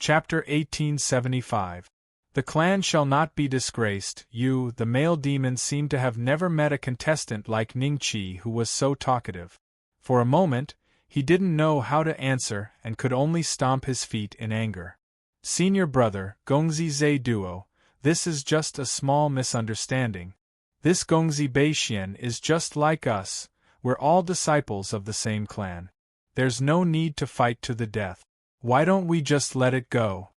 Chapter 1875. The clan shall not be disgraced. The male demon seemed to have never met a contestant like Ningqi who was so talkative. For a moment, he didn't know how to answer and could only stomp his feet in anger. Senior brother, Gongzi Zhe Duo, this is just a small misunderstanding. This Gongzi Beixian is just like us, we're all disciples of the same clan. There's no need to fight to the death. Why don't we just let it go?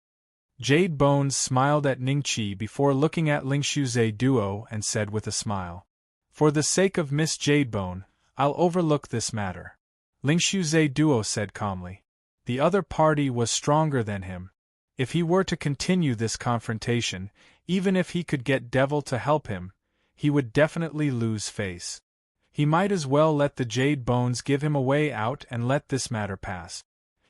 Jade Bones smiled at Ningqi before looking at Lingshu Zhe Duo and said with a smile. For the sake of Miss Jadebone, I'll overlook this matter. Lingshu Zhe Duo said calmly. The other party was stronger than him. If he were to continue this confrontation, even if he could get Devil to help him, he would definitely lose face. He might as well let the Jade Bones give him a way out and let this matter pass.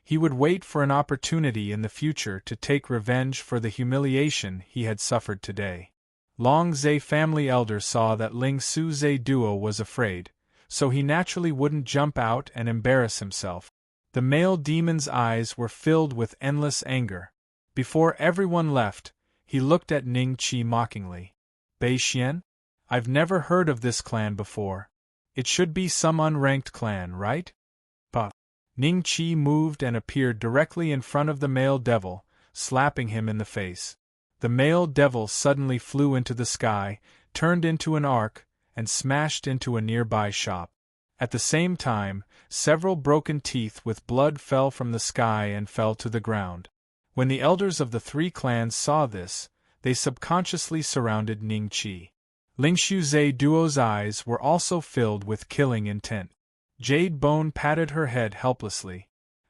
He would wait for an opportunity in the future to take revenge for the humiliation he had suffered today. Long Zhe family elder saw that Ling Su Zhe Duo was afraid, so he naturally wouldn't jump out and embarrass himself. The male demon's eyes were filled with endless anger. Before everyone left, he looked at Ningqi mockingly. Beixian? I've never heard of this clan before. It should be some unranked clan, right? But Ningqi moved and appeared directly in front of the male devil, slapping him in the face. The male devil suddenly flew into the sky, turned into an arc, and smashed into a nearby shop. At the same time, several broken teeth with blood fell from the sky and fell to the ground. When the elders of the three clans saw this, they subconsciously surrounded Ningqi. Lingshu Zhe Duo's eyes were also filled with killing intent. Jade Bone patted her head helplessly.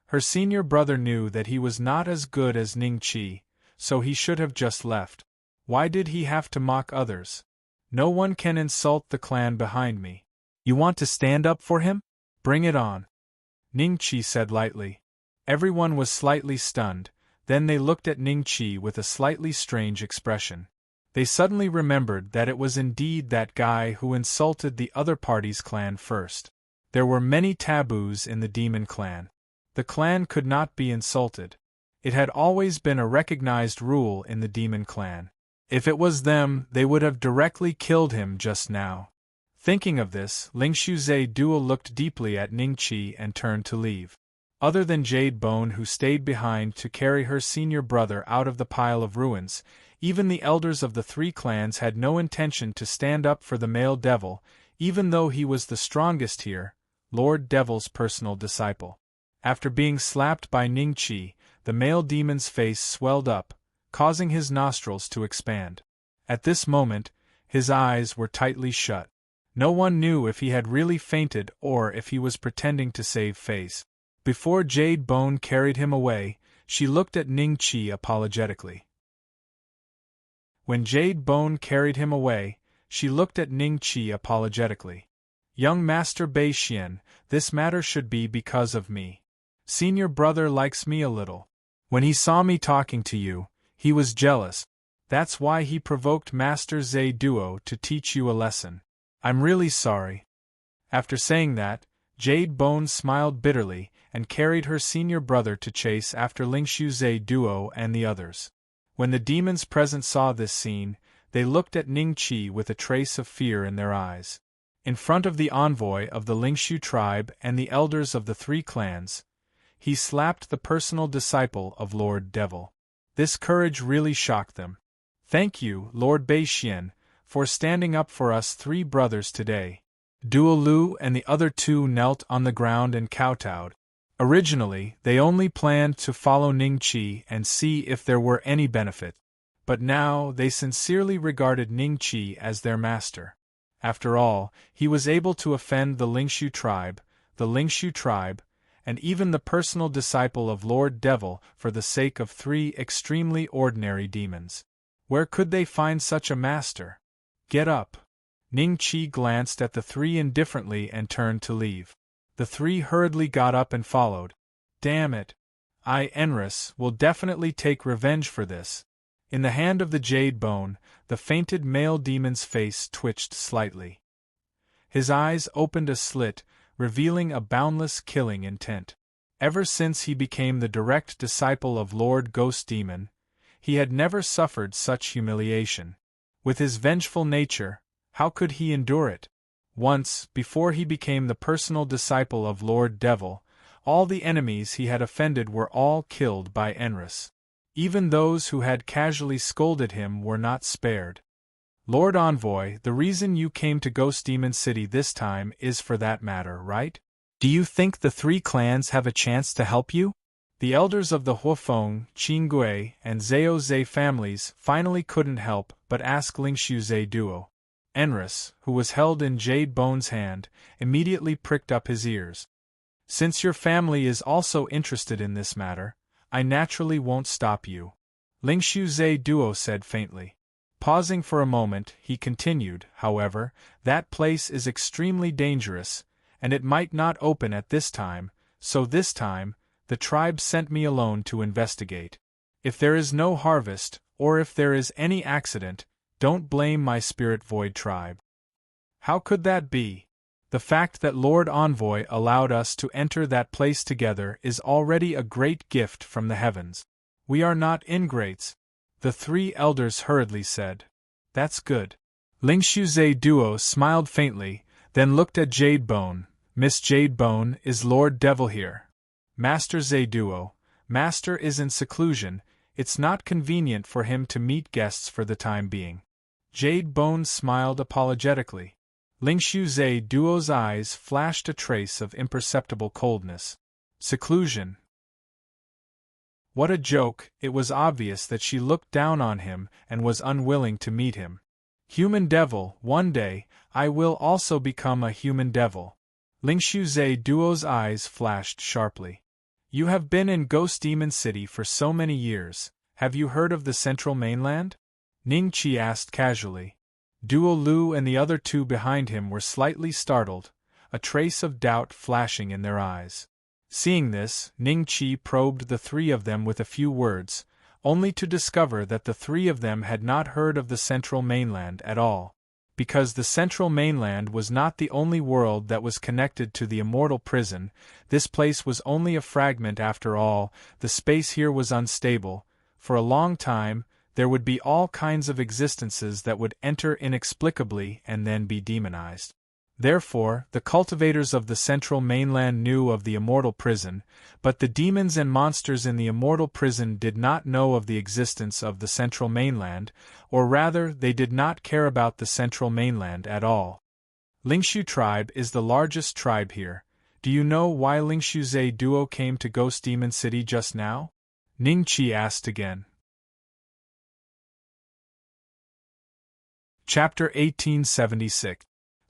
Her senior brother knew that he was not as good as Ningqi, so he should have just left. Why did he have to mock others? No one can insult the clan behind me. You want to stand up for him? Bring it on. Ningqi said lightly. Everyone was slightly stunned, then they looked at Ningqi with a slightly strange expression. They suddenly remembered that it was indeed that guy who insulted the other party's clan first. There were many taboos in the demon clan. The clan could not be insulted. It had always been a recognized rule in the demon clan. If it was them, they would have directly killed him just now. Thinking of this, Lingshu Zhe Duo looked deeply at Ningqi and turned to leave. Other than Jade Bone, who stayed behind to carry her senior brother out of the pile of ruins, even the elders of the three clans had no intention to stand up for the male devil, even though he was the strongest here, Lord Devil's personal disciple. After being slapped by Ningqi, the male demon's face swelled up, causing his nostrils to expand. At this moment, his eyes were tightly shut. No one knew if he had really fainted or if he was pretending to save face. Before Jade Bone carried him away, she looked at Ningqi apologetically. When Jade Bone carried him away, she looked at Ningqi apologetically. Young Master Beixian, this matter should be because of me. Senior brother likes me a little. When he saw me talking to you, he was jealous. That's why he provoked Master Zhe Duo to teach you a lesson. I'm really sorry. After saying that, Jade Bone smiled bitterly and carried her senior brother to chase after Lingshu Zhe Duo and the others. When the demons present saw this scene, they looked at Ningqi with a trace of fear in their eyes. In front of the envoy of the Lingshu tribe and the elders of the three clans, he slapped the personal disciple of Lord Devil. This courage really shocked them. Thank you, Lord Beixian, for standing up for us three brothers today. Duo Lu and the other two knelt on the ground and kowtowed. Originally, they only planned to follow Ningqi and see if there were any benefit, but now they sincerely regarded Ningqi as their master. After all, he was able to offend the Lingshu tribe, and even the personal disciple of Lord Devil for the sake of three extremely ordinary demons. Where could they find such a master? Get up! Ningqi glanced at the three indifferently and turned to leave. The three hurriedly got up and followed. Damn it! Enris will definitely take revenge for this. In the hand of the Jade Bone, the fainted male demon's face twitched slightly. His eyes opened a slit, revealing a boundless killing intent. Ever since he became the direct disciple of Lord Ghost Demon, he had never suffered such humiliation. With his vengeful nature, how could he endure it? Once, before he became the personal disciple of Lord Devil, all the enemies he had offended were all killed by Enris. Even those who had casually scolded him were not spared. Lord Envoy, the reason you came to Ghost Demon City this time is for that matter, right? Do you think the three clans have a chance to help you? The elders of the Huafeng, Qinggui, and Zhao Zhe families finally couldn't help but ask Lingshu Zhe Duo. Enris, who was held in Jade Bone's hand, immediately pricked up his ears. Since your family is also interested in this matter, I naturally won't stop you. Lingshu Zhe Duo said faintly. Pausing for a moment, he continued, however, that place is extremely dangerous, and it might not open at this time, so this time, the tribe sent me alone to investigate. If there is no harvest, or if there is any accident, don't blame my Spirit Void tribe. How could that be? The fact that Lord Envoy allowed us to enter that place together is already a great gift from the heavens. We are not ingrates, the three elders hurriedly said. That's good. Lingshu Zhe Duo smiled faintly, then looked at Jade Bone. Miss Jade Bone, is Lord Devil here? Master Zhe Duo, Master is in seclusion, it's not convenient for him to meet guests for the time being. Jade Bone smiled apologetically. Lingshu Zhe Duo's eyes flashed a trace of imperceptible coldness. Seclusion. What a joke! It was obvious that she looked down on him and was unwilling to meet him. Human devil, one day, I will also become a human devil. Lingshu Zhe Duo's eyes flashed sharply. You have been in Ghost Demon City for so many years, have you heard of the Central Mainland? Ning Qi asked casually. Duo Lu and the other two behind him were slightly startled, a trace of doubt flashing in their eyes. Seeing this, Ning Qi probed the three of them with a few words, only to discover that the three of them had not heard of the Central Mainland at all. Because the Central Mainland was not the only world that was connected to the immortal prison, this place was only a fragment after all, the space here was unstable. For a long time, there would be all kinds of existences that would enter inexplicably and then be demonized. Therefore, the cultivators of the Central Mainland knew of the immortal prison, but the demons and monsters in the immortal prison did not know of the existence of the Central Mainland, or rather, they did not care about the Central Mainland at all. Lingshu tribe is the largest tribe here. Do you know why Lingshu Zhe Duo came to Ghost Demon City just now? Ning Qi asked again. Chapter 1876.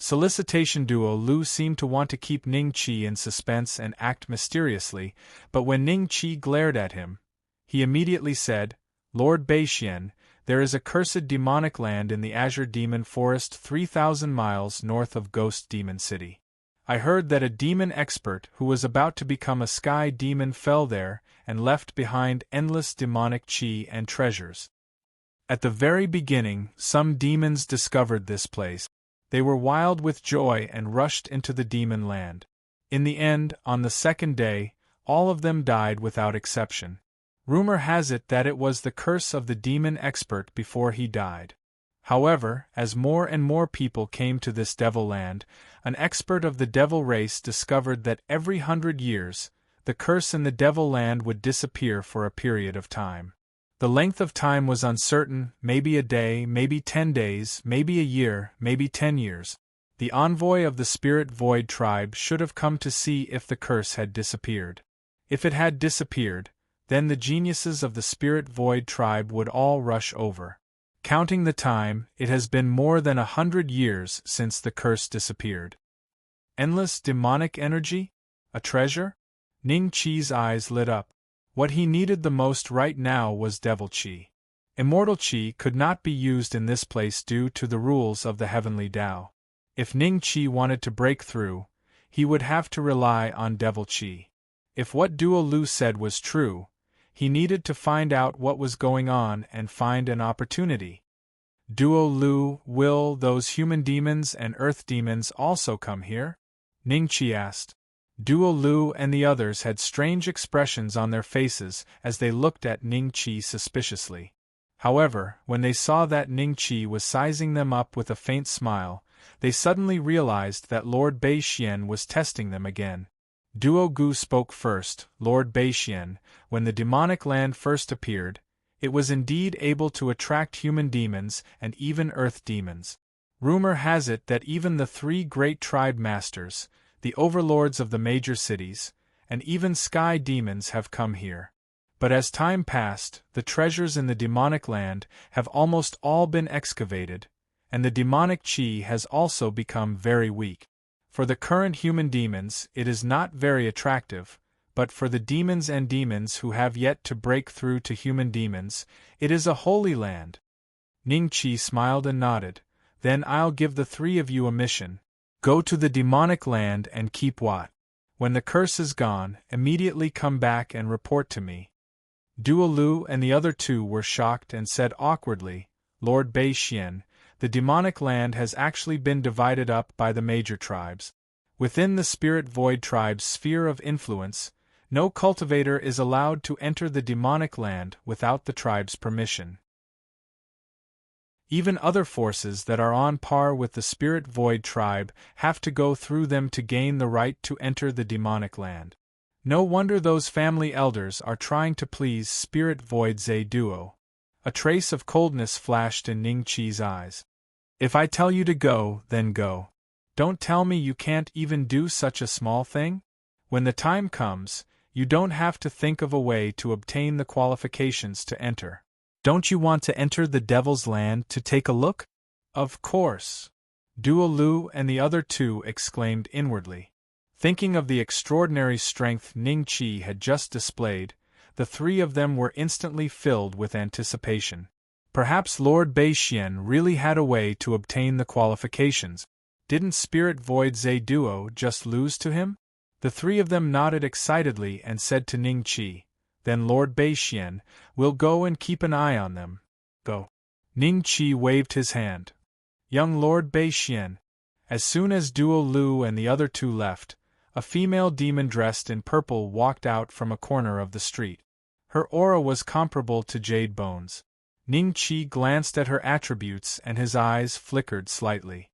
Solicitation. Duo Lu seemed to want to keep Ning Qi in suspense and act mysteriously, but when Ning Qi glared at him, he immediately said, Lord Beixian, there is a cursed demonic land in the Azure Demon Forest 3,000 miles north of Ghost Demon City. I heard that a demon expert who was about to become a sky demon fell there and left behind endless demonic qi and treasures. At the very beginning, some demons discovered this place. They were wild with joy and rushed into the demon land. In the end, on the second day, all of them died without exception. Rumor has it that it was the curse of the demon expert before he died. However, as more and more people came to this devil land, an expert of the devil race discovered that every 100 years, the curse in the devil land would disappear for a period of time. The length of time was uncertain, maybe a day, maybe 10 days, maybe a year, maybe 10 years. The envoy of the Spirit Void tribe should have come to see if the curse had disappeared. If it had disappeared, then the geniuses of the Spirit Void tribe would all rush over. Counting the time, it has been more than 100 years since the curse disappeared. Endless demonic energy? A treasure? Ning Qi's eyes lit up. What he needed the most right now was devil qi. Immortal qi could not be used in this place due to the rules of the heavenly Tao. If Ning Qi wanted to break through, he would have to rely on devil qi. If what Duo Lu said was true, he needed to find out what was going on and find an opportunity. Duo Lu, will those human demons and earth demons also come here? Ning Qi asked. Duo Lu and the others had strange expressions on their faces as they looked at Ning Qi suspiciously. However, when they saw that Ning Qi was sizing them up with a faint smile, they suddenly realized that Lord Beixian was testing them again. Duo Gu spoke first. Lord Beixian, when the demonic land first appeared, it was indeed able to attract human demons and even earth demons. Rumor has it that even the 3 great tribe masters, the overlords of the major cities, and even sky demons have come here. But as time passed, the treasures in the demonic land have almost all been excavated, and the demonic qi has also become very weak. For the current human demons, it is not very attractive, but for the demons and demons who have yet to break through to human demons, it is a holy land. Ning Qi smiled and nodded. Then I'll give the 3 of you a mission. Go to the demonic land and keep watch. When the curse is gone, immediately come back and report to me. Duo Lu and the other 2 were shocked and said awkwardly, Lord Beixian, the demonic land has actually been divided up by the major tribes. Within the Spirit Void tribe's sphere of influence, no cultivator is allowed to enter the demonic land without the tribe's permission. Even other forces that are on par with the Spirit Void tribe have to go through them to gain the right to enter the demonic land. No wonder those family elders are trying to please Spirit Void Ze Duo. A trace of coldness flashed in Ning Qi's eyes. If I tell you to go, then go. Don't tell me you can't even do such a small thing? When the time comes, you don't have to think of a way to obtain the qualifications to enter. Don't you want to enter the Devil's Land to take a look? Of course. Duo Lu and the other 2 exclaimed inwardly. Thinking of the extraordinary strength Ning Qi had just displayed, the 3 of them were instantly filled with anticipation. Perhaps Lord Beixian really had a way to obtain the qualifications. Didn't Spirit Void Ze Duo just lose to him? The 3 of them nodded excitedly and said to Ning Qi, Then Lord Beixian, we'll go and keep an eye on them. Go. Ning Qi waved his hand. Young Lord Beixian. As soon as Duo Lu and the other 2 left, a female demon dressed in purple walked out from a corner of the street. Her aura was comparable to jade bones. Ning Qi glanced at her attributes and his eyes flickered slightly.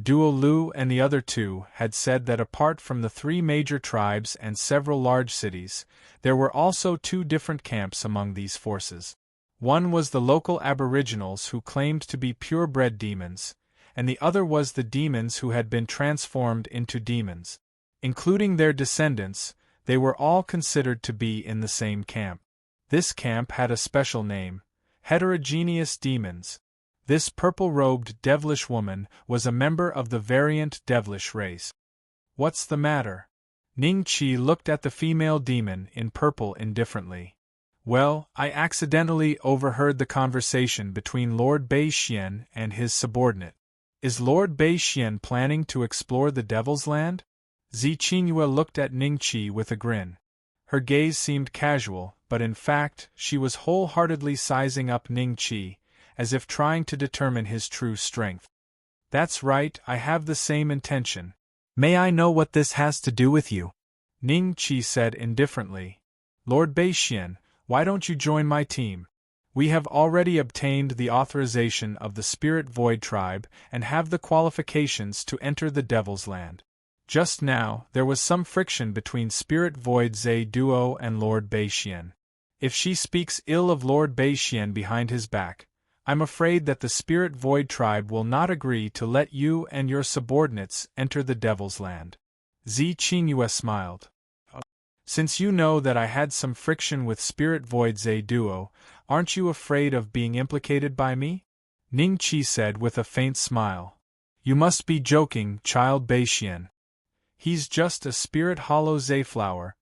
Duo Lu and the other 2 had said that apart from the 3 major tribes and several large cities, there were also 2 different camps among these forces. One was the local aboriginals who claimed to be purebred demons, and the other was the demons who had been transformed into demons. Including their descendants, they were all considered to be in the same camp. This camp had a special name: Heterogeneous Demons. This purple-robed devilish woman was a member of the variant devilish race. What's the matter? Ning Qi looked at the female demon in purple indifferently. Well, I accidentally overheard the conversation between Lord Beixian and his subordinate. Is Lord Beixian planning to explore the Devil's Land? Zi Qingyue looked at Ning Qi with a grin. Her gaze seemed casual, but in fact, she was wholeheartedly sizing up Ning Qi, as if trying to determine his true strength. That's right, I have the same intention. May I know what this has to do with you? Ning Qi said indifferently. Lord Beixian, why don't you join my team? We have already obtained the authorization of the Spirit Void tribe and have the qualifications to enter the Devil's Land. Just now, there was some friction between Spirit Void Ze Duo and Lord Beixian. If she speaks ill of Lord Beixian behind his back, I'm afraid that the Spirit Void tribe will not agree to let you and your subordinates enter the Devil's Land. Zi Qingyue smiled. Since you know that I had some friction with Spirit Void Ze Duo, aren't you afraid of being implicated by me? Ning Qi said with a faint smile. You must be joking, child Beixian. He's just a spirit hollow Zayflower.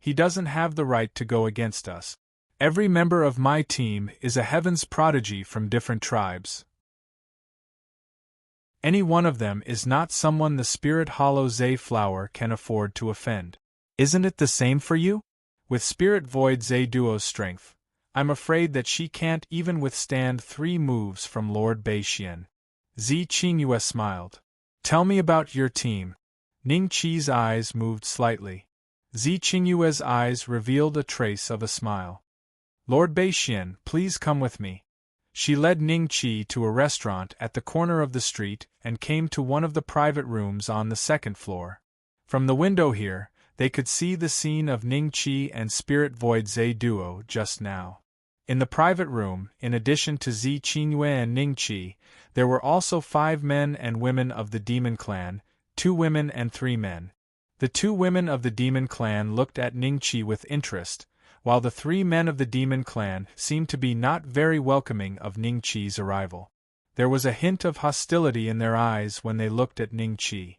He doesn't have the right to go against us. Every member of my team is a heaven's prodigy from different tribes. Any one of them is not someone the spirit hollow Zayflower can afford to offend. Isn't it the same for you? With Spirit Void Ze Duo's strength, I'm afraid that she can't even withstand 3 moves from Lord Beixian. Zi Qingyue smiled. Tell me about your team. Ning Qi's eyes moved slightly. Zi Qingyue's eyes revealed a trace of a smile. Lord Beixian, please come with me. She led Ningqi to a restaurant at the corner of the street and came to one of the private rooms on the second floor. From the window here, they could see the scene of Ningqi and Spirit Void Zhe duo just now. In the private room, in addition to Zi Qingyue and Ningqi, there were also 5 men and women of the demon clan, 2 women and 3 men. The 2 women of the demon clan looked at Ningqi with interest, while the 3 men of the demon clan seemed to be not very welcoming of Ningqi's arrival. There was a hint of hostility in their eyes when they looked at Ningqi.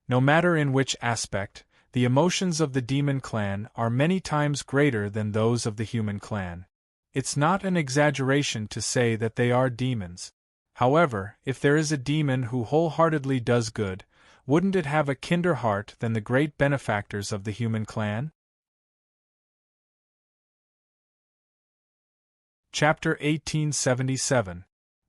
No matter in which aspect, the emotions of the demon clan are many times greater than those of the human clan. It's not an exaggeration to say that they are demons. However, if there is a demon who wholeheartedly does good, wouldn't it have a kinder heart than the great benefactors of the human clan? Chapter 1877.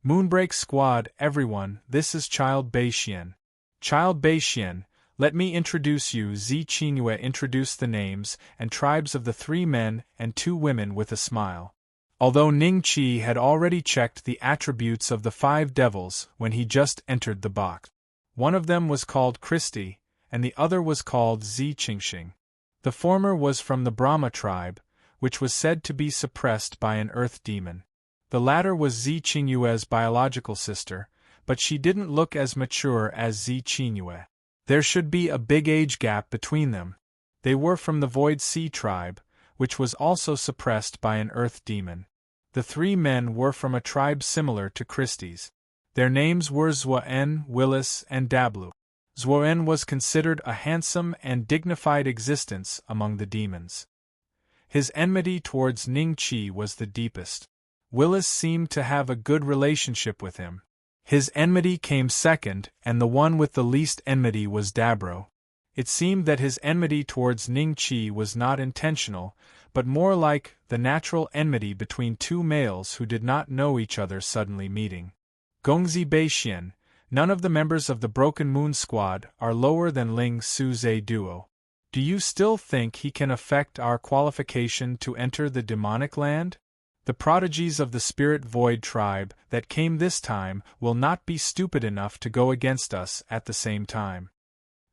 Moonbreak Squad. Everyone, this is Child Beixian. Child Beixian, let me introduce you. Zi Qingyue introduced the names and tribes of the 3 men and 2 women with a smile. Although Ningqi had already checked the attributes of the 5 devils when he just entered the box. One of them was called Christy, and the other was called Zi Qingxing. The former was from the Brahma tribe, which was said to be suppressed by an earth demon. The latter was Zi Qingyue's biological sister, but she didn't look as mature as Zi Qingyue. There should be a big age gap between them. They were from the Void Sea tribe, which was also suppressed by an earth demon. The 3 men were from a tribe similar to Christie's. Their names were Zuoen, Willis, and Dablu. Zuoen was considered a handsome and dignified existence among the demons. His enmity towards Ningqi was the deepest. Willis seemed to have a good relationship with him. His enmity came second, and the one with the least enmity was Dabro. It seemed that his enmity towards Ningqi was not intentional, but more like the natural enmity between 2 males who did not know each other suddenly meeting. Gongzi Beixian, none of the members of the Broken Moon Squad are lower than Ling Su Zhe duo. Do you still think he can affect our qualification to enter the demonic land? The prodigies of the Spirit Void tribe that came this time will not be stupid enough to go against us at the same time.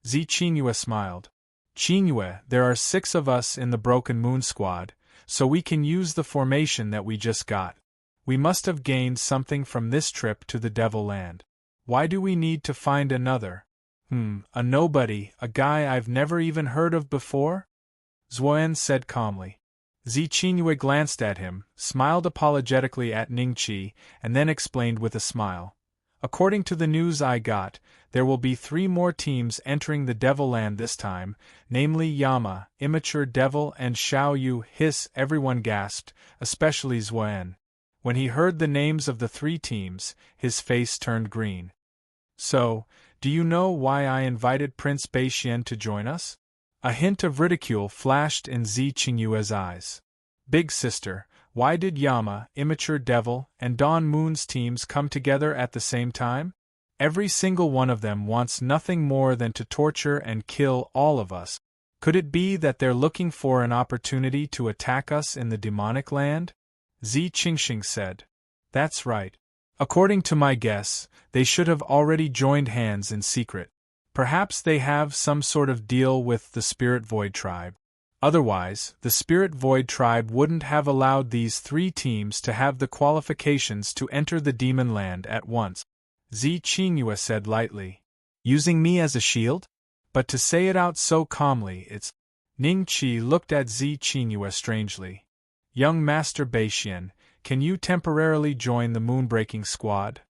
Zi Qingyue smiled. Qingyue, there are 6 of us in the Broken Moon Squad, so we can use the formation that we just got. We must have gained something from this trip to the Devil Land. Why do we need to find another? A nobody, a guy I've never even heard of before? Zuoen said calmly. Zi Qingyue glanced at him, smiled apologetically at Ningqi, and then explained with a smile. According to the news I got, there will be 3 more teams entering the Devil Land this time, namely Yama, Immature Devil, and Xiao Yu. Hiss, everyone gasped, especially Zuoen. When he heard the names of the 3 teams, his face turned green. So, do you know why I invited Prince Beixian to join us? A hint of ridicule flashed in Zi Qingyue's eyes. Big sister, why did Yama, Immature Devil, and Dawn Moon's teams come together at the same time? Every single one of them wants nothing more than to torture and kill all of us. Could it be that they're looking for an opportunity to attack us in the demonic land? Zi Qingxing said. That's right. According to my guess, they should have already joined hands in secret. Perhaps they have some sort of deal with the Spirit Void tribe. Otherwise, the Spirit Void tribe wouldn't have allowed these 3 teams to have the qualifications to enter the demon land at once. Zi Qingyue said lightly. Using me as a shield? But to say it out so calmly, it's... Ningqi looked at Zi Qingyue strangely. Young Master Beixian, can you temporarily join the Moonbreaking Squad?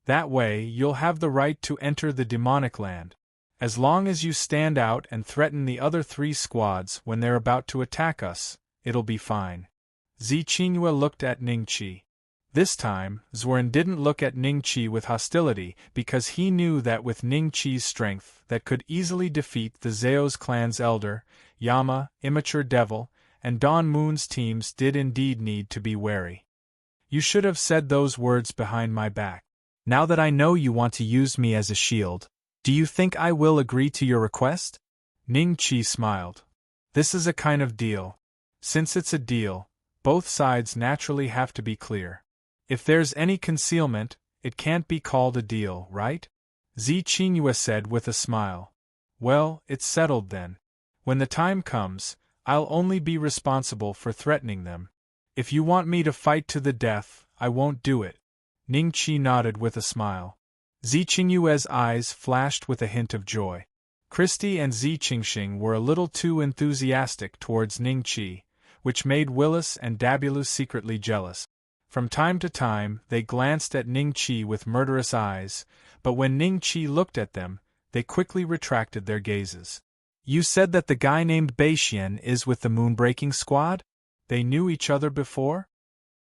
That way you'll have the right to enter the demonic land. As long as you stand out and threaten the other 3 squads when they're about to attack us, it'll be fine. Zi Qingyue looked at Ningqi. This time, Zuoren didn't look at Ningqi with hostility because he knew that with Ningqi's strength that could easily defeat the Zeo's clan's elder, Yama, Immature Devil, and Dawn Moon's teams did indeed need to be wary. You should have said those words behind my back. Now that I know you want to use me as a shield, do you think I will agree to your request? Ning Qi smiled. This is a kind of deal. Since it's a deal, both sides naturally have to be clear. If there's any concealment, it can't be called a deal, right? Zi Qingyue said with a smile. Well, it's settled then. When the time comes, I'll only be responsible for threatening them. If you want me to fight to the death, I won't do it. Ning Qi nodded with a smile. Zi Qingyue's eyes flashed with a hint of joy. Christie and Zi Qingxing were a little too enthusiastic towards Ning Qi, which made Willis and Dabulu secretly jealous. From time to time, they glanced at Ning Qi with murderous eyes, but when Ning Qi looked at them, they quickly retracted their gazes. You said that the guy named Beixian is with the Moonbreaking Squad? They knew each other before?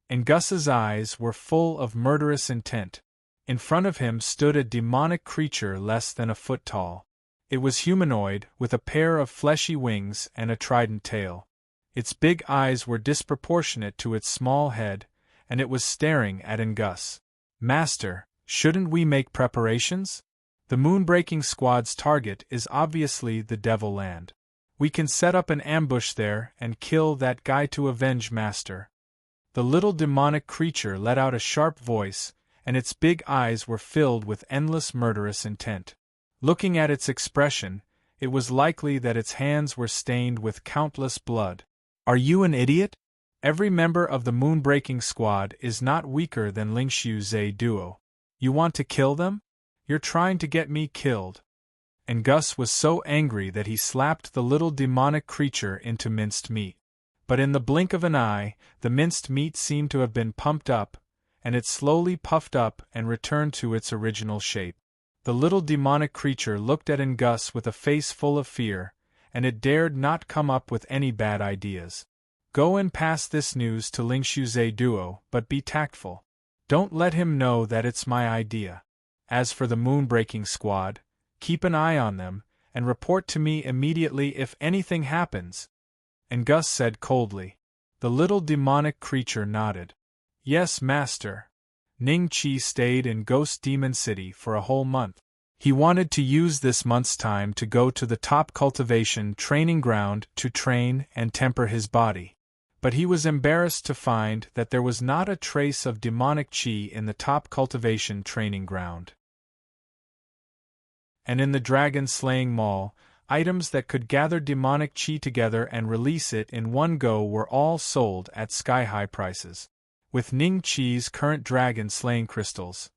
And Gus's eyes were full of murderous intent. In front of him stood a demonic creature less than a foot tall. It was humanoid, with a pair of fleshy wings and a trident tail. Its big eyes were disproportionate to its small head, and it was staring at Ngus. Master, shouldn't we make preparations? The Moonbreaking Squad's target is obviously the Devil Land. We can set up an ambush there and kill that guy to avenge Master. The little demonic creature let out a sharp voice, and its big eyes were filled with endless murderous intent. Looking at its expression, it was likely that its hands were stained with countless blood. Are you an idiot? Every member of the Moonbreaking Squad is not weaker than Lingxiu Zhe Duo. You want to kill them? You're trying to get me killed. And Gus was so angry that he slapped the little demonic creature into minced meat. But in the blink of an eye, the minced meat seemed to have been pumped up, and it slowly puffed up and returned to its original shape. The little demonic creature looked at Ngus with a face full of fear, and it dared not come up with any bad ideas. Go and pass this news to Lingxiu Zhe Duo, but be tactful. Don't let him know that it's my idea. As for the Moonbreaking Squad, keep an eye on them, and report to me immediately if anything happens. And Gus said coldly. The little demonic creature nodded. Yes, Master. Ning Qi stayed in Ghost Demon City for a whole month. He wanted to use this month's time to go to the top cultivation training ground to train and temper his body. But he was embarrassed to find that there was not a trace of demonic qi in the top cultivation training ground. And in the dragon-slaying mall, items that could gather demonic qi together and release it in one go were all sold at sky-high prices. With Ning Qi's current dragon-slaying crystals,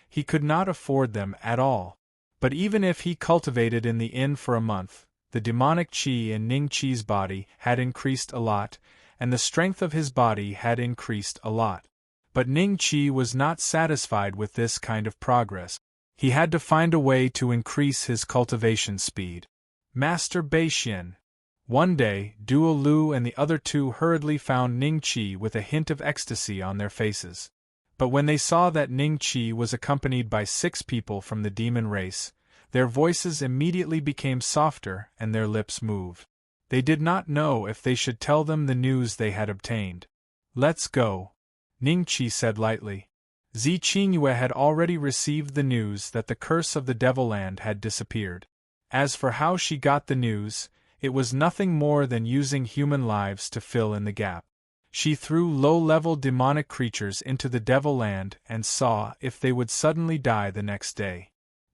he could not afford them at all. But even if he cultivated in the inn for a month, the demonic qi in Ning Qi's body had increased a lot, and the strength of his body had increased a lot. But Ning Qi was not satisfied with this kind of progress. He had to find a way to increase his cultivation speed. Master Beixian. One day, Duo Lu and the other two hurriedly found Ning Qi with a hint of ecstasy on their faces. But when they saw that Ning Qi was accompanied by 6 people from the demon race, their voices immediately became softer and their lips moved. They did not know if they should tell them the news they had obtained. Let's go, Ning Qi said lightly. Zi Qingyue had already received the news that the curse of the Devil Land had disappeared. As for how she got the news, it was nothing more than using human lives to fill in the gap. She threw low-level demonic creatures into the Devil Land and saw if they would suddenly die the next day.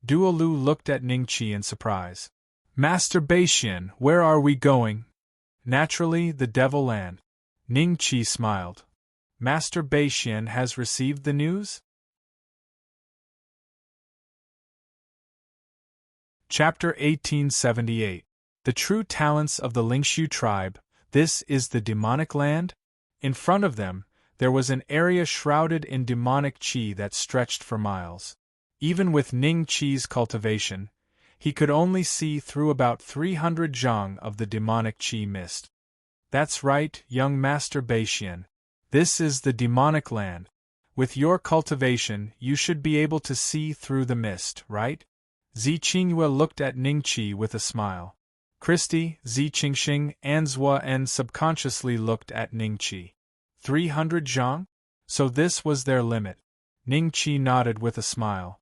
Duo Lu looked at Ning Qi in surprise. Master Beixian, where are we going? Naturally, the Devil Land. Ning Qi smiled. Master Beixian has received the news? Chapter 1878. The True Talents of the Lingxiu Tribe. This is the demonic land? In front of them, there was an area shrouded in demonic qi that stretched for miles. Even with Ning Qi's cultivation, he could only see through about 300 zhang of the demonic qi mist. That's right, young Master Beixian. This is the demonic land. With your cultivation, you should be able to see through the mist, right? Zi Qingyue looked at Ning Qi with a smile. Christie, Zi Qingxing, and Zhuo subconsciously looked at Ning Qi. 300 zhang? So this was their limit. Ning Qi nodded with a smile.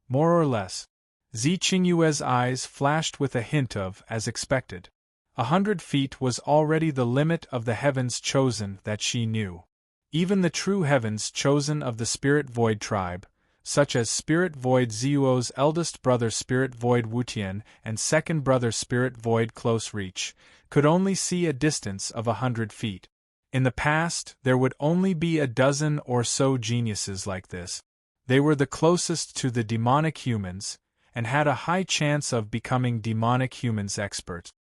More or less. Zi Qingyue's eyes flashed with a hint of, as expected. 100 feet was already the limit of the heavens chosen that she knew. Even the true heavens chosen of the Spirit Void tribe, such as Spirit Void Ziuo's eldest brother Spirit Void Wutian and second brother Spirit Void Close Reach, could only see a distance of 100 feet. In the past, there would only be a dozen or so geniuses like this. They were the closest to the demonic humans, and had a high chance of becoming demonic humans experts.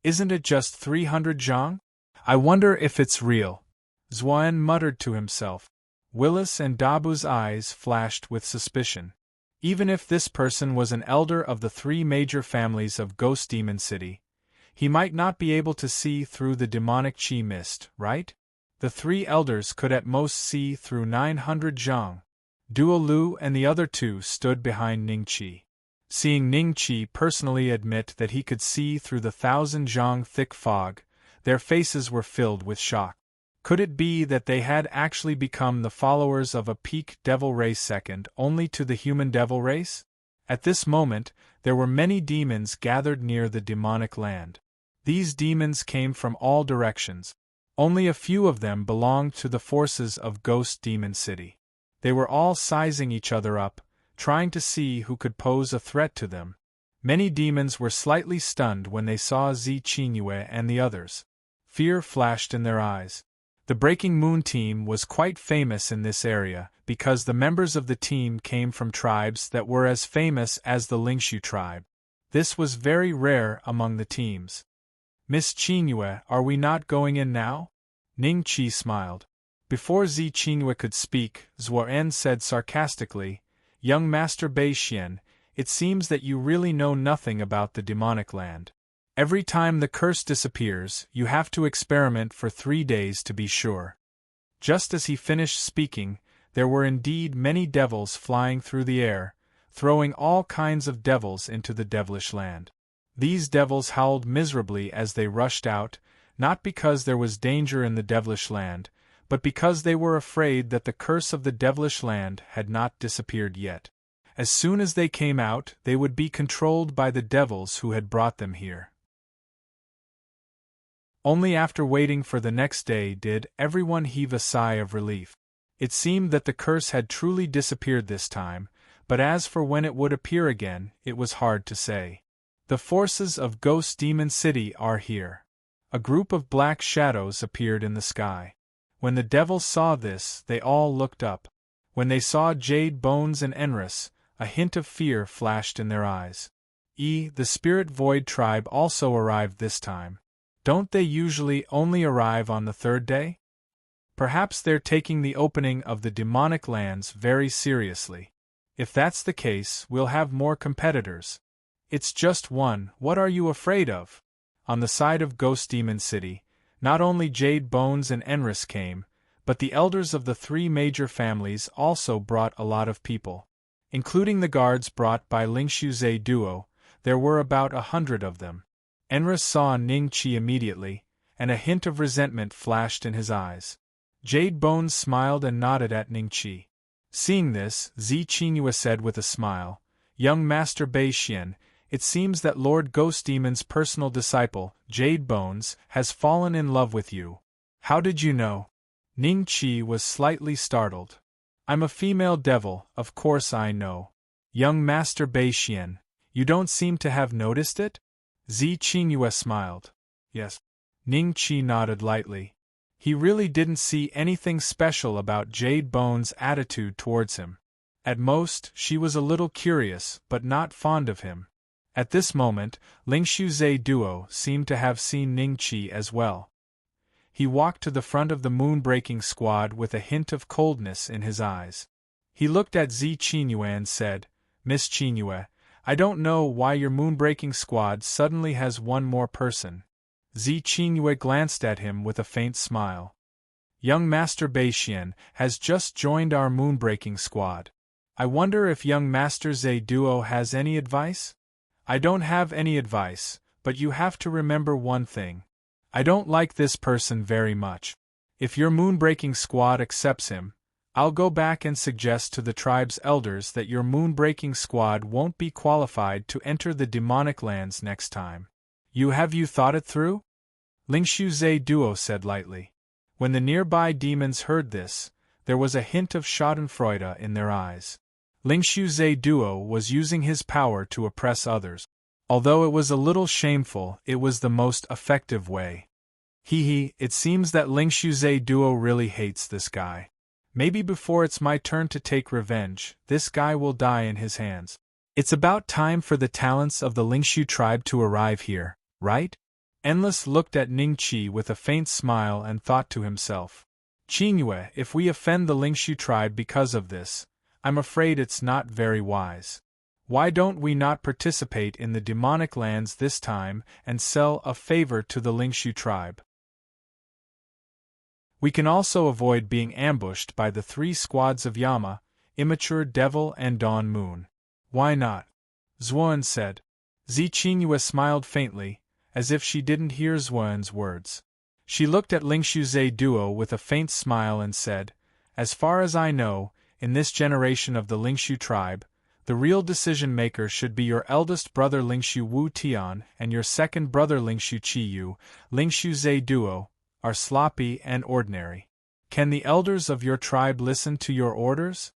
Isn't it just 300 zhang? I wonder if it's real. Zuan muttered to himself. Willis and Dabu's eyes flashed with suspicion. Even if this person was an elder of the 3 major families of Ghost Demon City, he might not be able to see through the demonic chi mist, right? The 3 elders could at most see through 900 zhang. Duo Lu and the other 2 stood behind Ning Qi. Seeing Ning Qi personally admit that he could see through the 1,000 zhang thick fog, their faces were filled with shock. Could it be that they had actually become the followers of a peak devil race second only to the human devil race? At this moment, there were many demons gathered near the demonic land. These demons came from all directions. Only a few of them belonged to the forces of Ghost Demon City. They were all sizing each other up, trying to see who could pose a threat to them. Many demons were slightly stunned when they saw Zi Qingyue and the others. Fear flashed in their eyes. The Breaking Moon team was quite famous in this area because the members of the team came from tribes that were as famous as the Lingshu tribe. This was very rare among the teams. Miss Qingyue, are we not going in now? Ning Qi smiled. Before Zi Qingyue could speak, Zuoren said sarcastically, Young Master Bei Xian, it seems that you really know nothing about the demonic land. Every time the curse disappears, you have to experiment for 3 days to be sure. Just as he finished speaking, there were indeed many devils flying through the air, throwing all kinds of devils into the devilish land. These devils howled miserably as they rushed out, not because there was danger in the devilish land, but because they were afraid that the curse of the devilish land had not disappeared yet. As soon as they came out, they would be controlled by the devils who had brought them here. Only after waiting for the next day did everyone heave a sigh of relief. It seemed that the curse had truly disappeared this time, but as for when it would appear again, it was hard to say. The forces of Ghost Demon City are here. A group of black shadows appeared in the sky. When the devils saw this, they all looked up. When they saw Jade Bones and Enris, a hint of fear flashed in their eyes. The Spirit Void tribe also arrived this time. Don't they usually only arrive on the 3rd day? Perhaps they're taking the opening of the demonic lands very seriously. If that's the case, we'll have more competitors. It's just one, what are you afraid of? On the side of Ghost Demon City, not only Jade Bones and Enris came, but the elders of the 3 major families also brought a lot of people. Including the guards brought by Lingshu Zhe Duo, there were about 100 of them. Enris saw Ning Qi immediately, and a hint of resentment flashed in his eyes. Jade Bones smiled and nodded at Ning Qi. Seeing this, Zi Qingyue said with a smile, Young Master Bei Xian, it seems that Lord Ghost Demon's personal disciple, Jade Bones, has fallen in love with you. How did you know? Ning Qi was slightly startled. I'm a female devil, of course I know. Young Master Bei Xian, you don't seem to have noticed it? Zi Qingyue smiled. Yes. Ning Qi nodded lightly. He really didn't see anything special about Jade Bones' attitude towards him. At most, she was a little curious, but not fond of him. At this moment, Lingshu Zhe Duo seemed to have seen Ning Qi as well. He walked to the front of the moon-breaking squad with a hint of coldness in his eyes. He looked at Zi Qingyue and said, Miss Qingyue, I don't know why your moon-breaking squad suddenly has one more person. Zi Qingyue glanced at him with a faint smile. Young Master Bei Xian has just joined our moon-breaking squad. I wonder if young Master Zhe Duo has any advice? I don't have any advice, but you have to remember one thing. I don't like this person very much. If your moon-breaking squad accepts him, I'll go back and suggest to the tribe's elders that your moon-breaking squad won't be qualified to enter the demonic lands next time. Have you thought it through? Lingshu Zhe Duo said lightly. When the nearby demons heard this, there was a hint of schadenfreude in their eyes. Lingshu Zhe Duo was using his power to oppress others. Although it was a little shameful, it was the most effective way. It seems that Lingshu Zhe Duo really hates this guy. Maybe before it's my turn to take revenge, this guy will die in his hands. It's about time for the talents of the Lingshu tribe to arrive here, right? Endless looked at Ningqi with a faint smile and thought to himself. Qingyue, if we offend the Lingshu tribe because of this, I'm afraid it's not very wise. Why don't we not participate in the demonic lands this time and sell a favor to the Lingshu tribe? We can also avoid being ambushed by the 3 squads of Yama, Immature Devil and Dawn Moon. Why not? Zuan said. Zi Qingyue smiled faintly, as if she didn't hear Zuan's words. She looked at Lingshu Zhe Duo with a faint smile and said, As far as I know, in this generation of the Lingshu tribe, the real decision-maker should be your eldest brother Lingshu Wu Tian and your second brother Lingshu Qi Yu. Lingshu Zhe Duo are sloppy and ordinary. Can the elders of your tribe listen to your orders?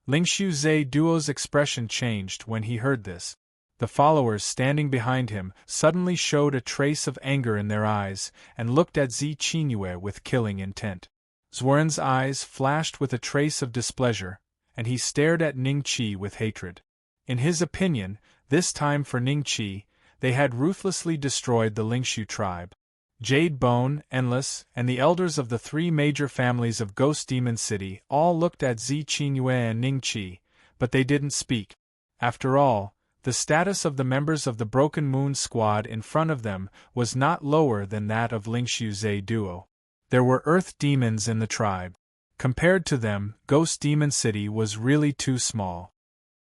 Lingshu Zhe Duo's expression changed when he heard this. The followers standing behind him suddenly showed a trace of anger in their eyes and looked at Zi Qingyue with killing intent. Zuoren's eyes flashed with a trace of displeasure, and he stared at Ningqi with hatred. In his opinion, this time for Ningqi, they had ruthlessly destroyed the Lingshu tribe. Jade Bone, Endless, and the elders of the 3 major families of Ghost Demon City all looked at Zi Qingyue and Ningqi, but they didn't speak. After all, the status of the members of the Broken Moon squad in front of them was not lower than that of Lingshu Zhe Duo. There were earth demons in the tribe. Compared to them, Ghost Demon City was really too small.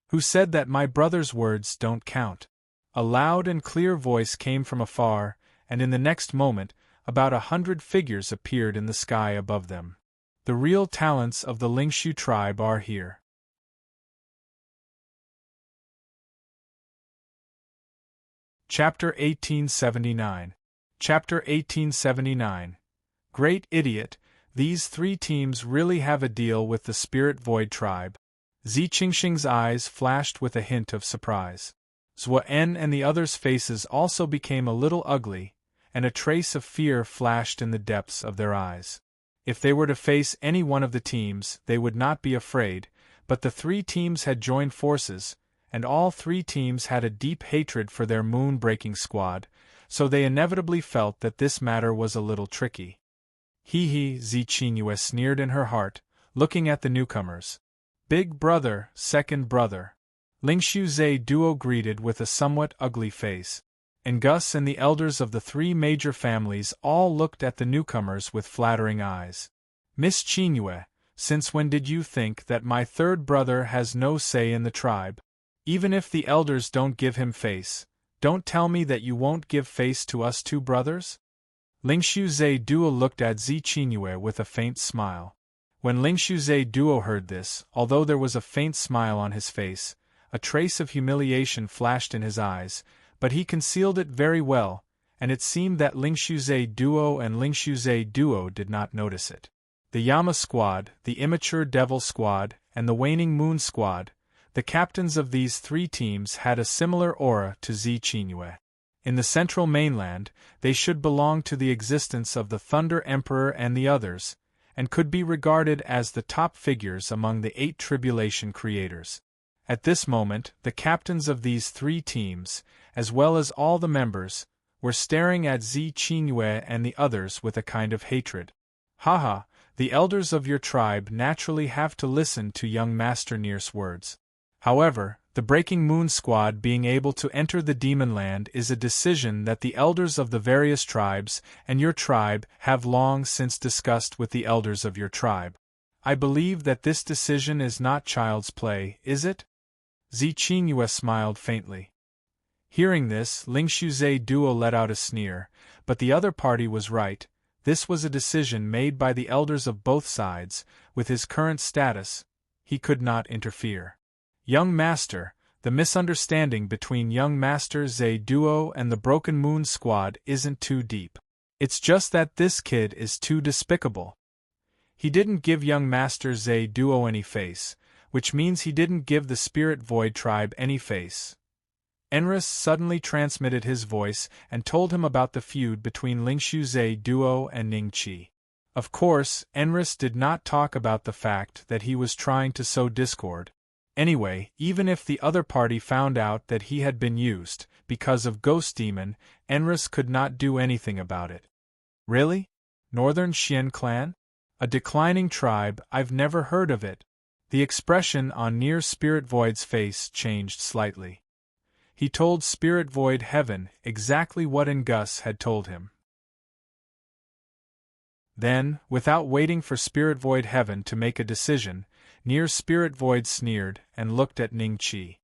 Who said that my brother's words don't count? A loud and clear voice came from afar, and in the next moment, about 100 figures appeared in the sky above them. The real talents of the Lingshu tribe are here. Chapter 1879. Chapter 1879. Great idiot, these 3 teams really have a deal with the Spirit Void tribe. Zi Qingxing's eyes flashed with a hint of surprise. Zuan and the others' faces also became a little ugly, and a trace of fear flashed in the depths of their eyes. If they were to face any one of the teams, they would not be afraid, but the 3 teams had joined forces, and all 3 teams had a deep hatred for their moon-breaking squad, so they inevitably felt that this matter was a little tricky. Zi Qingyue sneered in her heart, looking at the newcomers. Big brother, second brother. Lingshu Zhe Duo greeted with a somewhat ugly face. And Gus and the elders of the 3 major families all looked at the newcomers with flattering eyes. Miss Qingyue, since when did you think that my 3rd brother has no say in the tribe? Even if the elders don't give him face, don't tell me that you won't give face to us 2 brothers? Lingshu Zhe Duo looked at Zi Qingyue with a faint smile. When Lingshu Zhe Duo heard this, although there was a faint smile on his face, a trace of humiliation flashed in his eyes, but he concealed it very well, and it seemed that Lingshu Zhe Duo and Lingshu Zhe Duo did not notice it. The Yama squad, the Immature Devil squad, and the Waning Moon squad, the captains of these 3 teams had a similar aura to Zi Qingyue. In the central mainland, they should belong to the existence of the Thunder Emperor and the others, and could be regarded as the top figures among the 8 tribulation creators. At this moment, the captains of these 3 teams, as well as all the members, were staring at Zi Qingyue and the others with a kind of hatred. Haha, the elders of your tribe naturally have to listen to young Master Nier's words. However, the Breaking Moon squad being able to enter the Demon Land is a decision that the elders of the various tribes and your tribe have long since discussed with the elders of your tribe. I believe that this decision is not child's play, is it? Zi Qingyue smiled faintly. Hearing this, Lingshu Zhe Duo let out a sneer, but the other party was right. This was a decision made by the elders of both sides. With his current status, he could not interfere. Young Master, the misunderstanding between Young Master Zay Duo and the Broken Moon Squad isn't too deep. It's just that this kid is too despicable. He didn't give Young Master Zay Duo any face, which means he didn't give the Spirit Void tribe any face. Enris suddenly transmitted his voice and told him about the feud between Lingshu Zay Duo and Ningqi. Of course, Enris did not talk about the fact that he was trying to sow discord. Anyway, even if the other party found out that he had been used, because of Ghost Demon, Enris could not do anything about it. Really? Northern Xian clan? A declining tribe? I've never heard of it. The expression on Near Spirit Void's face changed slightly. He told Spirit Void Heaven exactly what Ngus had told him. Then, without waiting for Spirit Void Heaven to make a decision, Near Spirit Void sneered and looked at Ningqi.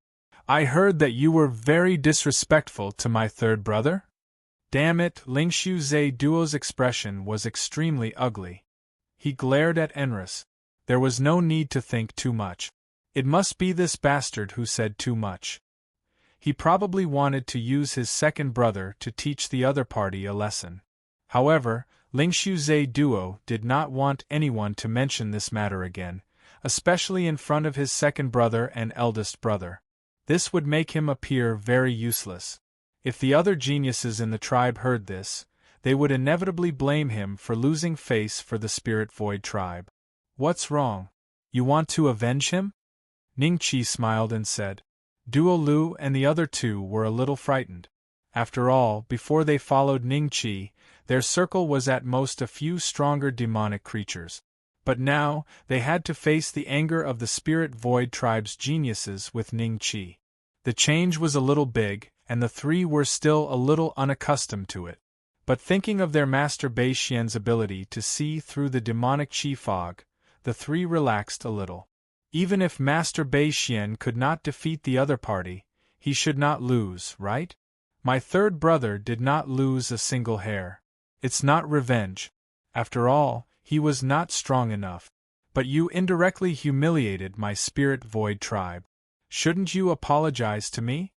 I heard that you were very disrespectful to my third brother? Damn it, Lingshu Zay Duo's expression was extremely ugly. He glared at Enris. There was no need to think too much. It must be this bastard who said too much. He probably wanted to use his second brother to teach the other party a lesson. However, Lingshu Zay Duo did not want anyone to mention this matter again, especially in front of his second brother and eldest brother. This would make him appear very useless. If the other geniuses in the tribe heard this, they would inevitably blame him for losing face for the Spirit Void tribe. What's wrong? You want to avenge him? Ningqi smiled and said. Duo Lu and the other two were a little frightened. After all, before they followed Ningqi, their circle was at most a few stronger demonic creatures. But now, they had to face the anger of the Spirit Void tribe's geniuses with Ningqi. The change was a little big, and the three were still a little unaccustomed to it. But thinking of their master Bei Xian's ability to see through the demonic qi fog, the three relaxed a little. Even if Master Bei Xian could not defeat the other party, he should not lose, right? My third brother did not lose a single hair. It's not revenge. After all, he was not strong enough. But you indirectly humiliated my Spirit Void tribe. Shouldn't you apologize to me?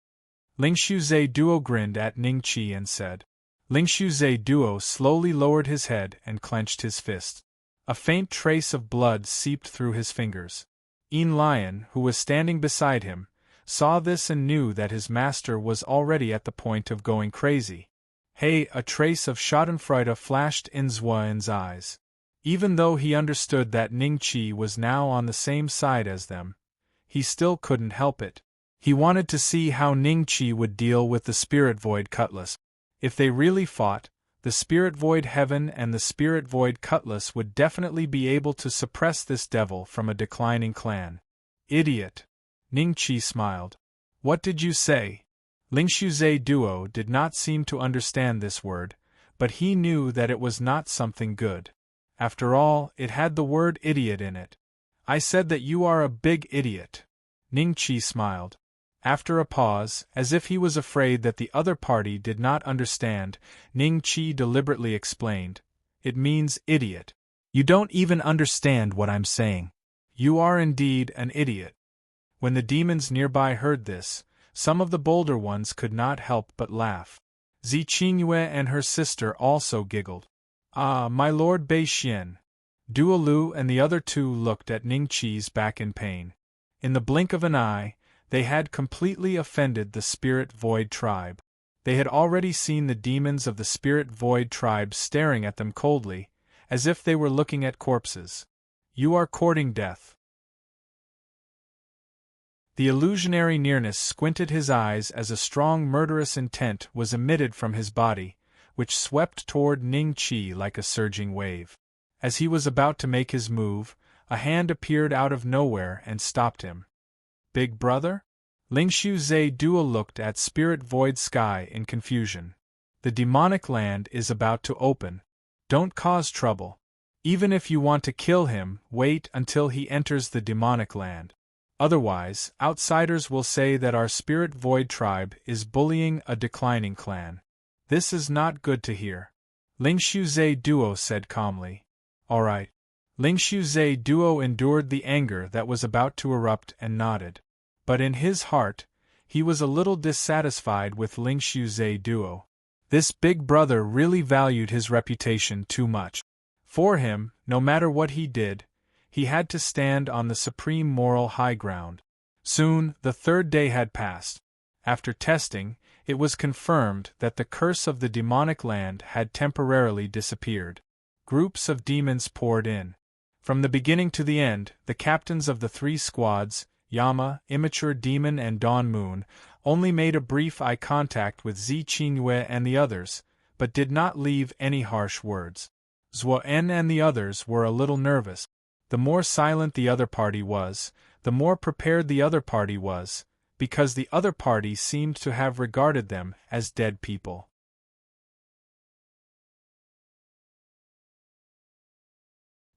Lingshu Zay Duo grinned at Ningqi and said. Lingshu Zay Duo slowly lowered his head and clenched his fist. A faint trace of blood seeped through his fingers. Yin Lion, who was standing beside him, saw this and knew that his master was already at the point of going crazy. Hey, a trace of schadenfreude flashed in Zuoyin's eyes. Even though he understood that Ningqi was now on the same side as them, he still couldn't help it. He wanted to see how Ningqi would deal with the Spirit Void Cutlass. If they really fought, the Spirit Void Heaven and the Spirit Void Cutlass would definitely be able to suppress this devil from a declining clan. Idiot! Ningqi smiled. What did you say? Lingshu Zay Duo did not seem to understand this word, but he knew that it was not something good. After all, it had the word idiot in it. I said that you are a big idiot. Ningqi smiled. After a pause, as if he was afraid that the other party did not understand, Ningqi deliberately explained. It means idiot. You don't even understand what I'm saying. You are indeed an idiot. When the demons nearby heard this, some of the bolder ones could not help but laugh. Zi Qingyue and her sister also giggled. Ah, my lord Bei Xian. Duo Lu and the other two looked at Ningqi's back in pain. In the blink of an eye, they had completely offended the Spirit Void tribe. They had already seen the demons of the Spirit Void tribe staring at them coldly, as if they were looking at corpses. You are courting death. The illusionary nearness squinted his eyes as a strong murderous intent was emitted from his body, which swept toward Ningqi like a surging wave. As he was about to make his move, a hand appeared out of nowhere and stopped him. Big brother? Lingshu Zay Duo looked at Spirit Void Sky in confusion. The demonic land is about to open. Don't cause trouble. Even if you want to kill him, wait until he enters the demonic land. Otherwise, outsiders will say that our Spirit Void tribe is bullying a declining clan. This is not good to hear. Lingshu Zhe Duo said calmly. All right. Lingshu Zhe Duo endured the anger that was about to erupt and nodded. But in his heart, he was a little dissatisfied with Lingshu Zhe Duo. This big brother really valued his reputation too much. For him, no matter what he did, he had to stand on the supreme moral high ground. Soon, the third day had passed. After testing, it was confirmed that the curse of the demonic land had temporarily disappeared. Groups of demons poured in. From the beginning to the end, the captains of the three squads, Yama, Immature Demon and Dawn Moon, only made a brief eye contact with Zi Qingyue and the others, but did not leave any harsh words. Zuo En and the others were a little nervous. The more silent the other party was, the more prepared the other party was, because the other party seemed to have regarded them as dead people.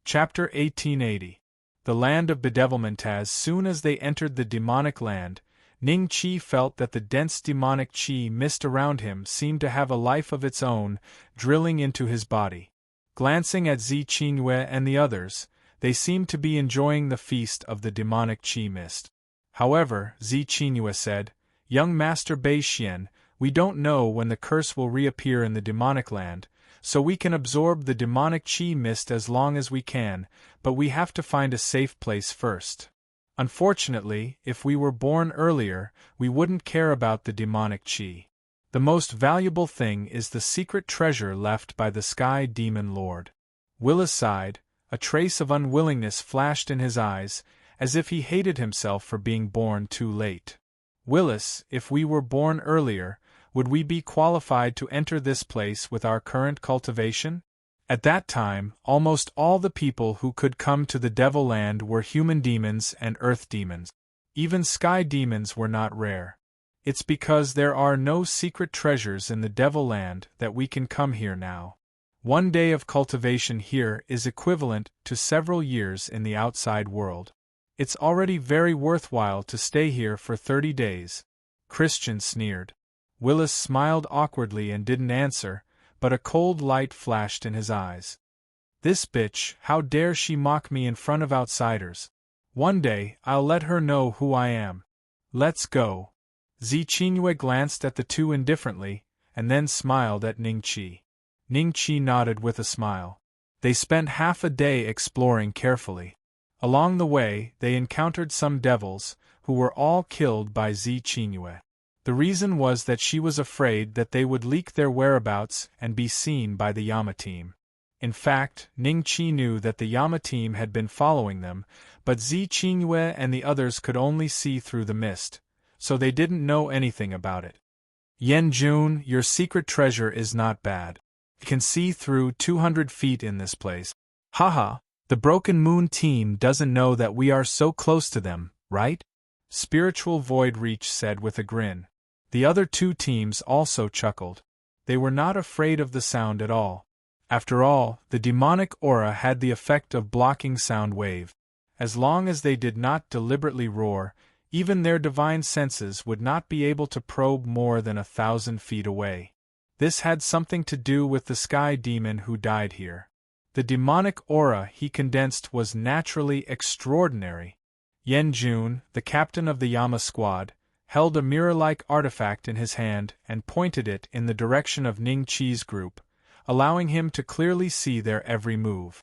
Chapter 1880. The Land of Bedevilment. As soon as they entered the demonic land, Ning Qi felt that the dense demonic qi mist around him seemed to have a life of its own, drilling into his body. Glancing at Zi Qingyue and the others, they seemed to be enjoying the feast of the demonic qi mist. However, Zi Qingyue said, Young Master Bei Xian, we don't know when the curse will reappear in the demonic land, so we can absorb the demonic qi mist as long as we can, but we have to find a safe place first. Unfortunately, if we were born earlier, we wouldn't care about the demonic qi. The most valuable thing is the secret treasure left by the Sky Demon Lord. Willis sighed. A trace of unwillingness flashed in his eyes, as if he hated himself for being born too late. Willis, if we were born earlier, would we be qualified to enter this place with our current cultivation? At that time, almost all the people who could come to the Devil Land were human demons and earth demons. Even sky demons were not rare. It's because there are no secret treasures in the Devil Land that we can come here now. 1 day of cultivation here is equivalent to several years in the outside world. It's already very worthwhile to stay here for 30 days. Christian sneered. Willis smiled awkwardly and didn't answer, but a cold light flashed in his eyes. This bitch, how dare she mock me in front of outsiders? One day, I'll let her know who I am. Let's go. Zi Qingyue glanced at the two indifferently, and then smiled at Ning Qi. Ning Qi nodded with a smile. They spent half a day exploring carefully. Along the way, they encountered some devils, who were all killed by Zi Qingyue. The reason was that she was afraid that they would leak their whereabouts and be seen by the Yama team. In fact, Ning Qi knew that the Yama team had been following them, but Zi Qingyue and the others could only see through the mist, so they didn't know anything about it. Yan Jun, your secret treasure is not bad. You can see through 200 feet in this place. Haha, the Broken Moon team doesn't know that we are so close to them, right? Spiritual Void Reach said with a grin. The other two teams also chuckled. They were not afraid of the sound at all. After all, the demonic aura had the effect of blocking sound wave. As long as they did not deliberately roar, even their divine senses would not be able to probe more than 1,000 feet away. This had something to do with the sky demon who died here. The demonic aura he condensed was naturally extraordinary. Yan Jun, the captain of the Yama squad, held a mirror-like artifact in his hand and pointed it in the direction of Ning Qi's group, allowing him to clearly see their every move.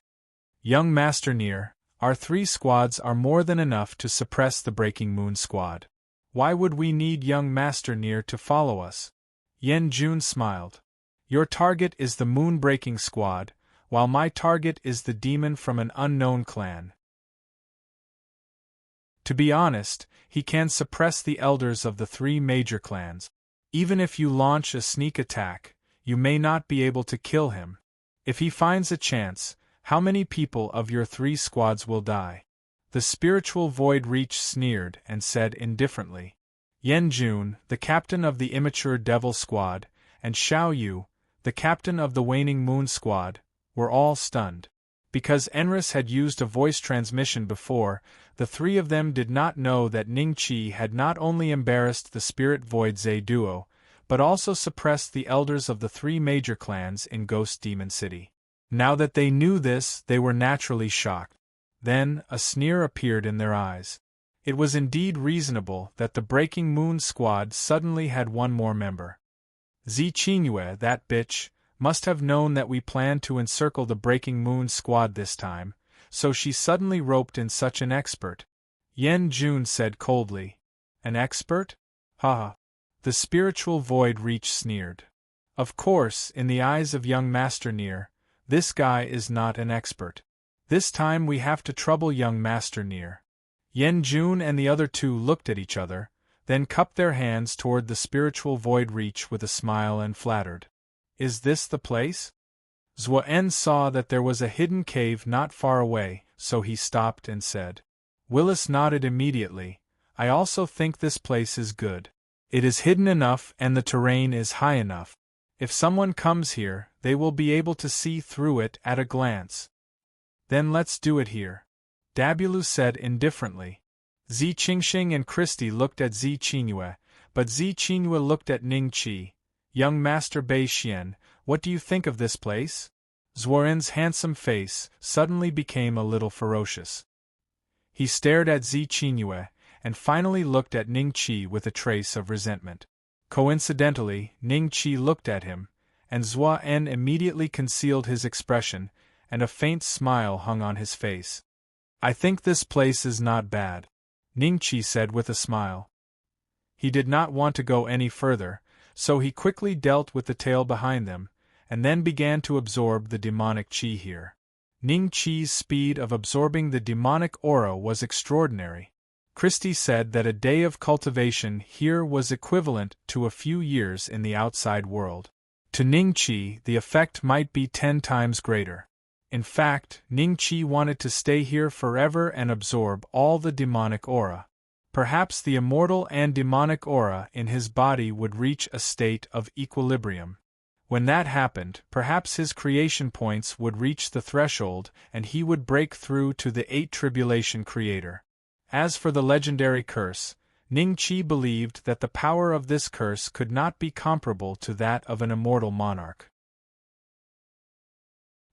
Young Master Nier, our 3 squads are more than enough to suppress the Breaking Moon squad. Why would we need young Master Nier to follow us? Yan Jun smiled. Your target is the Moon-Breaking squad, while my target is the demon from an unknown clan. To be honest, he can suppress the elders of the 3 major clans. Even if you launch a sneak attack, you may not be able to kill him. If he finds a chance, how many people of your 3 squads will die? The Spiritual Void Reach sneered and said indifferently. Yan Jun, the captain of the Immature Devil squad, and Xiao Yu, the captain of the Waning Moon squad, were all stunned. Because Enris had used a voice transmission before, the 3 of them did not know that Ning Qi had not only embarrassed the Spirit Void Ze duo, but also suppressed the elders of the three major clans in Ghost Demon City. Now that they knew this, they were naturally shocked. Then, a sneer appeared in their eyes. It was indeed reasonable that the Breaking Moon squad suddenly had one more member. Qingyue, that bitch, must have known that we planned to encircle the Breaking Moon squad this time, so she suddenly roped in such an expert. Yan Jun said coldly. An expert? Haha. The spiritual void reach sneered. Of course, in the eyes of young Master Nier, this guy is not an expert. This time we have to trouble young Master Nier. Yan Jun and the other two looked at each other, then cupped their hands toward the spiritual void reach with a smile and flattered. Is this the place? Zuo-en saw that there was a hidden cave not far away, so he stopped and said. Willis nodded immediately. I also think this place is good. It is hidden enough and the terrain is high enough. If someone comes here, they will be able to see through it at a glance. Then let's do it here. Dabulu said indifferently. Zi Qingxing and Christy looked at Zi Qingyue, but Zi Qingyue looked at Ning Qi. Young Master Bei Xian, what do you think of this place? Zuoren's handsome face suddenly became a little ferocious. He stared at Zi Qingyue, and finally looked at Ning Qi with a trace of resentment. Coincidentally, Ning Qi looked at him, and Zuo-en immediately concealed his expression, and a faint smile hung on his face. I think this place is not bad, Ning Qi said with a smile. He did not want to go any further, so he quickly dealt with the tail behind them, and then began to absorb the demonic qi here. Ning Qi's speed of absorbing the demonic aura was extraordinary. Christie said that a day of cultivation here was equivalent to a few years in the outside world. To Ning Qi, the effect might be 10 times greater. In fact, Ning Qi wanted to stay here forever and absorb all the demonic aura. Perhaps the immortal and demonic aura in his body would reach a state of equilibrium. When that happened, perhaps his creation points would reach the threshold and he would break through to the 8 Tribulation Creator. As for the legendary curse, Ning Qi believed that the power of this curse could not be comparable to that of an immortal monarch.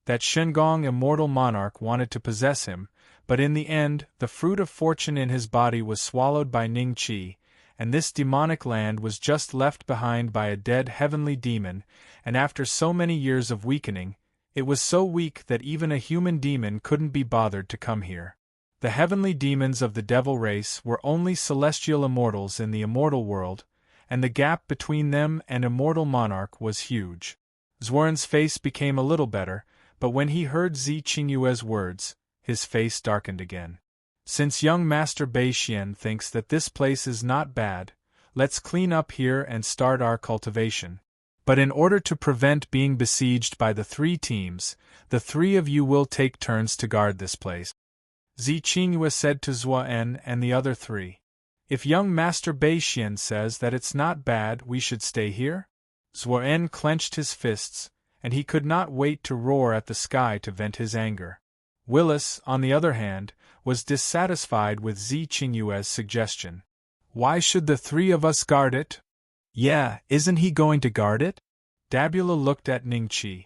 That Shengong immortal monarch wanted to possess him, but in the end, the fruit of fortune in his body was swallowed by Ning Qi, and this demonic land was just left behind by a dead heavenly demon, and after so many years of weakening, it was so weak that even a human demon couldn't be bothered to come here. The heavenly demons of the devil race were only celestial immortals in the immortal world, and the gap between them and immortal monarch was huge. Zworen's face became a little better, but when he heard Zi Qingyue's words, his face darkened again. Since young Master Bei Xian thinks that this place is not bad, let's clean up here and start our cultivation. But in order to prevent being besieged by the 3 teams, the 3 of you will take turns to guard this place. Zi Qingyue said to Zuo-en and the other 3. If young Master Bei Xian says that it's not bad, we should stay here? Zuo-en clenched his fists, and he could not wait to roar at the sky to vent his anger. Willis, on the other hand, was dissatisfied with Zi Qingyue's suggestion. Why should the 3 of us guard it? Yeah, isn't he going to guard it? Dabula looked at Ning Qi.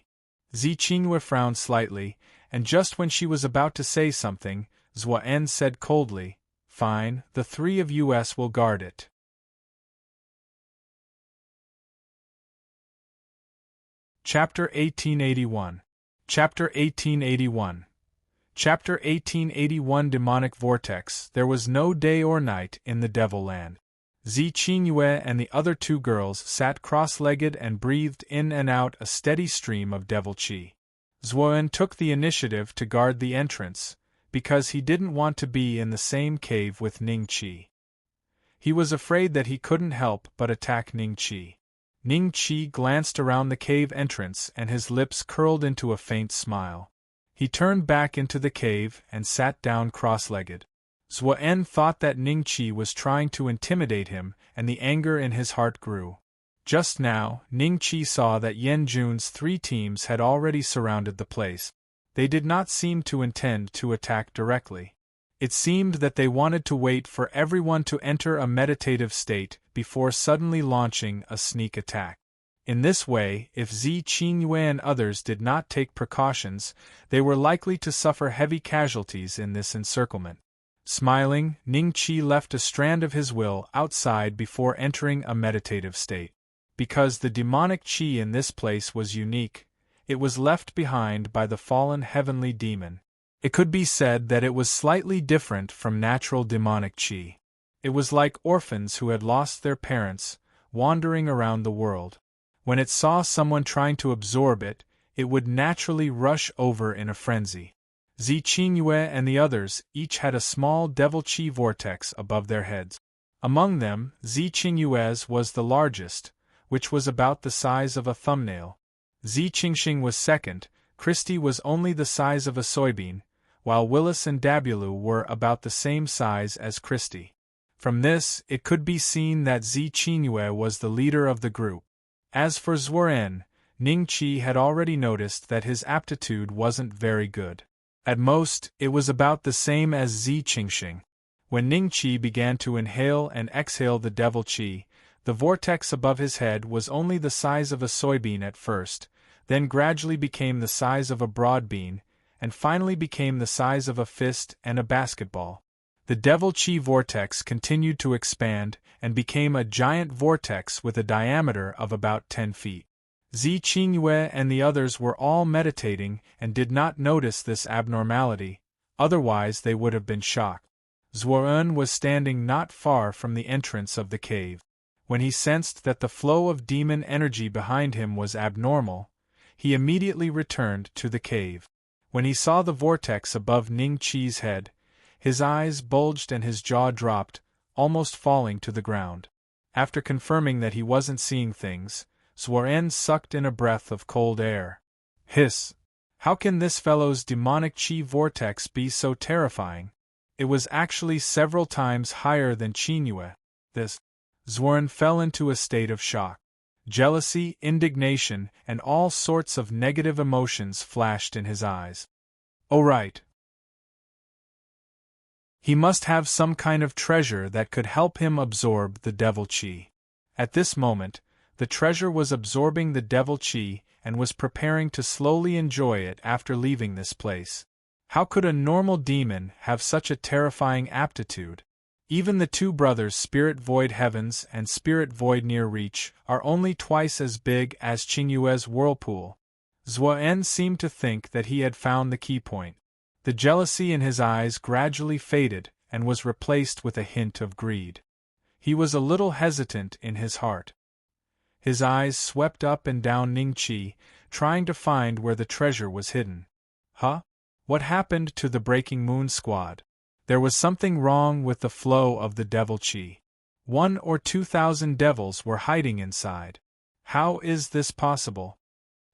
Zi Qingyue frowned slightly, and just when she was about to say something, Zuo-en said coldly, Fine, the 3 of us will guard it. Chapter 1881. Chapter 1881. Chapter 1881 Demonic Vortex. There was no day or night in the Devil Land. Zi Qingyue and the other 2 girls sat cross-legged and breathed in and out a steady stream of devil qi. Zuo-en took the initiative to guard the entrance, because he didn't want to be in the same cave with Ning Qi. He was afraid that he couldn't help but attack Ning Qi. Ning Qi glanced around the cave entrance and his lips curled into a faint smile. He turned back into the cave and sat down cross-legged. Zuo-en thought that Ning Qi was trying to intimidate him, and the anger in his heart grew. Just now, Ning Qi saw that Yan Jun's 3 teams had already surrounded the place. They did not seem to intend to attack directly. It seemed that they wanted to wait for everyone to enter a meditative state before suddenly launching a sneak attack. In this way, if Zi Qingyue and others did not take precautions, they were likely to suffer heavy casualties in this encirclement. Smiling, Ning Qi left a strand of his will outside before entering a meditative state. Because the demonic qi in this place was unique, it was left behind by the fallen heavenly demon. It could be said that it was slightly different from natural demonic qi. It was like orphans who had lost their parents, wandering around the world. When it saw someone trying to absorb it, it would naturally rush over in a frenzy. Zi Qingyue and the others each had a small devil qi vortex above their heads. Among them, Zi Qingyue's was the largest, which was about the size of a thumbnail. Zi Qingxing was second, Christie was only the size of a soybean, while Willis and Dabulu were about the same size as Christie. From this, it could be seen that Zi Qingyue was the leader of the group. As for Zuoren, Ning Qi had already noticed that his aptitude wasn't very good. At most, it was about the same as Zi Qingxing. When Ning Qi began to inhale and exhale the devil qi, the vortex above his head was only the size of a soybean at first, then gradually became the size of a broad bean, and finally became the size of a fist and a basketball. The devil qi vortex continued to expand and became a giant vortex with a diameter of about 10 feet. Zi Qingyue and the others were all meditating and did not notice this abnormality, otherwise they would have been shocked. Zuoren was standing not far from the entrance of the cave. When he sensed that the flow of demon energy behind him was abnormal, he immediately returned to the cave. When he saw the vortex above Ning Qi's head, his eyes bulged and his jaw dropped, almost falling to the ground. After confirming that he wasn't seeing things, Zuoren sucked in a breath of cold air. Hiss! How can this fellow's demonic qi vortex be so terrifying? It was actually several times higher than Qingyue. Zuoren fell into a state of shock. Jealousy, indignation, and all sorts of negative emotions flashed in his eyes. Oh right. He must have some kind of treasure that could help him absorb the devil qi. At this moment, the treasure was absorbing the devil qi and was preparing to slowly enjoy it after leaving this place. How could a normal demon have such a terrifying aptitude? Even the two brothers Spirit Void Heavens and Spirit Void Near Reach are only twice as big as Qingyue's whirlpool. Zuoren seemed to think that he had found the key point. The jealousy in his eyes gradually faded and was replaced with a hint of greed. He was a little hesitant in his heart. His eyes swept up and down Ning Qi, trying to find where the treasure was hidden. Huh? What happened to the Breaking Moon squad? There was something wrong with the flow of the devil qi. 1,000 or 2,000 devils were hiding inside. How is this possible?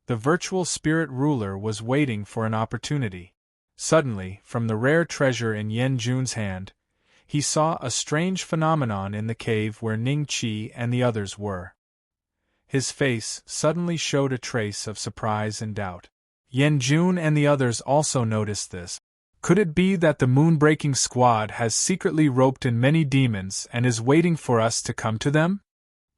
The virtual spirit ruler was waiting for an opportunity. Suddenly, from the rare treasure in Yen Jun's hand, he saw a strange phenomenon in the cave where Ning Qi and the others were. His face suddenly showed a trace of surprise and doubt. Yen Jun and the others also noticed this. Could it be that the Moonbreaking Squad has secretly roped in many demons and is waiting for us to come to them?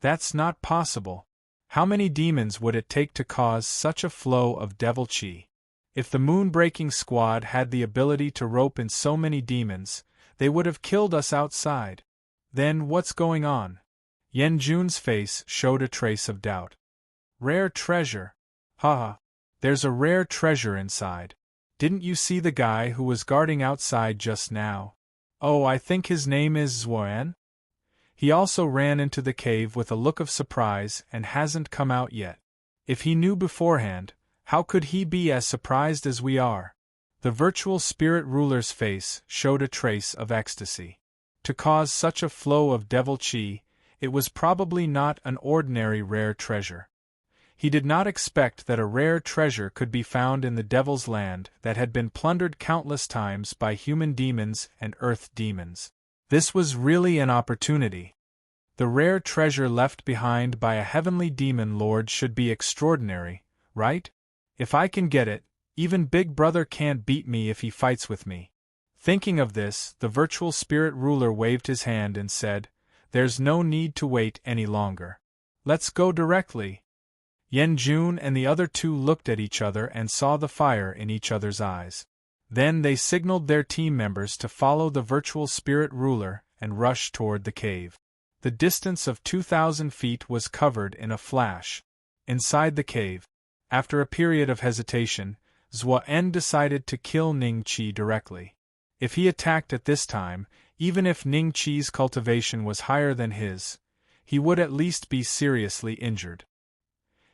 That's not possible. How many demons would it take to cause such a flow of devil qi? If the Moonbreaking Squad had the ability to rope in so many demons, they would have killed us outside. Then what's going on? Yen Jun's face showed a trace of doubt. Rare treasure. Haha. There's a rare treasure inside. Didn't you see the guy who was guarding outside just now? Oh, I think his name is Zuoren? He also ran into the cave with a look of surprise and hasn't come out yet. If he knew beforehand, how could he be as surprised as we are? The virtual spirit ruler's face showed a trace of ecstasy. To cause such a flow of devil qi, it was probably not an ordinary rare treasure. He did not expect that a rare treasure could be found in the Devil's Land that had been plundered countless times by human demons and earth demons. This was really an opportunity. The rare treasure left behind by a heavenly demon lord should be extraordinary, right? If I can get it, even Big Brother can't beat me if he fights with me. Thinking of this, the virtual spirit ruler waved his hand and said, "There's no need to wait any longer. Let's go directly." Yanjun and the other two looked at each other and saw the fire in each other's eyes. Then they signaled their team members to follow the virtual spirit ruler and rush toward the cave. The distance of 2,000 feet was covered in a flash. Inside the cave, after a period of hesitation, Zuo-en decided to kill Ning-Chi directly. If he attacked at this time, even if Ning-Chi's cultivation was higher than his, he would at least be seriously injured.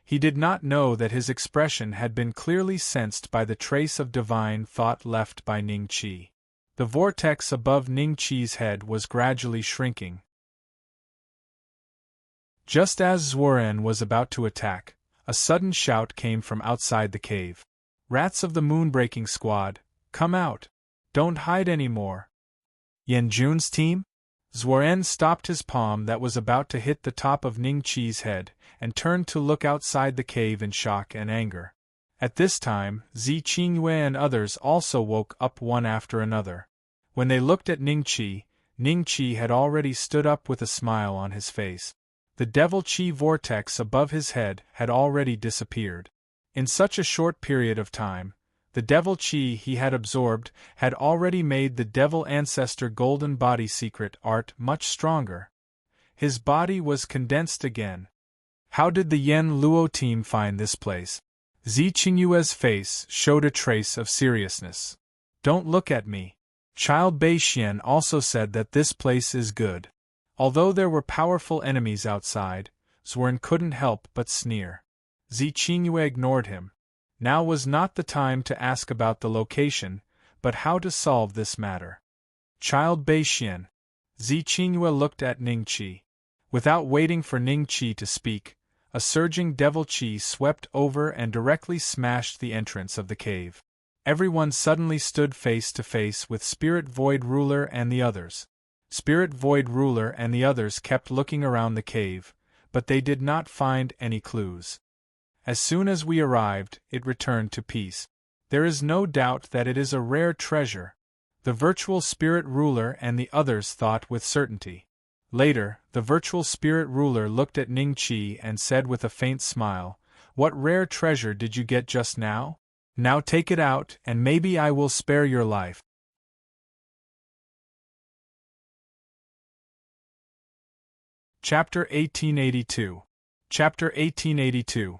He did not know that his expression had been clearly sensed by the trace of divine thought left by Ning-Chi. The vortex above Ning-Chi's head was gradually shrinking. Just as Zuo-en was about to attack, a sudden shout came from outside the cave. "Rats of the Moonbreaking Squad, come out! Don't hide anymore!" Yanjun's team? Zuo-en stopped his palm that was about to hit the top of Ning-Chi's head, and turned to look outside the cave in shock and anger. At this time, Zi Qingyue and others also woke up one after another. When they looked at Ning-Chi had already stood up with a smile on his face. The devil chi vortex above his head had already disappeared. In such a short period of time, the devil chi he had absorbed had already made the devil ancestor golden body secret art much stronger. His body was condensed again. How did the Yen Luo team find this place? Zi Qingyue's face showed a trace of seriousness. "Don't look at me." Child Bei Xian also said that this place is good. Although there were powerful enemies outside, Zuo-en couldn't help but sneer. Zi Qingyue ignored him. Now was not the time to ask about the location, but how to solve this matter. Child Bei Xian. Zi Qingyue looked at Ning-Chi. Without waiting for Ning-Chi to speak, a surging devil chi swept over and directly smashed the entrance of the cave. Everyone suddenly stood face to face with Spirit Void Ruler and the others. Spirit Void Ruler and the others kept looking around the cave, but they did not find any clues. As soon as we arrived, it returned to peace. There is no doubt that it is a rare treasure, the virtual spirit ruler and the others thought with certainty. Later, the virtual spirit ruler looked at Ning-Chi and said with a faint smile, "What rare treasure did you get just now? Now take it out and maybe I will spare your life." Chapter 1882. Chapter 1882.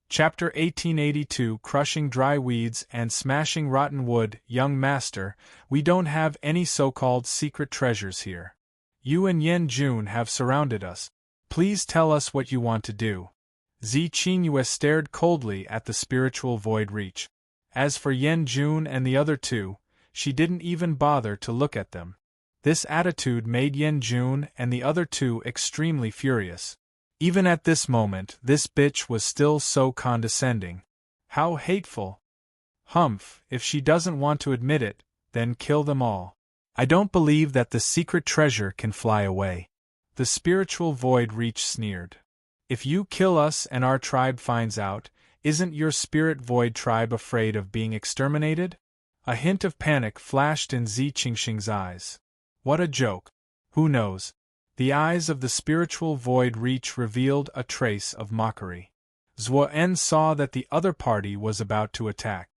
Chapter 1882 Crushing Dry Weeds and Smashing Rotten Wood. Young Master, we don't have any so-called secret treasures here. You and Yanjun have surrounded us. Please tell us what you want to do. Zi Qingyue stared coldly at the spiritual void reach. As for Yanjun and the other two, she didn't even bother to look at them. This attitude made Yanjun and the other two extremely furious. Even at this moment, this bitch was still so condescending. How hateful. Humph, if she doesn't want to admit it, then kill them all. I don't believe that the secret treasure can fly away. The spiritual void reach sneered. If you kill us and our tribe finds out, isn't your spirit void tribe afraid of being exterminated? A hint of panic flashed in Zi Qingxing's eyes. What a joke. Who knows? The eyes of the spiritual void reach revealed a trace of mockery. Zuo-en saw that the other party was about to attack.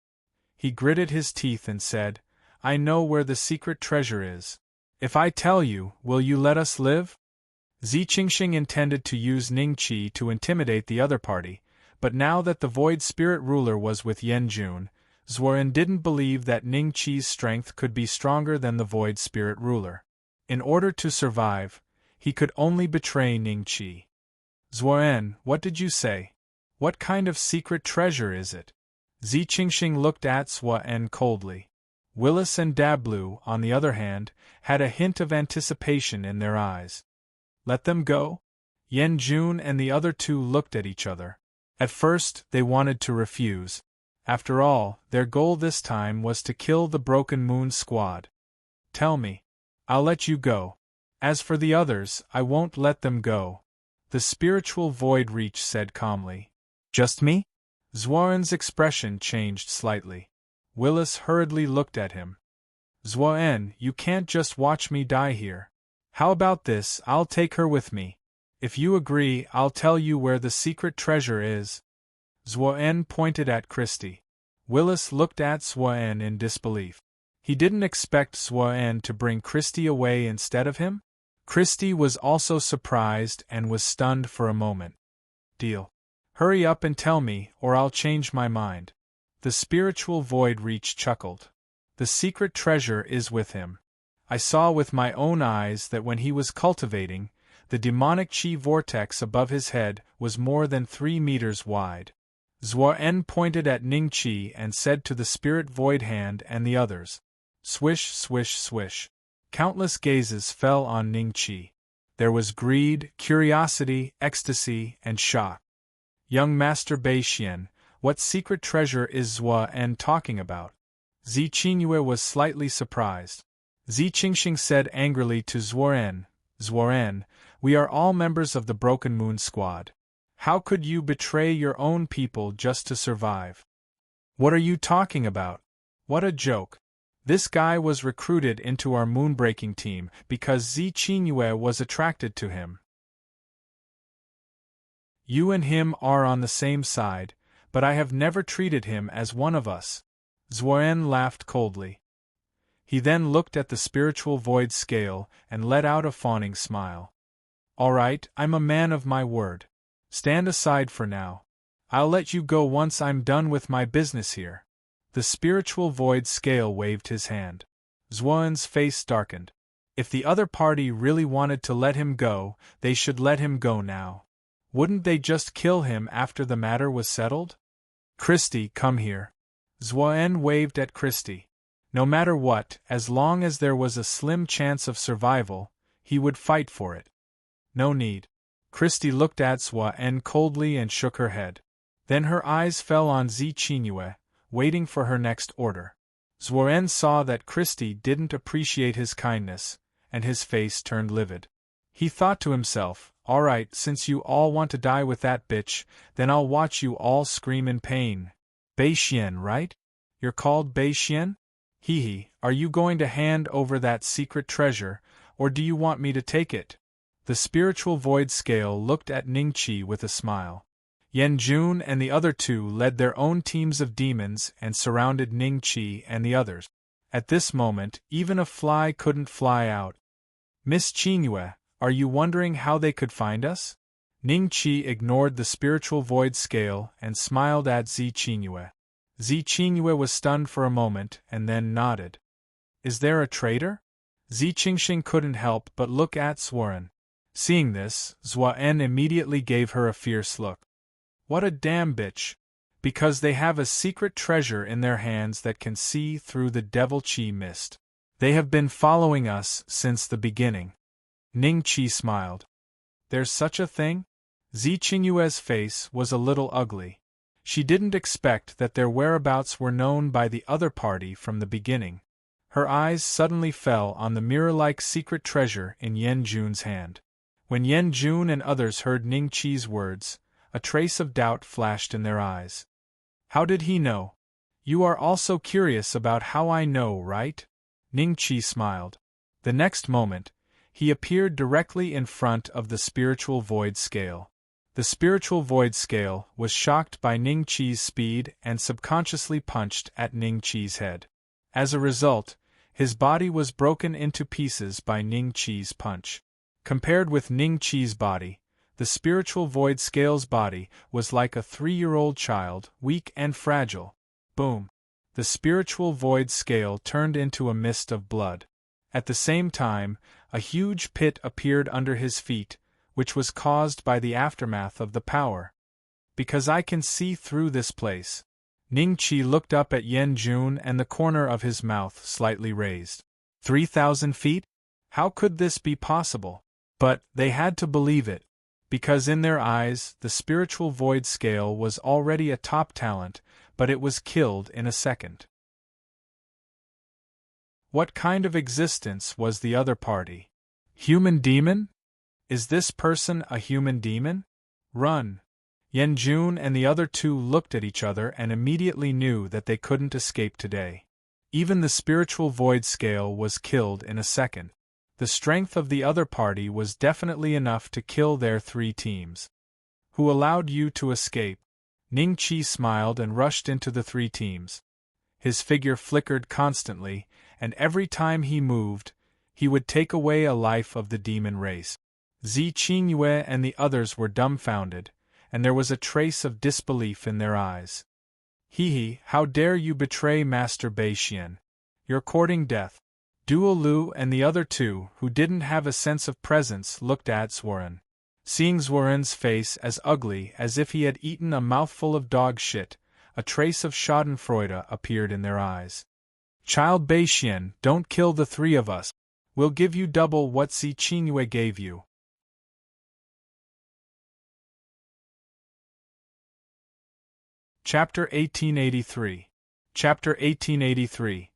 He gritted his teeth and said, "I know where the secret treasure is. If I tell you, will you let us live?" Zi Qingxing intended to use Ning-Chi to intimidate the other party, but now that the void spirit ruler was with Yanjun, Zuo-en didn't believe that Ning-Chi's strength could be stronger than the void spirit ruler. In order to survive, he could only betray Ning-Chi. "Zuo-en, what did you say? What kind of secret treasure is it?" Zi Qingxing looked at Zuo-en coldly. Willis and Dablu, on the other hand, had a hint of anticipation in their eyes. Let them go? Yanjun and the other two looked at each other. At first, they wanted to refuse. After all, their goal this time was to kill the Broken Moon Squad. "Tell me. I'll let you go. As for the others, I won't let them go," the spiritual void reach said calmly. "Just me?" Zuo-en's expression changed slightly. Willis hurriedly looked at him. Zuo-en, you can't just watch me die here. How about this, I'll take her with me. If you agree, I'll tell you where the secret treasure is. Zuo-en pointed at Christie. Willis looked at Zuo-en in disbelief. He didn't expect Zuo-en to bring Christie away instead of him? Christie was also surprised and was stunned for a moment. Deal. Hurry up and tell me, or I'll change my mind. The spiritual void reach chuckled. The secret treasure is with him. I saw with my own eyes that when he was cultivating, the demonic chi vortex above his head was more than 3 meters wide. Zuo-en pointed at Ning Chi and said to the spirit void hand and the others, "Swish, swish, swish." Countless gazes fell on Ning Chi. There was greed, curiosity, ecstasy, and shock. Young Master Bei Xian, what secret treasure is Zuo-en talking about? Zi Qingyue was slightly surprised. Zi Qingxing said angrily to Zuo-en, "Zuo-en, we are all members of the Broken Moon Squad. How could you betray your own people just to survive? What are you talking about? What a joke. This guy was recruited into our moonbreaking team because Zi Qingyue was attracted to him. You and him are on the same side, but I have never treated him as one of us." Zuo-en laughed coldly. He then looked at the spiritual void scale and let out a fawning smile. "All right, I'm a man of my word. Stand aside for now. I'll let you go once I'm done with my business here." The spiritual void scale waved his hand. Zuo-en's face darkened. If the other party really wanted to let him go, they should let him go now. Wouldn't they just kill him after the matter was settled? "Christie, come here." Zuo-en waved at Christie. No matter what, as long as there was a slim chance of survival, he would fight for it. "No need." Christie looked at Zuo-en coldly and shook her head. Then her eyes fell on Zi Qingyue, waiting for her next order. Zuo-en saw that Christie didn't appreciate his kindness, and his face turned livid. He thought to himself, "All right, since you all want to die with that bitch, then I'll watch you all scream in pain. Bei Xian, right? You're called Bei Xian? Hee, are you going to hand over that secret treasure, or do you want me to take it?" The spiritual void scale looked at Ning Chi with a smile. Yan Jun and the other two led their own teams of demons and surrounded Ning Chi and the others. At this moment, even a fly couldn't fly out. "Miss Qingyue, are you wondering how they could find us?" Ning Chi ignored the spiritual void scale and smiled at Zi Qingyue. Zi Qingyue was stunned for a moment and then nodded. "Is there a traitor?" Zi Qingxing couldn't help but look at Zuo-en. Seeing this, Zuo-en immediately gave her a fierce look. "What a damn bitch! Because they have a secret treasure in their hands that can see through the devil chi mist. They have been following us since the beginning." Ning Chi smiled. "There's such a thing?" Zi Qingyue's face was a little ugly. She didn't expect that their whereabouts were known by the other party from the beginning. Her eyes suddenly fell on the mirror-like secret treasure in Yan Jun's hand. When Yan Jun and others heard Ning Chi's words, a trace of doubt flashed in their eyes. "How did he know? You are also curious about how I know, right?" Ning Chi smiled. The next moment, he appeared directly in front of the spiritual void scale. The spiritual void scale was shocked by Ning Chi's speed and subconsciously punched at Ning Chi's head. As a result, his body was broken into pieces by Ning Chi's punch. Compared with Ning Chi's body, the spiritual void scale's body was like a 3-year-old child, weak and fragile. Boom! The spiritual void scale turned into a mist of blood. At the same time, a huge pit appeared under his feet, which was caused by the aftermath of the power. "Because I can see through this place." Ning Chi looked up at Yan Jun and the corner of his mouth slightly raised. 3,000 feet? How could this be possible? But they had to believe it, because in their eyes the spiritual void scale was already a top talent, but it was killed in a second. What kind of existence was the other party? Human demon? Is this person a human demon? Run! Yan Jun and the other two looked at each other and immediately knew that they couldn't escape today. Even the spiritual void scale was killed in a second. The strength of the other party was definitely enough to kill their 3 teams. Who allowed you to escape? Ning Qi smiled and rushed into the 3 teams. His figure flickered constantly, and every time he moved, he would take away a life of the demon race. Zi Qingyue and the others were dumbfounded, and there was a trace of disbelief in their eyes. He, how dare you betray Master Bei Xian? You're courting death. Duo Lu and the other 2, who didn't have a sense of presence, looked at Zhuoren. Seeing Zhuoren's face as ugly as if he had eaten a mouthful of dog shit, a trace of schadenfreude appeared in their eyes. Child Bei Xian, don't kill the 3 of us. We'll give you double what Zi Qingyue gave you. Chapter 1883. Chapter 1883.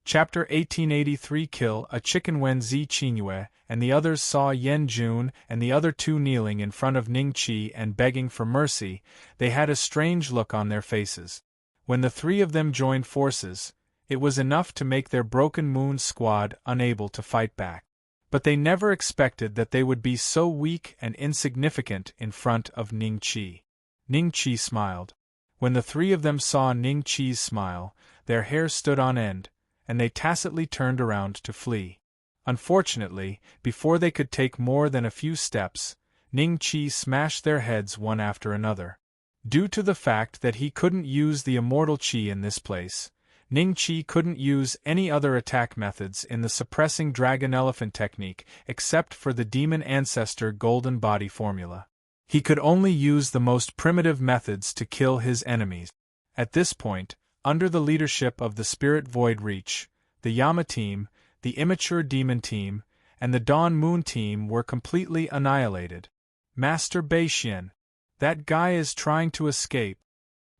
Chapter 1883. Kill a chicken. When Zi Qingyue and the others saw Yan Jun and the other 2 kneeling in front of Ning Qi and begging for mercy, they had a strange look on their faces. When the 3 of them joined forces, it was enough to make their Broken Moon squad unable to fight back. But they never expected that they would be so weak and insignificant in front of Ning Qi. Ning Qi smiled. When the 3 of them saw Ning Qi's smile, their hair stood on end, and they tacitly turned around to flee. Unfortunately, before they could take more than a few steps, Ning Qi smashed their heads one after another. Due to the fact that he couldn't use the immortal Qi in this place, Ning Qi couldn't use any other attack methods in the suppressing dragon elephant technique except for the demon ancestor golden body formula. He could only use the most primitive methods to kill his enemies. At this point, under the leadership of the Spirit Void Reach, the Yama team, the Immature Demon team, and the Dawn Moon team were completely annihilated. Master Bei Xian, that guy is trying to escape.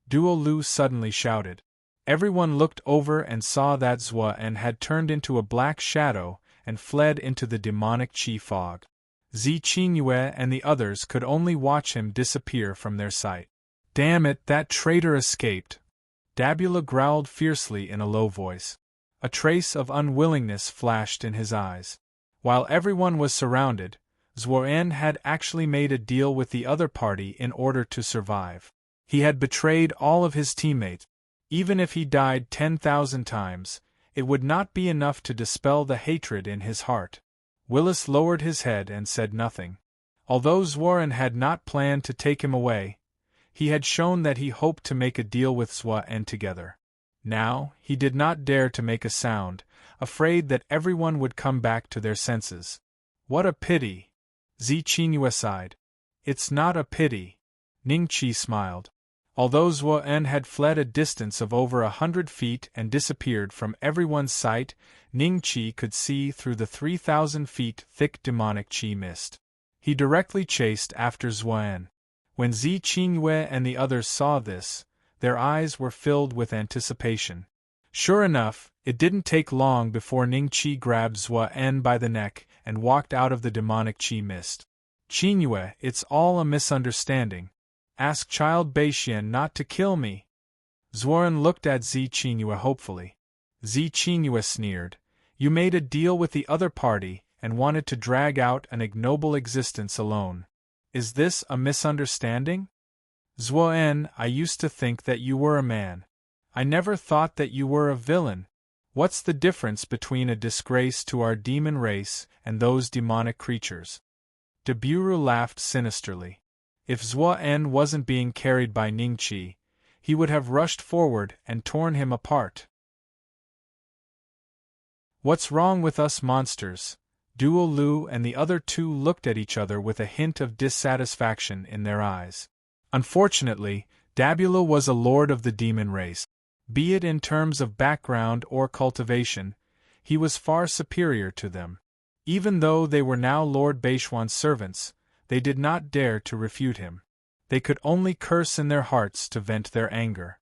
Duo Lu suddenly shouted. Everyone looked over and saw that Zhuoren had turned into a black shadow and fled into the demonic Qi fog. Zi Qingyue and the others could only watch him disappear from their sight. Damn it, that traitor escaped! Dabula growled fiercely in a low voice. A trace of unwillingness flashed in his eyes. While everyone was surrounded, Zhuoren had actually made a deal with the other party in order to survive. He had betrayed all of his teammates. Even if he died 10,000 times, it would not be enough to dispel the hatred in his heart. Willis lowered his head and said nothing. Although Zhuoren had not planned to take him away, he had shown that he hoped to make a deal with Zhuoren together. Now, he did not dare to make a sound, afraid that everyone would come back to their senses. What a pity! Zi Qingyue sighed. It's not a pity. Ning Qi smiled. Although Zhuoren had fled a distance of over 100 feet and disappeared from everyone's sight, Ning Qi could see through the 3,000 feet thick demonic Qi mist. He directly chased after Zhuoren. When Zi Qingyue and the others saw this, their eyes were filled with anticipation. Sure enough, it didn't take long before Ning Qi grabbed Zhuoren by the neck and walked out of the demonic Qi mist. Qingyue, it's all a misunderstanding. Ask Child Bei Xian not to kill me. Zhuoren looked at Zi Qingyue hopefully. Zi Qingyue sneered. You made a deal with the other party and wanted to drag out an ignoble existence alone. Is this a misunderstanding? Zhuoren, I used to think that you were a man. I never thought that you were a villain. What's the difference between a disgrace to our demon race and those demonic creatures? Deburu laughed sinisterly. If Zhuoren wasn't being carried by Ning Qi, he would have rushed forward and torn him apart. What's wrong with us monsters? Duo Lu and the other 2 looked at each other with a hint of dissatisfaction in their eyes. Unfortunately, Dabula was a lord of the demon race. Be it in terms of background or cultivation, he was far superior to them. Even though they were now Lord Beishuan's servants, they did not dare to refute him. They could only curse in their hearts to vent their anger.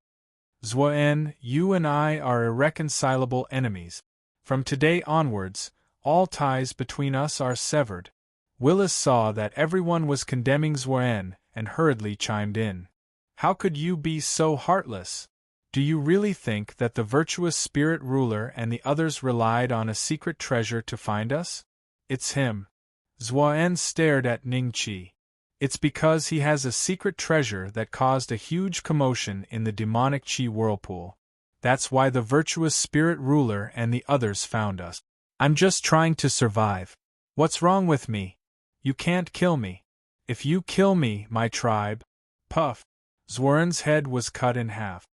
Zhuoren, you and I are irreconcilable enemies. From today onwards, all ties between us are severed. Willis saw that everyone was condemning Zhuoren and hurriedly chimed in. How could you be so heartless? Do you really think that the virtuous spirit ruler and the others relied on a secret treasure to find us? It's him. Zuo-en stared at Ning-Chi. It's because he has a secret treasure that caused a huge commotion in the demonic Qi whirlpool. That's why the virtuous spirit ruler and the others found us. I'm just trying to survive. What's wrong with me? You can't kill me. If you kill me, my tribe... Puff. Zuo-en's head was cut in half.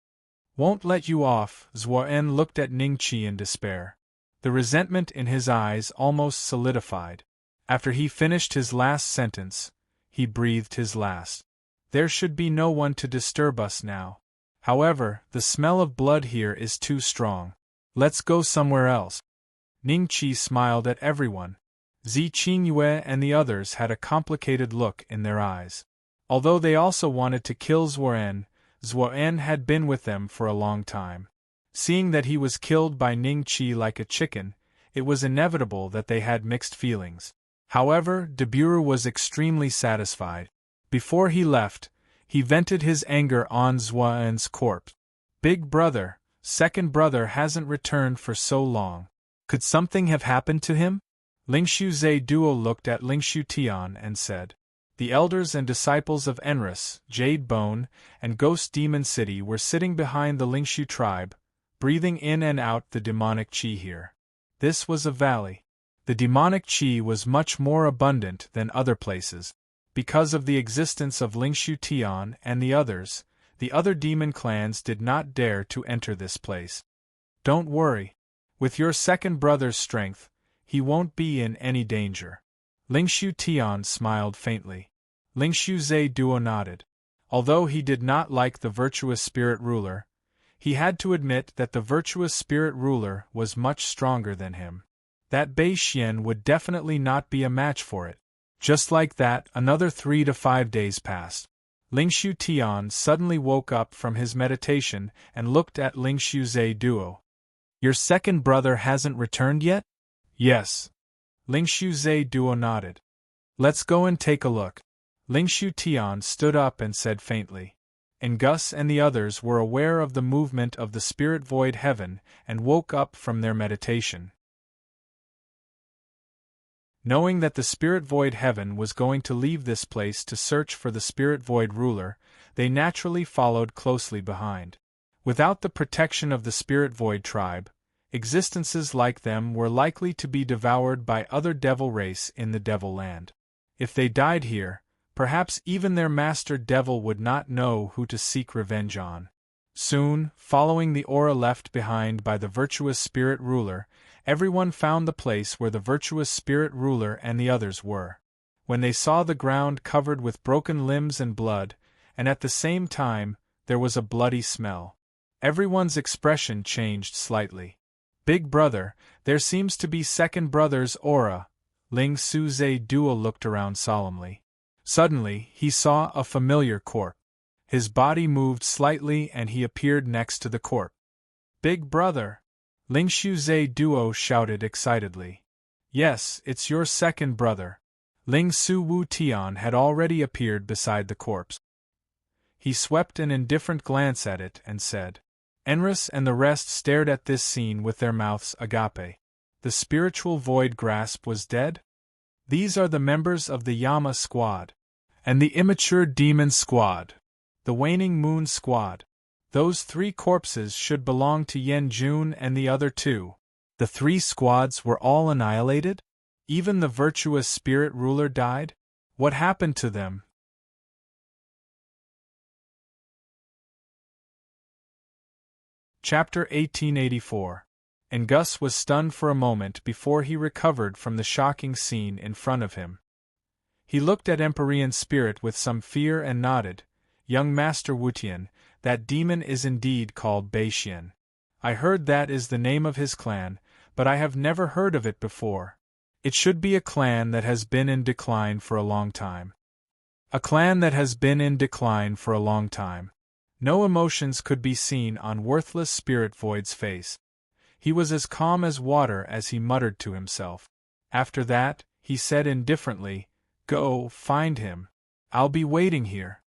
Won't let you off. Zuo-en looked at Ning-Chi in despair. The resentment in his eyes almost solidified. After he finished his last sentence, he breathed his last. There should be no one to disturb us now. However, the smell of blood here is too strong. Let's go somewhere else. Ning-Chi smiled at everyone. Zi Qingyue and the others had a complicated look in their eyes. Although they also wanted to kill Zuo-en, Zuo-en had been with them for a long time. Seeing that he was killed by Ning-Chi like a chicken, it was inevitable that they had mixed feelings. However, Deburu was extremely satisfied. Before he left, he vented his anger on Zuo-en's corpse. Big brother, second brother hasn't returned for so long. Could something have happened to him? Lingshu Zhe Duo looked at Lingshu Tian and said. The elders and disciples of Enris, Jade Bone, and Ghost Demon City were sitting behind the Lingshu tribe, breathing in and out the demonic qi here. This was a valley. The demonic qi was much more abundant than other places. Because of the existence of Lingshu Tian and the other demon clans did not dare to enter this place. Don't worry. With your second brother's strength, he won't be in any danger. Lingshu Tian smiled faintly. Lingshu Zhe Duo nodded. Although he did not like the virtuous spirit ruler, he had to admit that the virtuous spirit ruler was much stronger than him. That Bei Xian would definitely not be a match for it. Just like that, another 3 to 5 days passed. Lingshu Tian suddenly woke up from his meditation and looked at Lingshu Zhe Duo. Your second brother hasn't returned yet? Yes. Lingshu Zhe Duo nodded. Let's go and take a look. Lingshu Tian stood up and said faintly. And Gus and the others were aware of the movement of the spirit void heaven and woke up from their meditation. Knowing that the spirit void heaven was going to leave this place to search for the spirit void ruler, they naturally followed closely behind. Without the protection of the spirit void tribe, existences like them were likely to be devoured by other devil race in the devil land. If they died here, perhaps even their master devil would not know who to seek revenge on. Soon, following the aura left behind by the virtuous spirit ruler, everyone found the place where the virtuous spirit ruler and the others were. When they saw the ground covered with broken limbs and blood, and at the same time, there was a bloody smell, everyone's expression changed slightly. Big brother, there seems to be second brother's aura. Ling Su Zhe Duo looked around solemnly. Suddenly, he saw a familiar corpse. His body moved slightly and he appeared next to the corpse. Big brother! Lingshu Zhe Duo shouted excitedly. Yes, it's your second brother. Ling Su Wu Tian had already appeared beside the corpse. He swept an indifferent glance at it and said. Enris and the rest stared at this scene with their mouths agape. The spiritual void grasp was dead? These are the members of the Yama squad. And the immature demon squad. The waning moon squad. Those 3 corpses should belong to Yen Jun and the other 2. The 3 squads were all annihilated? Even the virtuous spirit ruler died? What happened to them? Chapter 1884. And Gus was stunned for a moment before he recovered from the shocking scene in front of him. He looked at Empyrean Spirit with some fear and nodded. Young Master Wutian, that demon is indeed called Bei Xian. I heard that is the name of his clan, but I have never heard of it before. It should be a clan that has been in decline for a long time. A clan that has been in decline for a long time. No emotions could be seen on worthless Spirit Void's face. He was as calm as water as he muttered to himself. After that, he said indifferently, Go, find him. I'll be waiting here.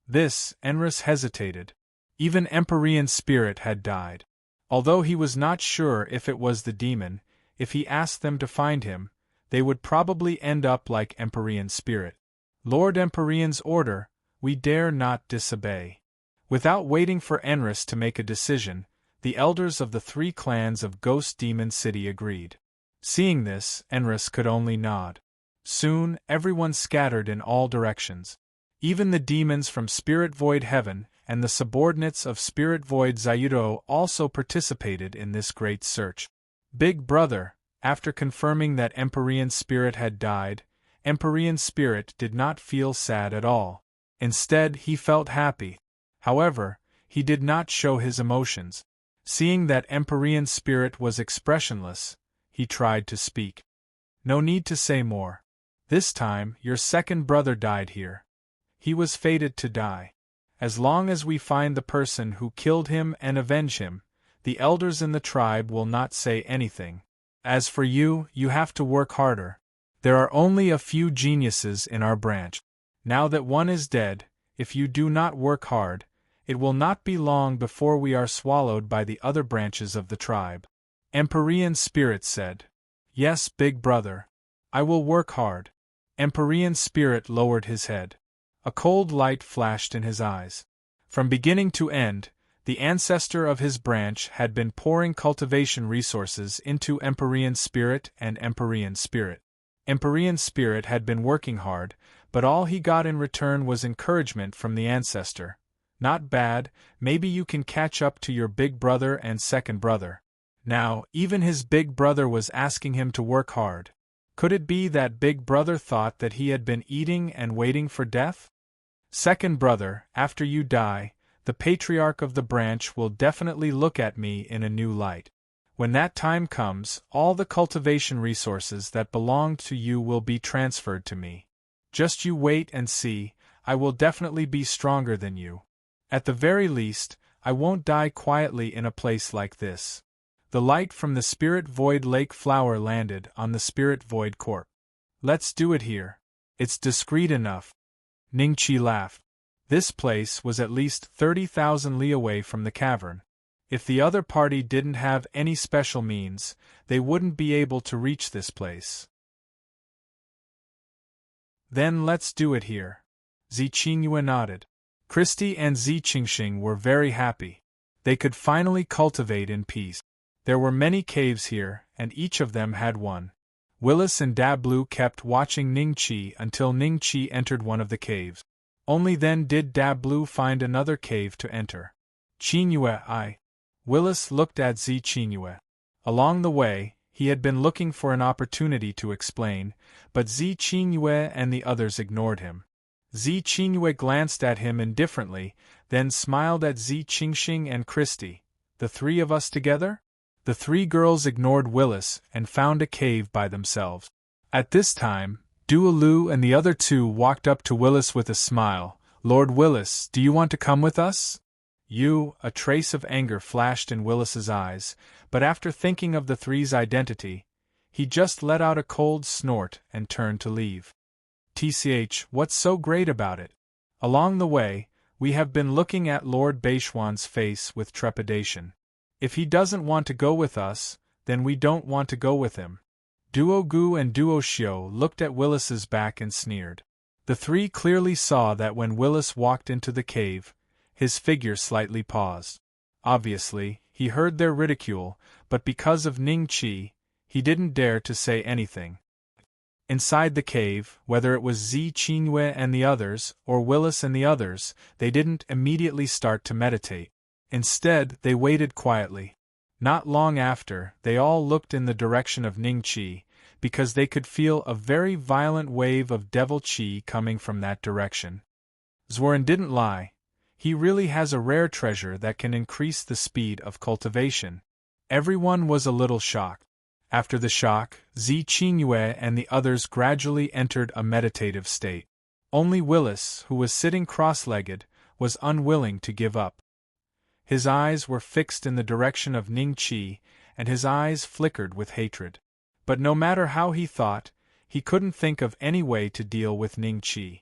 This, Enris hesitated. Even Empyrean spirit had died. Although he was not sure if it was the demon, if he asked them to find him, they would probably end up like Empyrean spirit. Lord Empyrean's order, we dare not disobey. Without waiting for Enris to make a decision, the elders of the 3 clans of Ghost Demon City agreed. Seeing this, Enris could only nod. Soon, everyone scattered in all directions. Even the demons from Spirit Void Heaven and the subordinates of Spirit Void Zayuro also participated in this great search. Big Brother, after confirming that Empyrean spirit had died, Empyrean spirit did not feel sad at all. Instead, he felt happy. However, he did not show his emotions. Seeing that Empyrean spirit was expressionless, he tried to speak. No need to say more. This time, your second brother died here. He was fated to die. As long as we find the person who killed him and avenge him, the elders in the tribe will not say anything. As for you, you have to work harder. There are only a few geniuses in our branch. Now that one is dead, if you do not work hard, it will not be long before we are swallowed by the other branches of the tribe. Empyrean spirit said. Yes, big brother. I will work hard. Empyrean spirit lowered his head. A cold light flashed in his eyes. From beginning to end, the ancestor of his branch had been pouring cultivation resources into Empyrean spirit and Empyrean spirit. Empyrean spirit had been working hard, but all he got in return was encouragement from the ancestor. Not bad, maybe you can catch up to your big brother and second brother. Now, even his big brother was asking him to work hard. Could it be that big brother thought that he had been eating and waiting for death? Second brother, after you die, the patriarch of the branch will definitely look at me in a new light. When that time comes, all the cultivation resources that belonged to you will be transferred to me. Just you wait and see, I will definitely be stronger than you. At the very least, I won't die quietly in a place like this. The light from the Spirit Void Lake flower landed on the Spirit Void corpse. Let's do it here. It's discreet enough. Ningqi laughed. This place was at least 30,000 li away from the cavern. If the other party didn't have any special means, they wouldn't be able to reach this place. Then let's do it here. Zi Qingyue nodded. Christy and Zi Qingxing were very happy. They could finally cultivate in peace. There were many caves here, and each of them had one. Willis and Dablu kept watching Ningqi until Ningqi entered one of the caves. Only then did Dablu find another cave to enter. Qingyue. Willis looked at Zi Qingyue. Along the way, he had been looking for an opportunity to explain, but Zi Qingyue and the others ignored him. Zi Qingyue glanced at him indifferently, then smiled at Zi Qingxing and Christy. The 3 of us together? The 3 girls ignored Willis and found a cave by themselves. At this time, Dualu and the other 2 walked up to Willis with a smile. Lord Willis, do you want to come with us? A trace of anger flashed in Willis's eyes, but after thinking of the 3's identity, he just let out a cold snort and turned to leave. What's so great about it? Along the way, we have been looking at Lord Beishuan's face with trepidation. If he doesn't want to go with us, then we don't want to go with him. Duo Gu and Duo Xiu looked at Willis's back and sneered. The 3 clearly saw that when Willis walked into the cave, his figure slightly paused. Obviously, he heard their ridicule, but because of Ningqi, he didn't dare to say anything. Inside the cave, whether it was Zi Qingyue and the others, or Willis and the others, they didn't immediately start to meditate. Instead, they waited quietly. Not long after, they all looked in the direction of Ningqi, because they could feel a very violent wave of devil qi coming from that direction. Zworen didn't lie. He really has a rare treasure that can increase the speed of cultivation. Everyone was a little shocked. After the shock, Zi Qingyue and the others gradually entered a meditative state. Only Willis, who was sitting cross-legged, was unwilling to give up. His eyes were fixed in the direction of Ningqi, and his eyes flickered with hatred. But no matter how he thought, he couldn't think of any way to deal with Ningqi.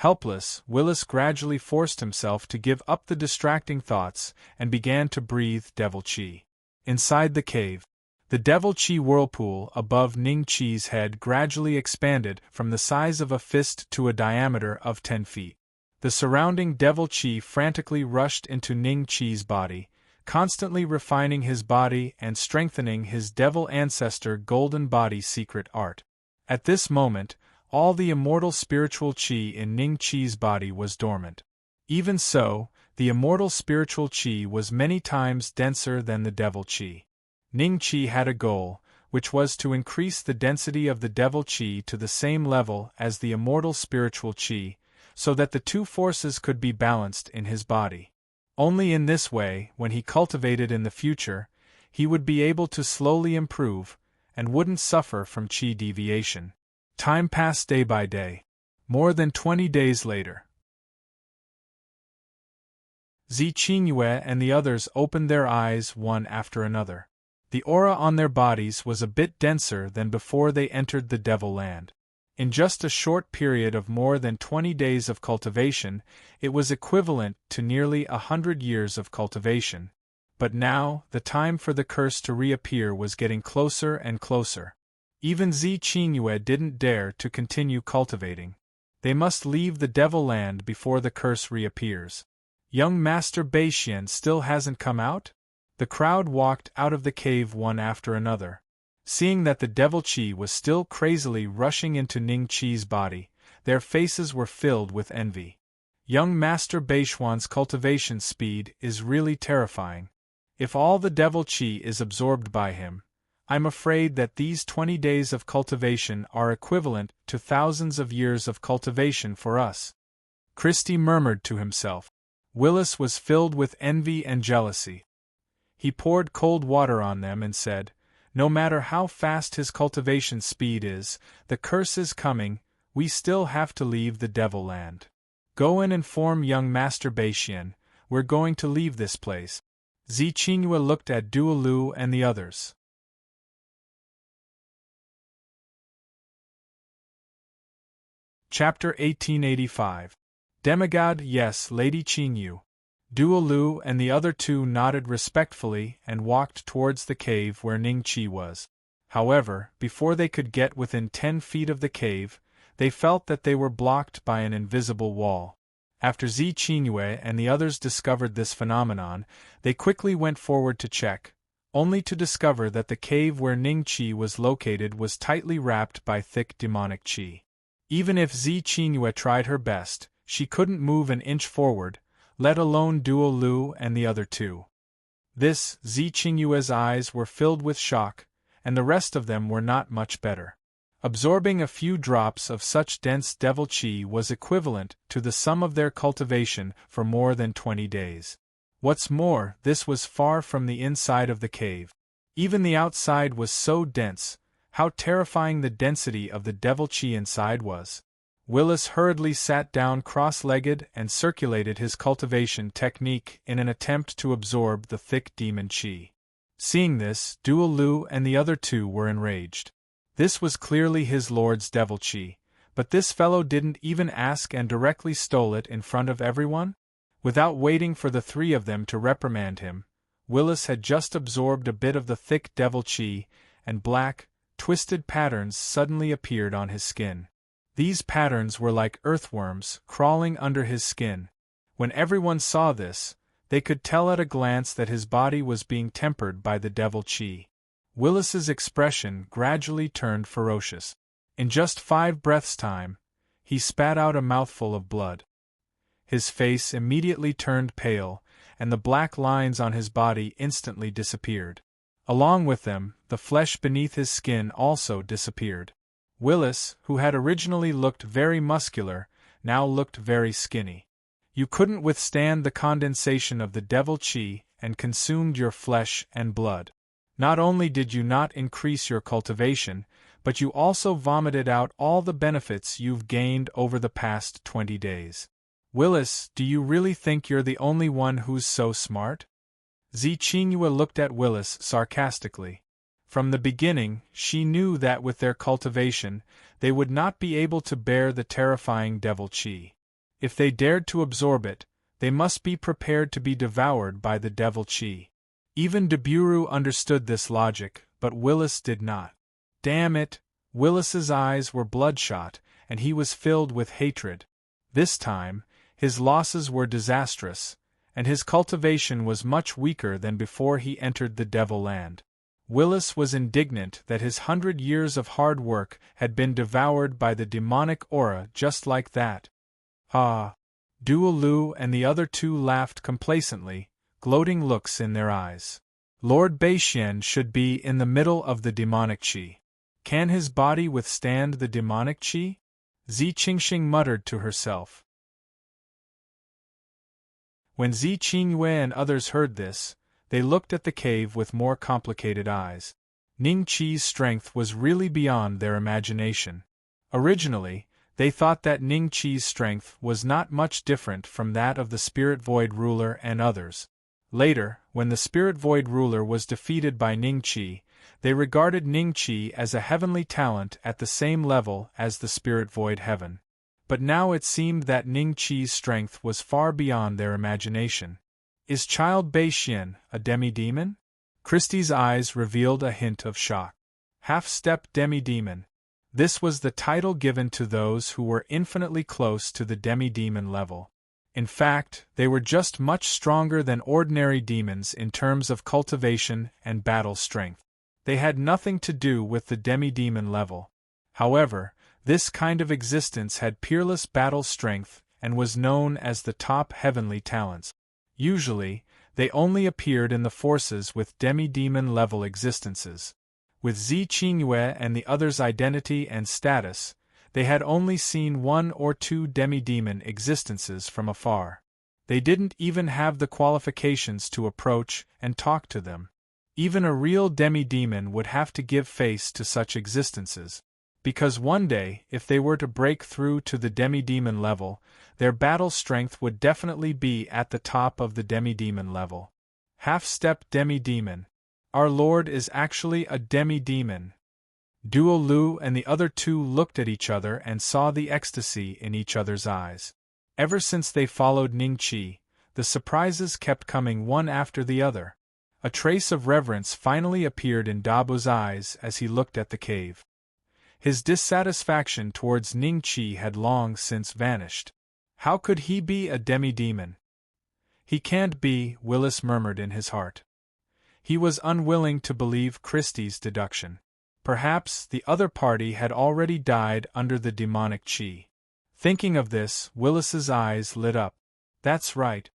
Helpless, Willis gradually forced himself to give up the distracting thoughts and began to breathe devil chi. Inside the cave, the devil chi whirlpool above Ning Chi's head gradually expanded from the size of a fist to a diameter of 10 feet. The surrounding devil chi frantically rushed into Ning Chi's body, constantly refining his body and strengthening his devil ancestor golden body secret art. At this moment, all the immortal spiritual chi in Ning Chi's body was dormant. Even so, the immortal spiritual chi was many times denser than the devil chi. Ning Chi had a goal, which was to increase the density of the devil chi to the same level as the immortal spiritual chi, so that the two forces could be balanced in his body. Only in this way, when he cultivated in the future, he would be able to slowly improve, and wouldn't suffer from chi deviation. Time passed day by day. More than 20 days later, Zi Qingyue and the others opened their eyes one after another. The aura on their bodies was a bit denser than before they entered the Devil Land. In just a short period of more than 20 days of cultivation, it was equivalent to nearly 100 years of cultivation. But now, the time for the curse to reappear was getting closer and closer. Even Zi Qingyue didn't dare to continue cultivating. They must leave the Devil Land before the curse reappears. Young Master Beixian still hasn't come out? The crowd walked out of the cave one after another. Seeing that the devil chi was still crazily rushing into Ning Chi's body, their faces were filled with envy. Young Master Beixian's cultivation speed is really terrifying. If all the devil chi is absorbed by him, I'm afraid that these 20 days of cultivation are equivalent to thousands of years of cultivation for us. Christie murmured to himself. Willis was filled with envy and jealousy. He poured cold water on them and said, "No matter how fast his cultivation speed is, the curse is coming, we still have to leave the Devil Land. Go and inform young Master Beixian, we're going to leave this place." Zi Qingyue looked at Duolu and the others. Chapter 1885. Demigod, yes, Lady Qingyu. Duolu and the other two nodded respectfully and walked towards the cave where Ning Chi was. However, before they could get within 10 feet of the cave, they felt that they were blocked by an invisible wall. After Zi Qingyue and the others discovered this phenomenon, they quickly went forward to check, only to discover that the cave where Ning Chi was located was tightly wrapped by thick demonic chi. Even if Zi Qingyue tried her best, she couldn't move an inch forward, let alone Duolu and the other two. This, Zi Qingyue's eyes were filled with shock, and the rest of them were not much better. Absorbing a few drops of such dense devil chi was equivalent to the sum of their cultivation for more than 20 days. What's more, this was far from the inside of the cave. Even the outside was so dense. How terrifying the density of the devil chi inside was. Willis hurriedly sat down cross-legged and circulated his cultivation technique in an attempt to absorb the thick demon chi. Seeing this, Duolu and the other two were enraged. This was clearly his lord's devil chi, but this fellow didn't even ask and directly stole it in front of everyone? Without waiting for the three of them to reprimand him, Willis had just absorbed a bit of the thick devil chi, and black, twisted patterns suddenly appeared on his skin. These patterns were like earthworms crawling under his skin. When everyone saw this, they could tell at a glance that his body was being tempered by the devil chi. Willis's expression gradually turned ferocious. In just 5 breaths' time, he spat out a mouthful of blood. His face immediately turned pale, and the black lines on his body instantly disappeared. Along with them, the flesh beneath his skin also disappeared. Willis, who had originally looked very muscular, now looked very skinny. You couldn't withstand the condensation of the devil chi and consumed your flesh and blood. Not only did you not increase your cultivation, but you also vomited out all the benefits you've gained over the past 20 days. Willis, do you really think you're the only one who's so smart? Zi Qingyue looked at Willis sarcastically. From the beginning, she knew that with their cultivation, they would not be able to bear the terrifying devil chi. If they dared to absorb it, they must be prepared to be devoured by the devil Qi. Even Deburu understood this logic, but Willis did not. Damn it! Willis's eyes were bloodshot, and he was filled with hatred. This time, his losses were disastrous, and his cultivation was much weaker than before he entered the Devil Land. Willis was indignant that his 100 years of hard work had been devoured by the demonic aura just like that. Ah! Duo Lu and the other two laughed complacently, gloating looks in their eyes. Lord Beixian should be in the middle of the demonic qi. Can his body withstand the demonic qi? Zi Qingxing muttered to herself. When Zi Qingyue and others heard this, they looked at the cave with more complicated eyes. Ning Qi's strength was really beyond their imagination. Originally, they thought that Ning Qi's strength was not much different from that of the Spirit Void Ruler and others. Later, when the Spirit Void Ruler was defeated by Ning Qi, they regarded Ning Qi as a heavenly talent at the same level as the Spirit Void Heaven. But now it seemed that Ning Qi's strength was far beyond their imagination. Is Child Beixian a demi-demon? Christie's eyes revealed a hint of shock. Half-step demi-demon. This was the title given to those who were infinitely close to the demi-demon level. In fact, they were just much stronger than ordinary demons in terms of cultivation and battle strength. They had nothing to do with the demi-demon level. However, this kind of existence had peerless battle strength and was known as the top heavenly talents. Usually, they only appeared in the forces with demi-demon level existences. With Zi Qingyue and the others' identity and status, they had only seen 1 or 2 demi-demon existences from afar. They didn't even have the qualifications to approach and talk to them. Even a real demi-demon would have to give face to such existences. Because one day, if they were to break through to the demi-demon level, their battle strength would definitely be at the top of the demi-demon level. Half-step demi-demon. Our Lord is actually a demi-demon. Duo Lu and the other two looked at each other and saw the ecstasy in each other's eyes. Ever since they followed Ning Qi, the surprises kept coming one after the other. A trace of reverence finally appeared in Dabu's eyes as he looked at the cave. His dissatisfaction towards Ning Qi had long since vanished. How could he be a demi-demon? He can't be, Willis murmured in his heart. He was unwilling to believe Christie's deduction. Perhaps the other party had already died under the demonic qi. Thinking of this, Willis's eyes lit up. That's right.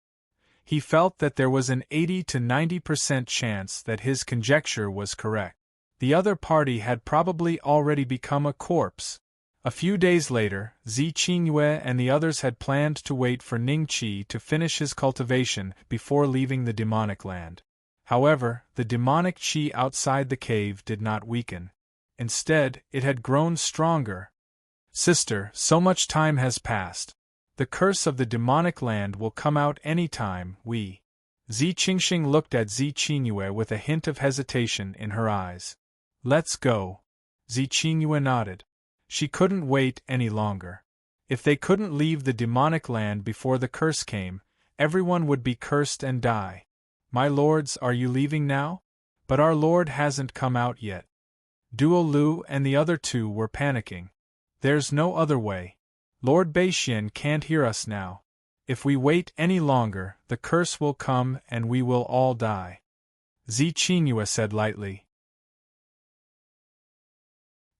He felt that there was an 80 to 90% chance that his conjecture was correct. The other party had probably already become a corpse. A few days later, Zi Qingyue and the others had planned to wait for Ning Qi to finish his cultivation before leaving the demonic land. However, the demonic qi outside the cave did not weaken. Instead, it had grown stronger. Sister, so much time has passed. The curse of the demonic land will come out any time, Zi Qingxing looked at Zi Qingyue with a hint of hesitation in her eyes. Let's go. Zi Qingyue nodded. She couldn't wait any longer. If they couldn't leave the demonic land before the curse came, everyone would be cursed and die. My lords, are you leaving now? But our lord hasn't come out yet. Duo Lu and the other two were panicking. There's no other way. Lord Beixian can't hear us now. If we wait any longer, the curse will come and we will all die. Zi Qingyue said lightly.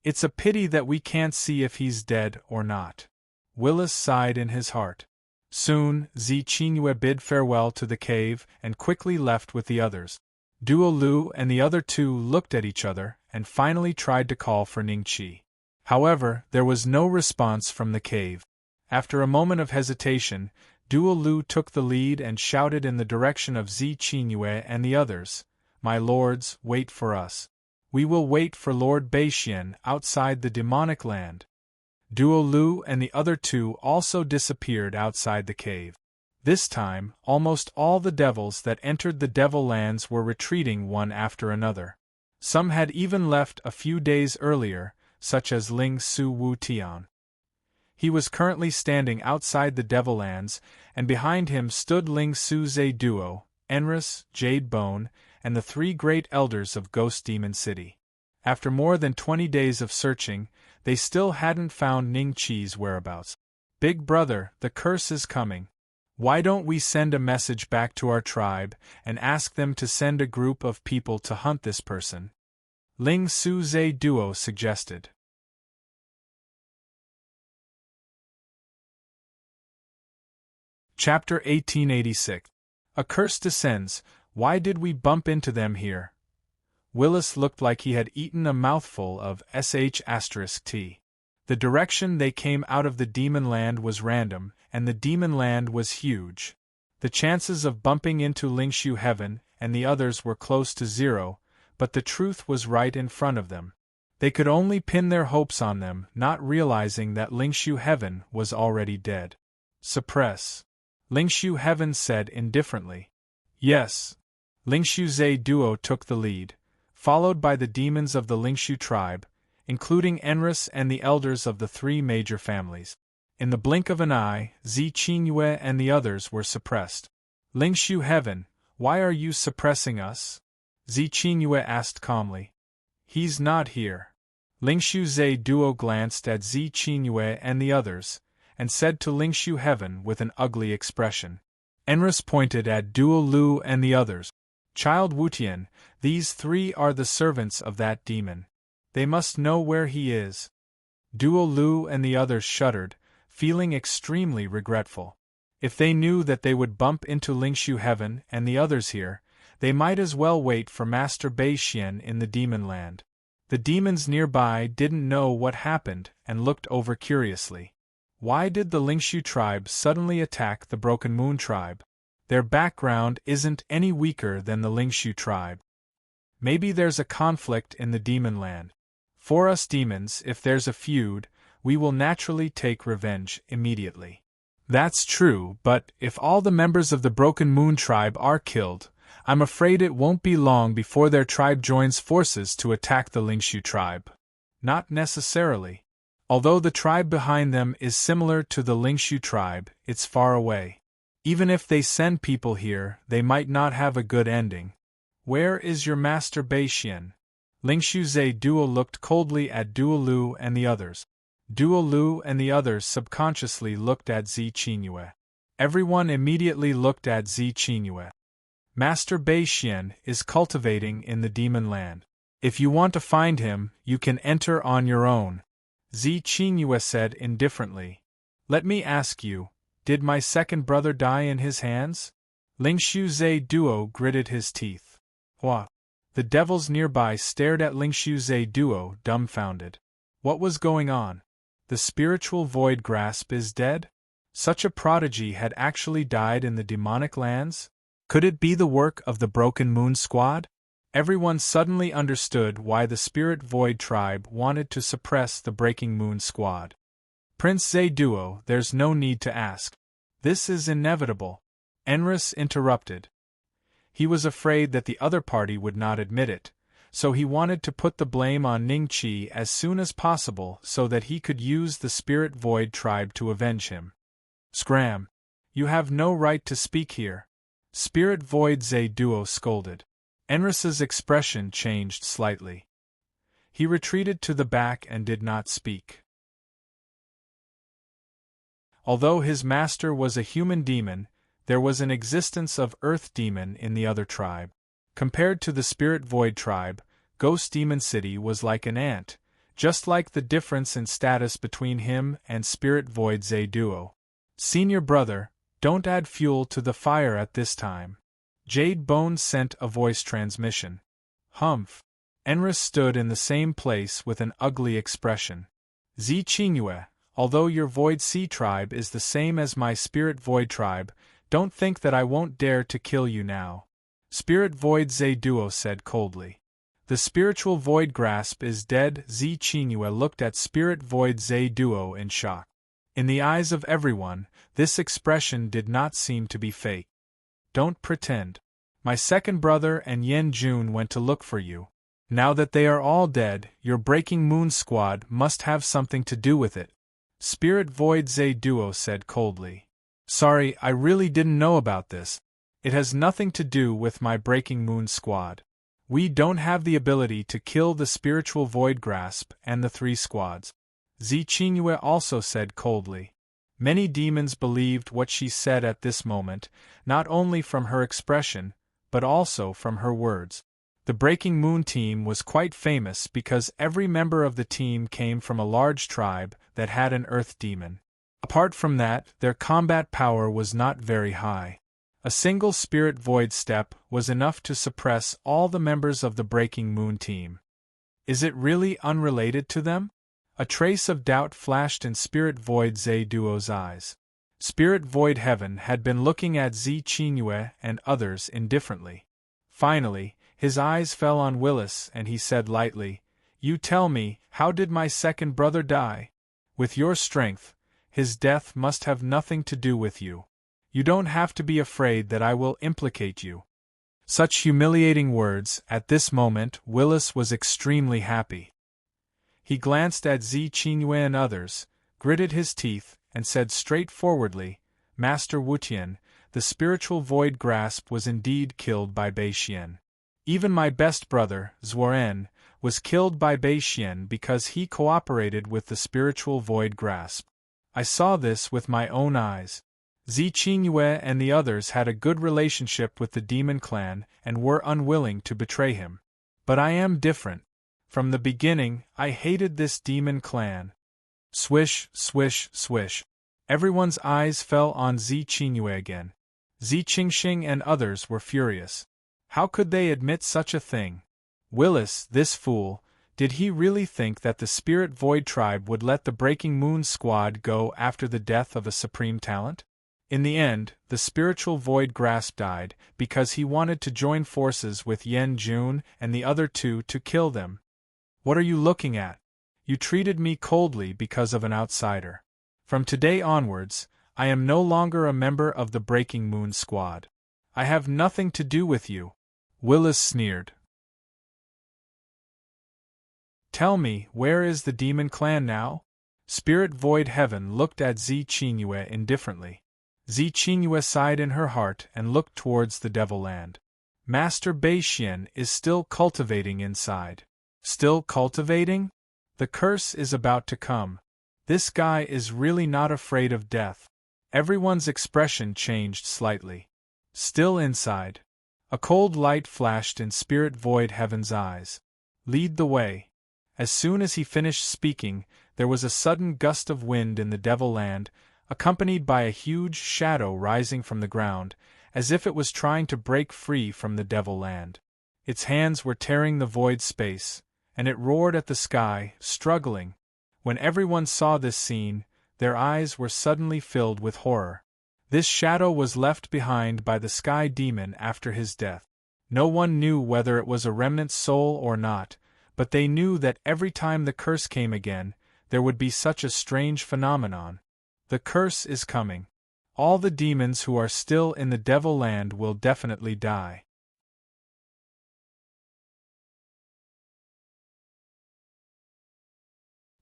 It's a pity that we can't see if he's dead or not. Willis sighed in his heart. Soon, Zi Qingyue bid farewell to the cave and quickly left with the others. Duo Lu and the other two looked at each other and finally tried to call for Ning Qi. However, there was no response from the cave. After a moment of hesitation, Duo Lu took the lead and shouted in the direction of Zi Qingyue and the others, My lords, wait for us. We will wait for Lord Beixian outside the demonic land. Duo Lu and the other two also disappeared outside the cave. This time, almost all the devils that entered the devil lands were retreating one after another. Some had even left a few days earlier, such as Ling Su Wu Tian. He was currently standing outside the Devil Lands, and behind him stood Ling Su-ze Duo, Enris, Jade Bone, and the three great elders of Ghost Demon City. After more than 20 days of searching, they still hadn't found Ning Qi's whereabouts. Big brother, the curse is coming. Why don't we send a message back to our tribe and ask them to send a group of people to hunt this person? Ling Su-ze Duo suggested. Chapter 1886. A curse descends. Why did we bump into them here? Willis looked like he had eaten a mouthful of sh*t. The direction they came out of the Demon Land was random, and the Demon Land was huge. The chances of bumping into Lingshu Heaven and the others were close to zero, but the truth was right in front of them. They could only pin their hopes on them, not realizing that Lingshu Heaven was already dead. Suppress. Lingshu Heaven said indifferently. Yes. Lingshu-ze Duo took the lead, followed by the demons of the Lingshu tribe, including Enris and the elders of the three major families. In the blink of an eye, Zi Qingyue and the others were suppressed. Lingshu Heaven, why are you suppressing us? Zi Qingyue asked calmly. He's not here. Lingshu-ze Duo glanced at Zi Qingyue and the others, and said to Lingshu Heaven with an ugly expression. Enris pointed at Duo Lu and the others. Child Wutian, these three are the servants of that demon. They must know where he is. Duo Lu and the others shuddered, feeling extremely regretful. If they knew that they would bump into Lingshu Heaven and the others here, they might as well wait for Master Bei Xian in the Demon Land. The demons nearby didn't know what happened and looked over curiously. Why did the Lingshu tribe suddenly attack the Broken Moon tribe? Their background isn't any weaker than the Lingshu tribe. Maybe there's a conflict in the Demon Land. For us demons, if there's a feud, we will naturally take revenge immediately. That's true, but if all the members of the Broken Moon tribe are killed, I'm afraid it won't be long before their tribe joins forces to attack the Lingshu tribe. Not necessarily. Although the tribe behind them is similar to the Lingshu tribe, it's far away. Even if they send people here, they might not have a good ending. Where is your master Bei Xian? Lingshu-ze Duo looked coldly at Duo Lu and the others. Duo Lu and the others subconsciously looked at Zi Qingyue. Everyone immediately looked at Zi Qingyue. Master Bei Xian is cultivating in the Demon Land. If you want to find him, you can enter on your own. Zi Qingyue said indifferently. Let me ask you, did my second brother die in his hands? Lingshu-ze Duo gritted his teeth. What? The devils nearby stared at Lingshu-ze Duo, dumbfounded. What was going on? The spiritual void grasp is dead? Such a prodigy had actually died in the demonic lands? Could it be the work of the Broken Moon Squad? Everyone suddenly understood why the Spirit Void tribe wanted to suppress the Breaking Moon Squad. Prince Ze Duo, there's no need to ask. This is inevitable. Enris interrupted. He was afraid that the other party would not admit it, so he wanted to put the blame on Ning Qi as soon as possible so that he could use the Spirit Void tribe to avenge him. Scram! You have no right to speak here. Spirit Void Ze Duo scolded. Enris's expression changed slightly. He retreated to the back and did not speak. Although his master was a human demon, there was an existence of Earth Demon in the other tribe. Compared to the Spirit Void tribe, Ghost Demon City was like an ant, just like the difference in status between him and Spirit Void Ze Duo. Senior brother, don't add fuel to the fire at this time. Jade Bone sent a voice transmission. Humph. Enris stood in the same place with an ugly expression. Zi Qingyue, although your Void Sea tribe is the same as my Spirit Void tribe, don't think that I won't dare to kill you now. Spirit Void Ze Duo said coldly. The spiritual void grasp is dead. Zi Qingyue looked at Spirit Void Ze Duo in shock. In the eyes of everyone, this expression did not seem to be fake. Don't pretend. My second brother and Yen Jun went to look for you. Now that they are all dead, your Breaking Moon Squad must have something to do with it. Spirit Void Ze Duo said coldly. Sorry, I really didn't know about this. It has nothing to do with my Breaking Moon squad. We don't have the ability to kill the spiritual void grasp and the 3 squads. Zi Qingyue also said coldly. Many demons believed what she said at this moment, not only from her expression, but also from her words. The Breaking Moon team was quite famous because every member of the team came from a large tribe that had an earth demon. Apart from that, their combat power was not very high. A single spirit void step was enough to suppress all the members of the Breaking Moon team. Is it really unrelated to them? A trace of doubt flashed in Spirit Void Ze Duo's eyes. Spirit Void Heaven had been looking at Zi Qingyue and others indifferently. Finally, his eyes fell on Willis and he said lightly, You tell me, how did my second brother die? With your strength, his death must have nothing to do with you. You don't have to be afraid that I will implicate you. Such humiliating words. At this moment, Willis was extremely happy. He glanced at Zi Qingyue and others, gritted his teeth, and said straightforwardly, Master Wutian, the spiritual void grasp was indeed killed by Bei Xian. Even my best brother, Zuoren, was killed by Bei Xian because he cooperated with the spiritual void grasp. I saw this with my own eyes. Zi Qingyue and the others had a good relationship with the demon clan and were unwilling to betray him. But I am different. From the beginning, I hated this demon clan. Swish, swish, swish. Everyone's eyes fell on Zi Qingyue again. Zi Qingxing and others were furious. How could they admit such a thing? Willis, this fool, did he really think that the Spirit Void tribe would let the Breaking Moon squad go after the death of a supreme talent? In the end, the spiritual void grasp died because he wanted to join forces with Yen Jun and the other 2 to kill them. What are you looking at? You treated me coldly because of an outsider. From today onwards, I am no longer a member of the Breaking Moon squad. I have nothing to do with you. Willis sneered. Tell me, where is the demon clan now? Spirit Void Heaven looked at Zi Qingyue indifferently. Zi Qingyue sighed in her heart and looked towards the Devil Land. Master Bei Xian is still cultivating inside. Still cultivating? The curse is about to come. This guy is really not afraid of death. Everyone's expression changed slightly. Still inside. A cold light flashed in Spirit Void Heaven's eyes. Lead the way. As soon as he finished speaking, there was a sudden gust of wind in the Devil Land, accompanied by a huge shadow rising from the ground, as if it was trying to break free from the Devil Land. Its hands were tearing the void space, and it roared at the sky, struggling. When everyone saw this scene, their eyes were suddenly filled with horror. This shadow was left behind by the Sky Demon after his death. No one knew whether it was a remnant soul or not, but they knew that every time the curse came again, there would be such a strange phenomenon. The curse is coming. All the demons who are still in the Devil Land will definitely die.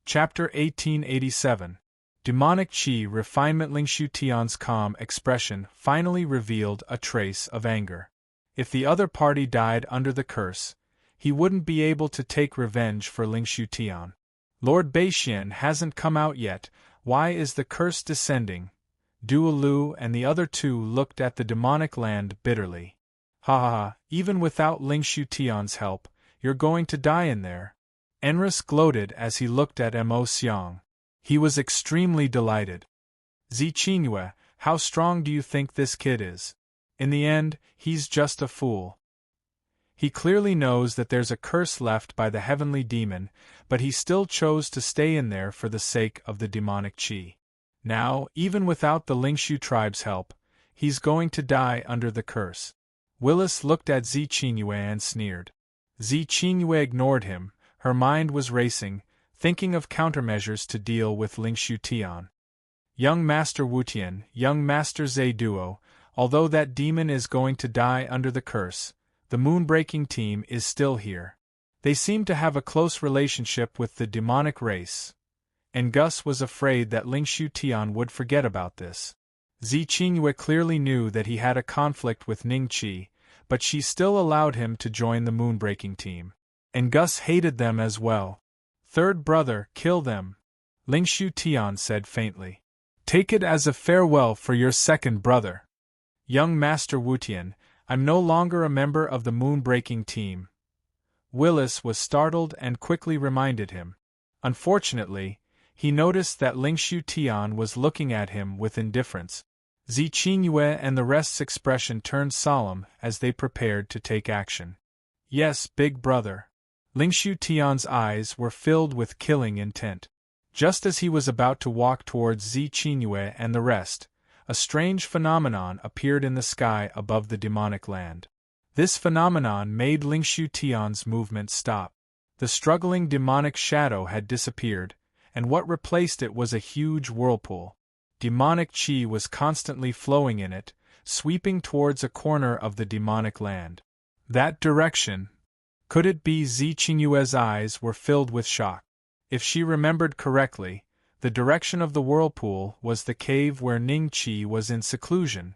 Chapter 1887. Demonic Qi Refinement. Ling Tian's calm expression finally revealed a trace of anger. If the other party died under the curse, he wouldn't be able to take revenge for Ling Tian. Lord Bei Xian hasn't come out yet. Why is the curse descending? Duo Lu and the other 2 looked at the demonic land bitterly. Ha ha ha, even without Ling Tian's help, you're going to die in there. Enris gloated as he looked at Mo Xiang. He was extremely delighted. Zi Qingyue, how strong do you think this kid is? In the end, he's just a fool. He clearly knows that there's a curse left by the heavenly demon, but he still chose to stay in there for the sake of the demonic Qi. Now, even without the Lingshu tribe's help, he's going to die under the curse. Willis looked at Zi Qingyue and sneered. Zi Qingyue ignored him. Her mind was racing, thinking of countermeasures to deal with Ling Tian. Young Master Wutian, young Master Ze Duo, although that demon is going to die under the curse, the Moonbreaking team is still here. They seem to have a close relationship with the demonic race. and Gus was afraid that Ling Tian would forget about this. Zi Qingyue clearly knew that he had a conflict with Ning Qi, but she still allowed him to join the moonbreaking team. And Gus hated them as well. Third brother, kill them, Ling Tian said faintly. Take it as a farewell for your second brother. Young Master Wutian, I'm no longer a member of the moonbreaking team. Willis was startled and quickly reminded him. Unfortunately, he noticed that Ling Tian was looking at him with indifference. Zi Qingyue and the rest's expression turned solemn as they prepared to take action. Yes, big brother. Ling Tian's eyes were filled with killing intent. Just as he was about to walk towards Zi Qingyue and the rest, a strange phenomenon appeared in the sky above the demonic land. This phenomenon made Ling Tian's movement stop. The struggling demonic shadow had disappeared, and what replaced it was a huge whirlpool. Demonic qi was constantly flowing in it, sweeping towards a corner of the demonic land. That direction. Could it be? Zi Qingyue's eyes were filled with shock. If she remembered correctly, the direction of the whirlpool was the cave where Ning Qi was in seclusion.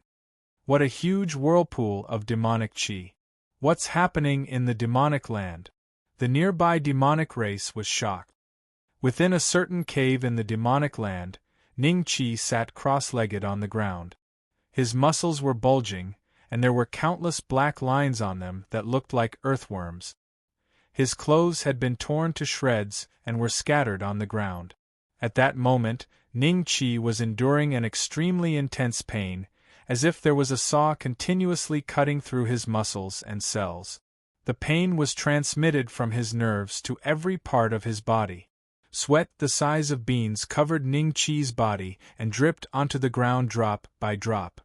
What a huge whirlpool of demonic qi! What's happening in the demonic land? The nearby demonic race was shocked. Within a certain cave in the demonic land, Ning Qi sat cross-legged on the ground. His muscles were bulging, and there were countless black lines on them that looked like earthworms. His clothes had been torn to shreds and were scattered on the ground. At that moment, Ning Qi was enduring an extremely intense pain, as if there was a saw continuously cutting through his muscles and cells. The pain was transmitted from his nerves to every part of his body. Sweat the size of beans covered Ning Qi's body and dripped onto the ground drop by drop.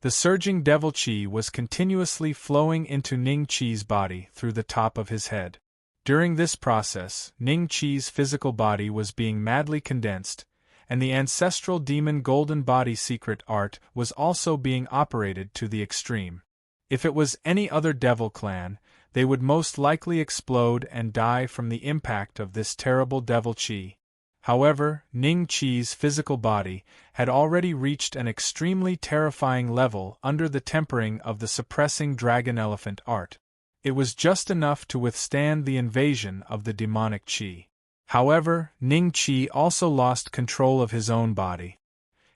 The surging devil qi was continuously flowing into Ning Qi's body through the top of his head. During this process, Ning Qi's physical body was being madly condensed, and the ancestral demon golden body secret art was also being operated to the extreme. If it was any other devil clan, they would most likely explode and die from the impact of this terrible devil qi. However, Ning Qi's physical body had already reached an extremely terrifying level under the tempering of the suppressing dragon elephant art. It was just enough to withstand the invasion of the demonic qi. However, Ning Qi also lost control of his own body.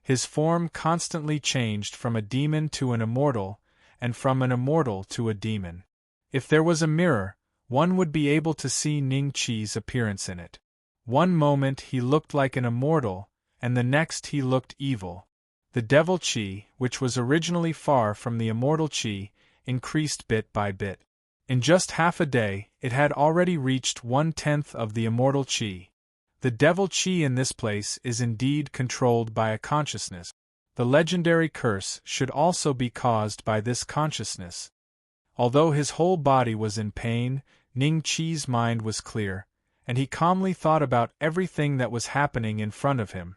His form constantly changed from a demon to an immortal, and from an immortal to a demon. If there was a mirror, one would be able to see Ning Qi's appearance in it. One moment he looked like an immortal, and the next he looked evil. The devil qi, which was originally far from the immortal qi, increased bit by bit. In just half a day, it had already reached 1/10 of the immortal qi. The devil qi in this place is indeed controlled by a consciousness. The legendary curse should also be caused by this consciousness. Although his whole body was in pain, Ning Qi's mind was clear, and he calmly thought about everything that was happening in front of him.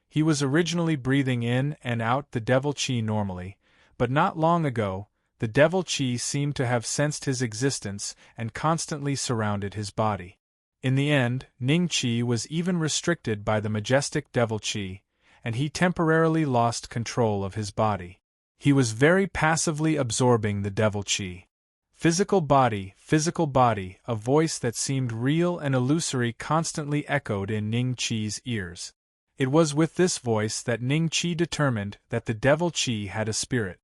He was originally breathing in and out the devil qi normally, but not long ago, the devil qi seemed to have sensed his existence and constantly surrounded his body. In the end, Ning Qi was even restricted by the majestic devil qi, and he temporarily lost control of his body. He was very passively absorbing the devil qi. Physical body, a voice that seemed real and illusory constantly echoed in Ning Qi's ears. It was with this voice that Ning Qi determined that the devil qi had a spirit.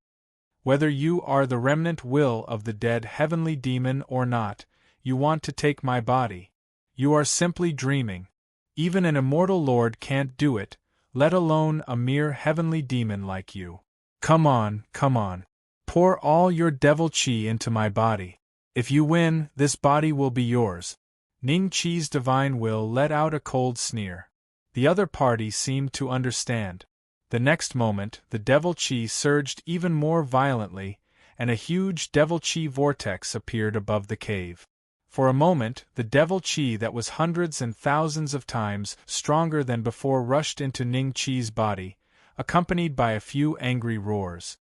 Whether you are the remnant will of the dead heavenly demon or not, you want to take my body. You are simply dreaming. Even an immortal lord can't do it, let alone a mere heavenly demon like you. Come on, come on. Pour all your devil qi into my body. If you win, this body will be yours. Ning Qi's divine will let out a cold sneer. The other party seemed to understand. The next moment, the devil qi surged even more violently, and a huge devil qi vortex appeared above the cave. For a moment, the devil qi that was hundreds and thousands of times stronger than before rushed into Ning Qi's body, accompanied by a few angry roars.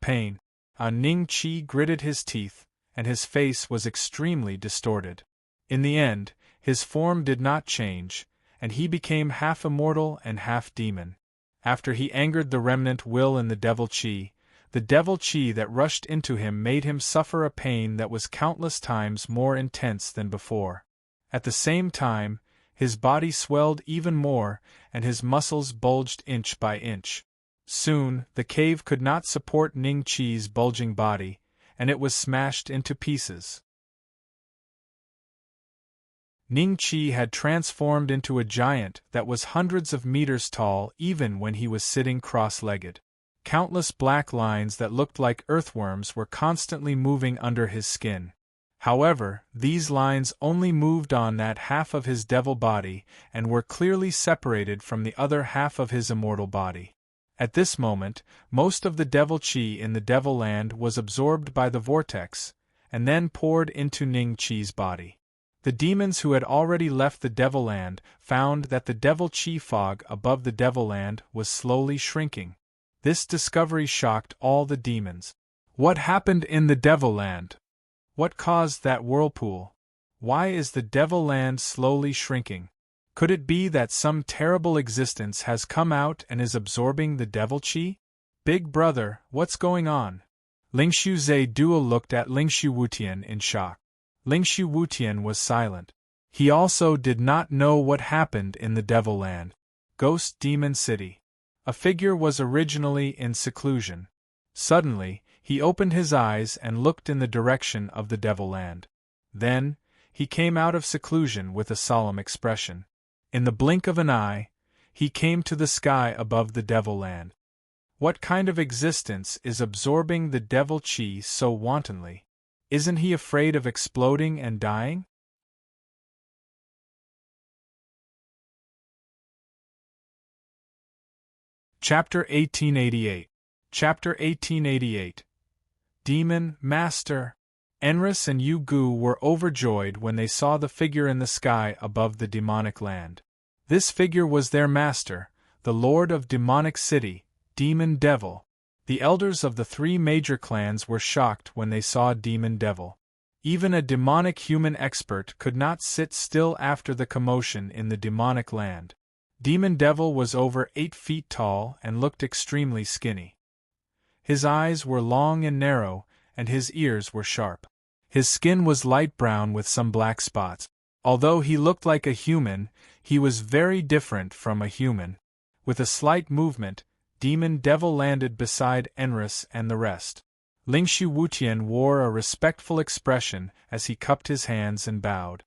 Pain. Ning Qi gritted his teeth, and his face was extremely distorted. In the end, His form did not change, and he became half immortal and half demon. After he angered the remnant will in the devil chi that rushed into him made him suffer a pain that was countless times more intense than before. At the same time, his body swelled even more, and his muscles bulged inch by inch. Soon, the cave could not support Ning Chi's bulging body, and it was smashed into pieces. Ning Chi had transformed into a giant that was hundreds of meters tall even when he was sitting cross-legged. Countless black lines that looked like earthworms were constantly moving under his skin. However, these lines only moved on that half of his devil body and were clearly separated from the other half of his immortal body. At this moment, most of the devil chi in the devil land was absorbed by the vortex, and then poured into Ning Chi's body. The demons who had already left the devil land found that the devil chi fog above the devil land was slowly shrinking. This discovery shocked all the demons. What happened in the devil land? What caused that whirlpool? Why is the devil land slowly shrinking? Could it be that some terrible existence has come out and is absorbing the devil chi? Big brother, what's going on? Lingshu Zhe Duo looked at Lingshu Wutian in shock. Lingshu Wutian was silent. He also did not know what happened in the devil land. Ghost Demon City. A figure was originally in seclusion. Suddenly, he opened his eyes and looked in the direction of the devil land. Then, he came out of seclusion with a solemn expression. In the blink of an eye, he came to the sky above the devil land. What kind of existence is absorbing the devil chi so wantonly? Isn't he afraid of exploding and dying? Chapter 1888. Chapter 1888. Demon Master. Enris and Yu Gu were overjoyed when they saw the figure in the sky above the demonic land. This figure was their master, the Lord of Demonic City, Demon Devil. The elders of the three major clans were shocked when they saw Demon Devil. Even a demonic human expert could not sit still after the commotion in the demonic land. Demon Devil was over 8 feet tall and looked extremely skinny. His eyes were long and narrow, and his ears were sharp. His skin was light brown with some black spots. Although he looked like a human, he was very different from a human. With a slight movement, Demon Devil landed beside Enris and the rest. Lingshu Wutian wore a respectful expression as he cupped his hands and bowed.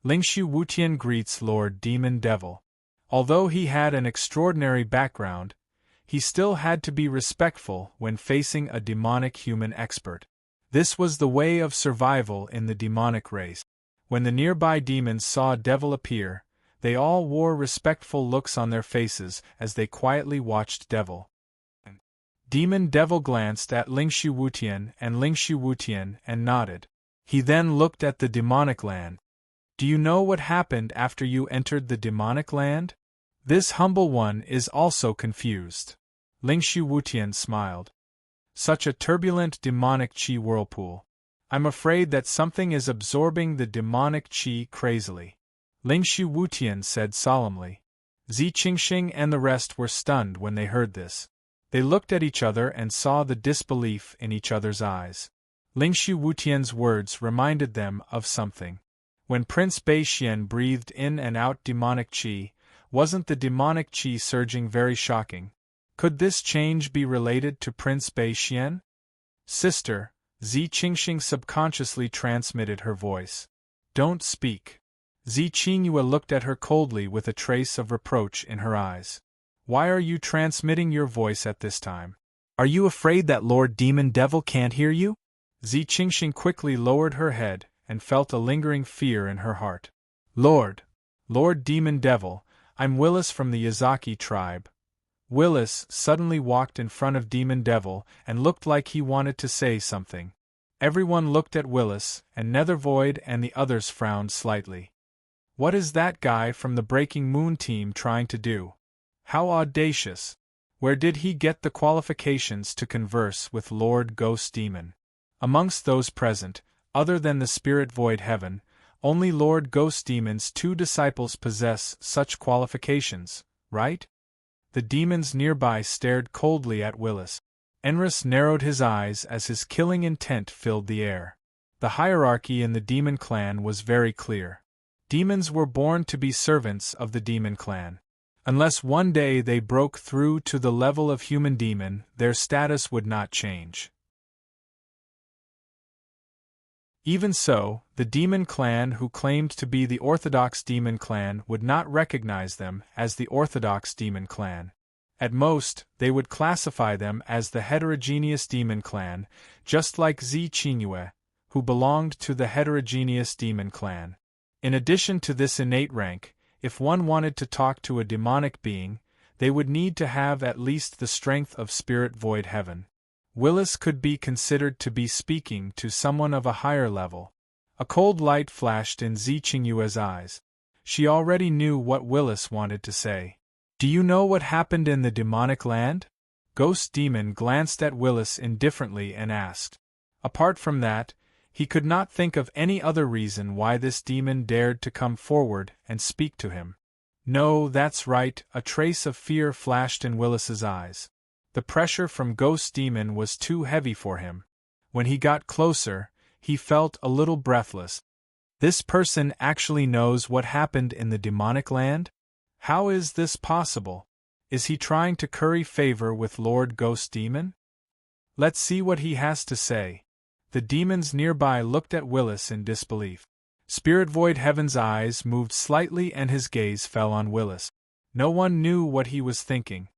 Lingshu Wutian greets Lord Demon Devil. Although he had an extraordinary background, he still had to be respectful when facing a demonic human expert. This was the way of survival in the demonic race. When the nearby demons saw Devil appear, they all wore respectful looks on their faces as they quietly watched Devil. Demon Devil glanced at Lingshu Wutian and nodded. He then looked at the demonic land. Do you know what happened after you entered the demonic land? This humble one is also confused. Lingshu Wutian smiled. Such a turbulent demonic chi whirlpool. I'm afraid that something is absorbing the demonic chi crazily. Lingshu Wutian said solemnly. Zi Qingxing and the rest were stunned when they heard this. They looked at each other and saw the disbelief in each other's eyes. Lingshu Wutian's words reminded them of something. When Prince Bei Xian breathed in and out demonic chi, wasn't the demonic chi surging very shocking? Could this change be related to Prince Bei Xian? Sister, Zi Qingxing subconsciously transmitted her voice. Don't speak. Zi Qingyue looked at her coldly with a trace of reproach in her eyes. Why are you transmitting your voice at this time? Are you afraid that Lord Demon Devil can't hear you? Zi Qingxing quickly lowered her head and felt a lingering fear in her heart. Lord Demon Devil, I'm Willis from the Yazaki tribe. Willis suddenly walked in front of Demon Devil and looked like he wanted to say something. Everyone looked at Willis, and Nethervoid and the others frowned slightly. What is that guy from the Breaking Moon team trying to do? How audacious! Where did he get the qualifications to converse with Lord Ghost Demon? Amongst those present, other than the Spirit Void Heaven, Only Lord Ghost Demon's 2 disciples possess such qualifications, right? The demons nearby stared coldly at Willis. Enris narrowed his eyes as his killing intent filled the air. The hierarchy in the demon clan was very clear. Demons were born to be servants of the demon clan. Unless one day they broke through to the level of human demon, their status would not change. Even so, the demon clan who claimed to be the orthodox demon clan would not recognize them as the orthodox demon clan. At most, they would classify them as the heterogeneous demon clan, just like Zi Qingyue, who belonged to the heterogeneous demon clan. In addition to this innate rank, if one wanted to talk to a demonic being, they would need to have at least the strength of Spirit Void Heaven. Willis could be considered to be speaking to someone of a higher level. A cold light flashed in Zi Qingyue's eyes. She already knew what Willis wanted to say. "Do you know what happened in the demonic land?" Ghost Demon glanced at Willis indifferently and asked. Apart from that, he could not think of any other reason why this demon dared to come forward and speak to him. "No, that's right," a trace of fear flashed in Willis's eyes. The pressure from Ghost Demon was too heavy for him. When he got closer, he felt a little breathless. This person actually knows what happened in the demonic land? How is this possible? Is he trying to curry favor with Lord Ghost Demon? Let's see what he has to say. The demons nearby looked at Willis in disbelief. Spirit Void Heaven's eyes moved slightly and his gaze fell on Willis. No one knew what he was thinking.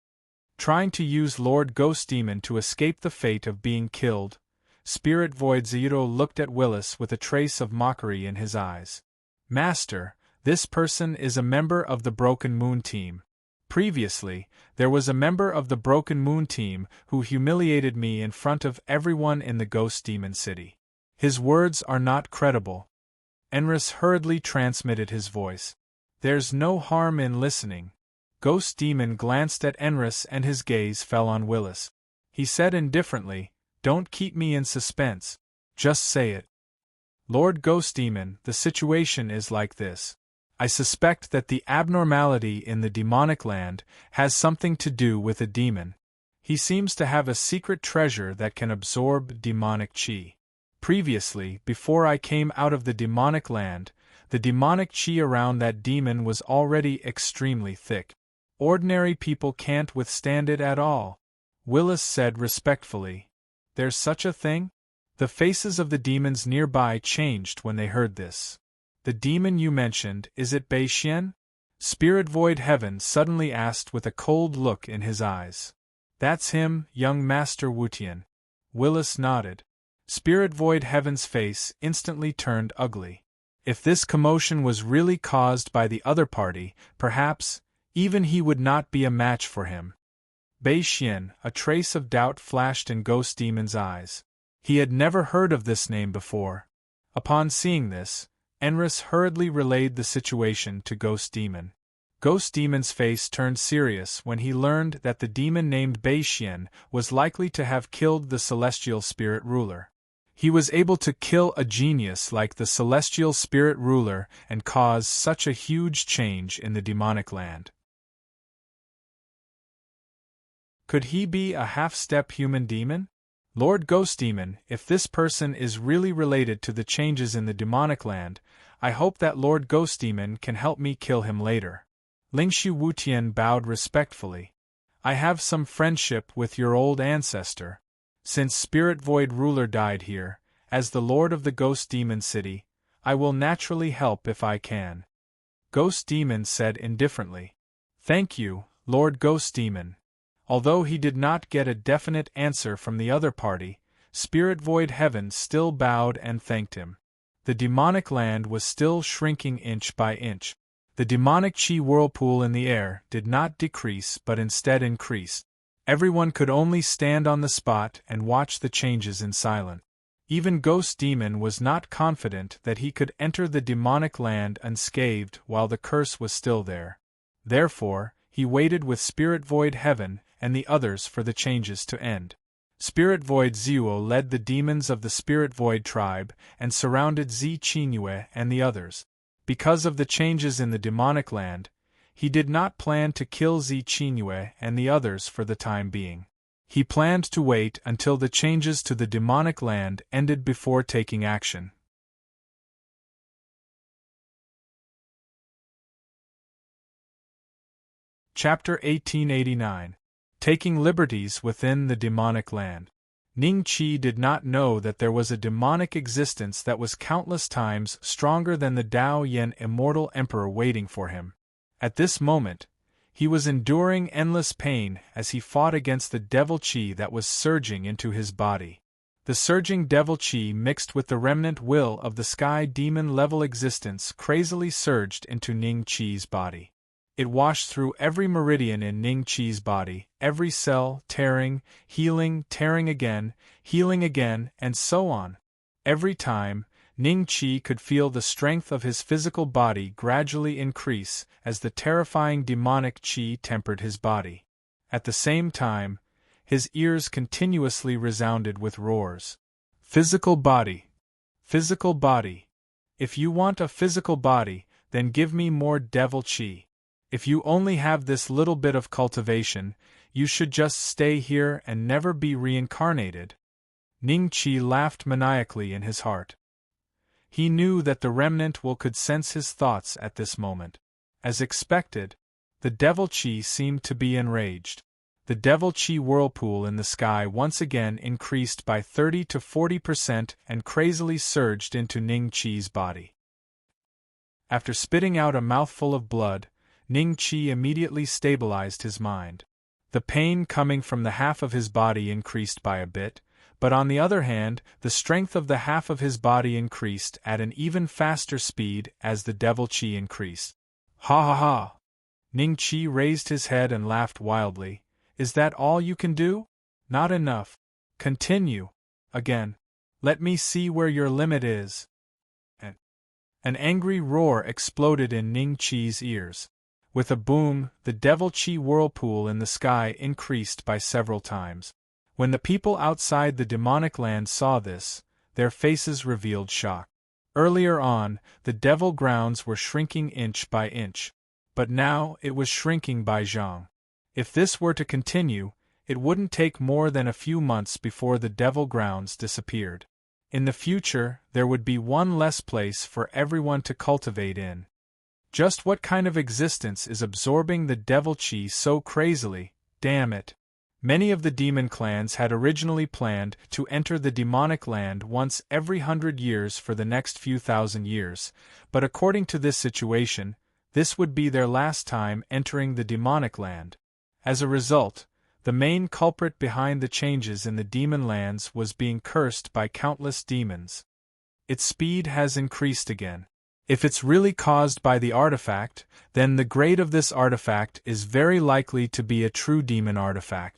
Trying to use Lord Ghost Demon to escape the fate of being killed, Spirit Void Zero looked at Willis with a trace of mockery in his eyes. "Master, this person is a member of the Broken Moon team. Previously, there was a member of the Broken Moon team who humiliated me in front of everyone in the Ghost Demon City. His words are not credible." Enris hurriedly transmitted his voice. "There's no harm in listening." Ghost Demon glanced at Enris and his gaze fell on Willis. He said indifferently, "Don't keep me in suspense. Just say it." "Lord Ghost Demon, the situation is like this. I suspect that the abnormality in the demonic land has something to do with a demon. He seems to have a secret treasure that can absorb demonic chi. Previously, before I came out of the demonic land, the demonic chi around that demon was already extremely thick. Ordinary people can't withstand it at all," Willis said respectfully. "There's such a thing?" The faces of the demons nearby changed when they heard this. "The demon you mentioned, is it Bei Xian?" Spirit Void Heaven suddenly asked with a cold look in his eyes. "That's him, young Master Wutian." Willis nodded. Spirit Void Heaven's face instantly turned ugly. If this commotion was really caused by the other party, perhaps even he would not be a match for him. Bei Xian, a trace of doubt flashed in Ghost Demon's eyes. He had never heard of this name before. Upon seeing this, Enris hurriedly relayed the situation to Ghost Demon. Ghost Demon's face turned serious when he learned that the demon named Bei Xian was likely to have killed the celestial spirit ruler. He was able to kill a genius like the celestial spirit ruler and cause such a huge change in the demonic land. Could he be a half-step human demon? Lord Ghost Demon, if this person is really related to the changes in the demonic land, I hope that Lord Ghost Demon can help me kill him later. Lingshu Wutian bowed respectfully. I have some friendship with your old ancestor. Since Spirit Void Ruler died here, as the Lord of the Ghost Demon City, I will naturally help if I can. Ghost Demon said indifferently. Thank you, Lord Ghost Demon. Although he did not get a definite answer from the other party, Spirit Void Heaven still bowed and thanked him. The demonic land was still shrinking inch by inch. The demonic chi whirlpool in the air did not decrease but instead increased. Everyone could only stand on the spot and watch the changes in silence. Even Ghost Demon was not confident that he could enter the demonic land unscathed while the curse was still there. Therefore, he waited with Spirit Void Heaven and the others for the changes to end. Spirit Void Zuo led the demons of the Spirit Void tribe and surrounded Zi Qingyue and the others. Because of the changes in the demonic land, he did not plan to kill Zi Qingyue and the others for the time being. He planned to wait until the changes to the demonic land ended before taking action. Chapter 1889. Taking Liberties Within the Demonic Land. Ning Qi did not know that there was a demonic existence that was countless times stronger than the Dao Yen immortal emperor waiting for him. At this moment, he was enduring endless pain as he fought against the devil Qi that was surging into his body. The surging devil Qi mixed with the remnant will of the sky demon level existence crazily surged into Ning Qi's body. It washed through every meridian in Ning Qi's body, every cell, tearing, healing, tearing again, healing again, and so on. Every time, Ning Qi could feel the strength of his physical body gradually increase as the terrifying demonic Qi tempered his body. At the same time, his ears continuously resounded with roars. Physical body. Physical body. If you want a physical body, then give me more devil Qi. If you only have this little bit of cultivation, you should just stay here and never be reincarnated. Ning Qi laughed maniacally in his heart. He knew that the remnant will could sense his thoughts at this moment. As expected, the devil Qi seemed to be enraged. The devil Qi whirlpool in the sky once again increased by 30 to 40% and crazily surged into Ning Qi's body. After spitting out a mouthful of blood, Ning Qi immediately stabilized his mind. The pain coming from the half of his body increased by a bit, but on the other hand, the strength of the half of his body increased at an even faster speed as the devil Qi increased. Ha ha ha! Ning Qi raised his head and laughed wildly. Is that all you can do? Not enough. Continue. Again. Let me see where your limit is. An angry roar exploded in Ning Qi's ears. With a boom, the devil Qi whirlpool in the sky increased by several times. When the people outside the demonic land saw this, their faces revealed shock. Earlier on, the devil grounds were shrinking inch by inch, but now it was shrinking by zhang. If this were to continue, it wouldn't take more than a few months before the devil grounds disappeared. In the future, there would be one less place for everyone to cultivate in. Just what kind of existence is absorbing the devil Qi so crazily, damn it? Many of the demon clans had originally planned to enter the demonic land once every 100 years for the next few thousand years, but according to this situation, this would be their last time entering the demonic land. As a result, the main culprit behind the changes in the demon lands was being cursed by countless demons. Its speed has increased again. If it's really caused by the artifact, then the grade of this artifact is very likely to be a true demon artifact.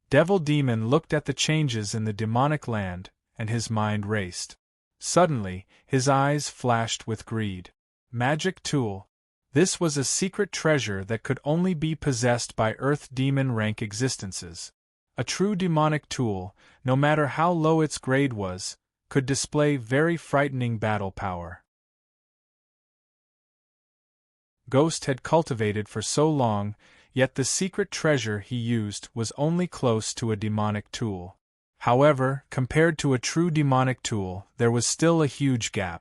Devil Demon looked at the changes in the demonic land, and his mind raced. Suddenly, his eyes flashed with greed. Magic tool. This was a secret treasure that could only be possessed by Earth Demon rank existences. A true demonic tool, no matter how low its grade was, could display very frightening battle power. Ghost had cultivated for so long, yet the secret treasure he used was only close to a demonic tool. However, compared to a true demonic tool, there was still a huge gap.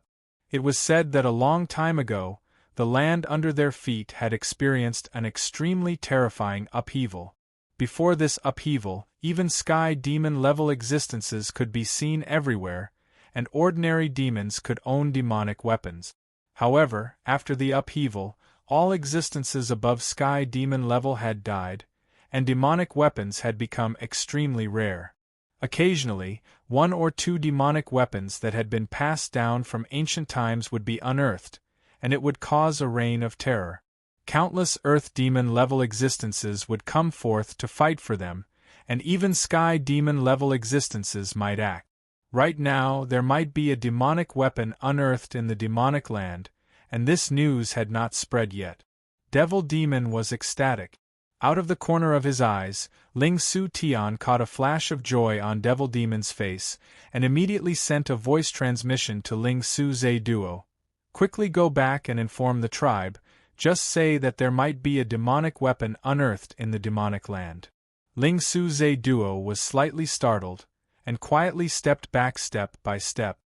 It was said that a long time ago, the land under their feet had experienced an extremely terrifying upheaval. Before this upheaval, even sky demon-level existences could be seen everywhere, and ordinary demons could own demonic weapons. However, after the upheaval, all existences above sky demon level had died, and demonic weapons had become extremely rare. Occasionally, one or two demonic weapons that had been passed down from ancient times would be unearthed, and it would cause a reign of terror. Countless earth demon level existences would come forth to fight for them, and even sky demon level existences might act. Right now, there might be a demonic weapon unearthed in the demonic land, and this news had not spread yet. Devil Demon was ecstatic. Out of the corner of his eyes, Ling Su Tian caught a flash of joy on Devil Demon's face, and immediately sent a voice transmission to Ling Su Zhe Duo. Quickly go back and inform the tribe, just say that there might be a demonic weapon unearthed in the demonic land. Ling Su Zhe Duo was slightly startled, and quietly stepped back step by step.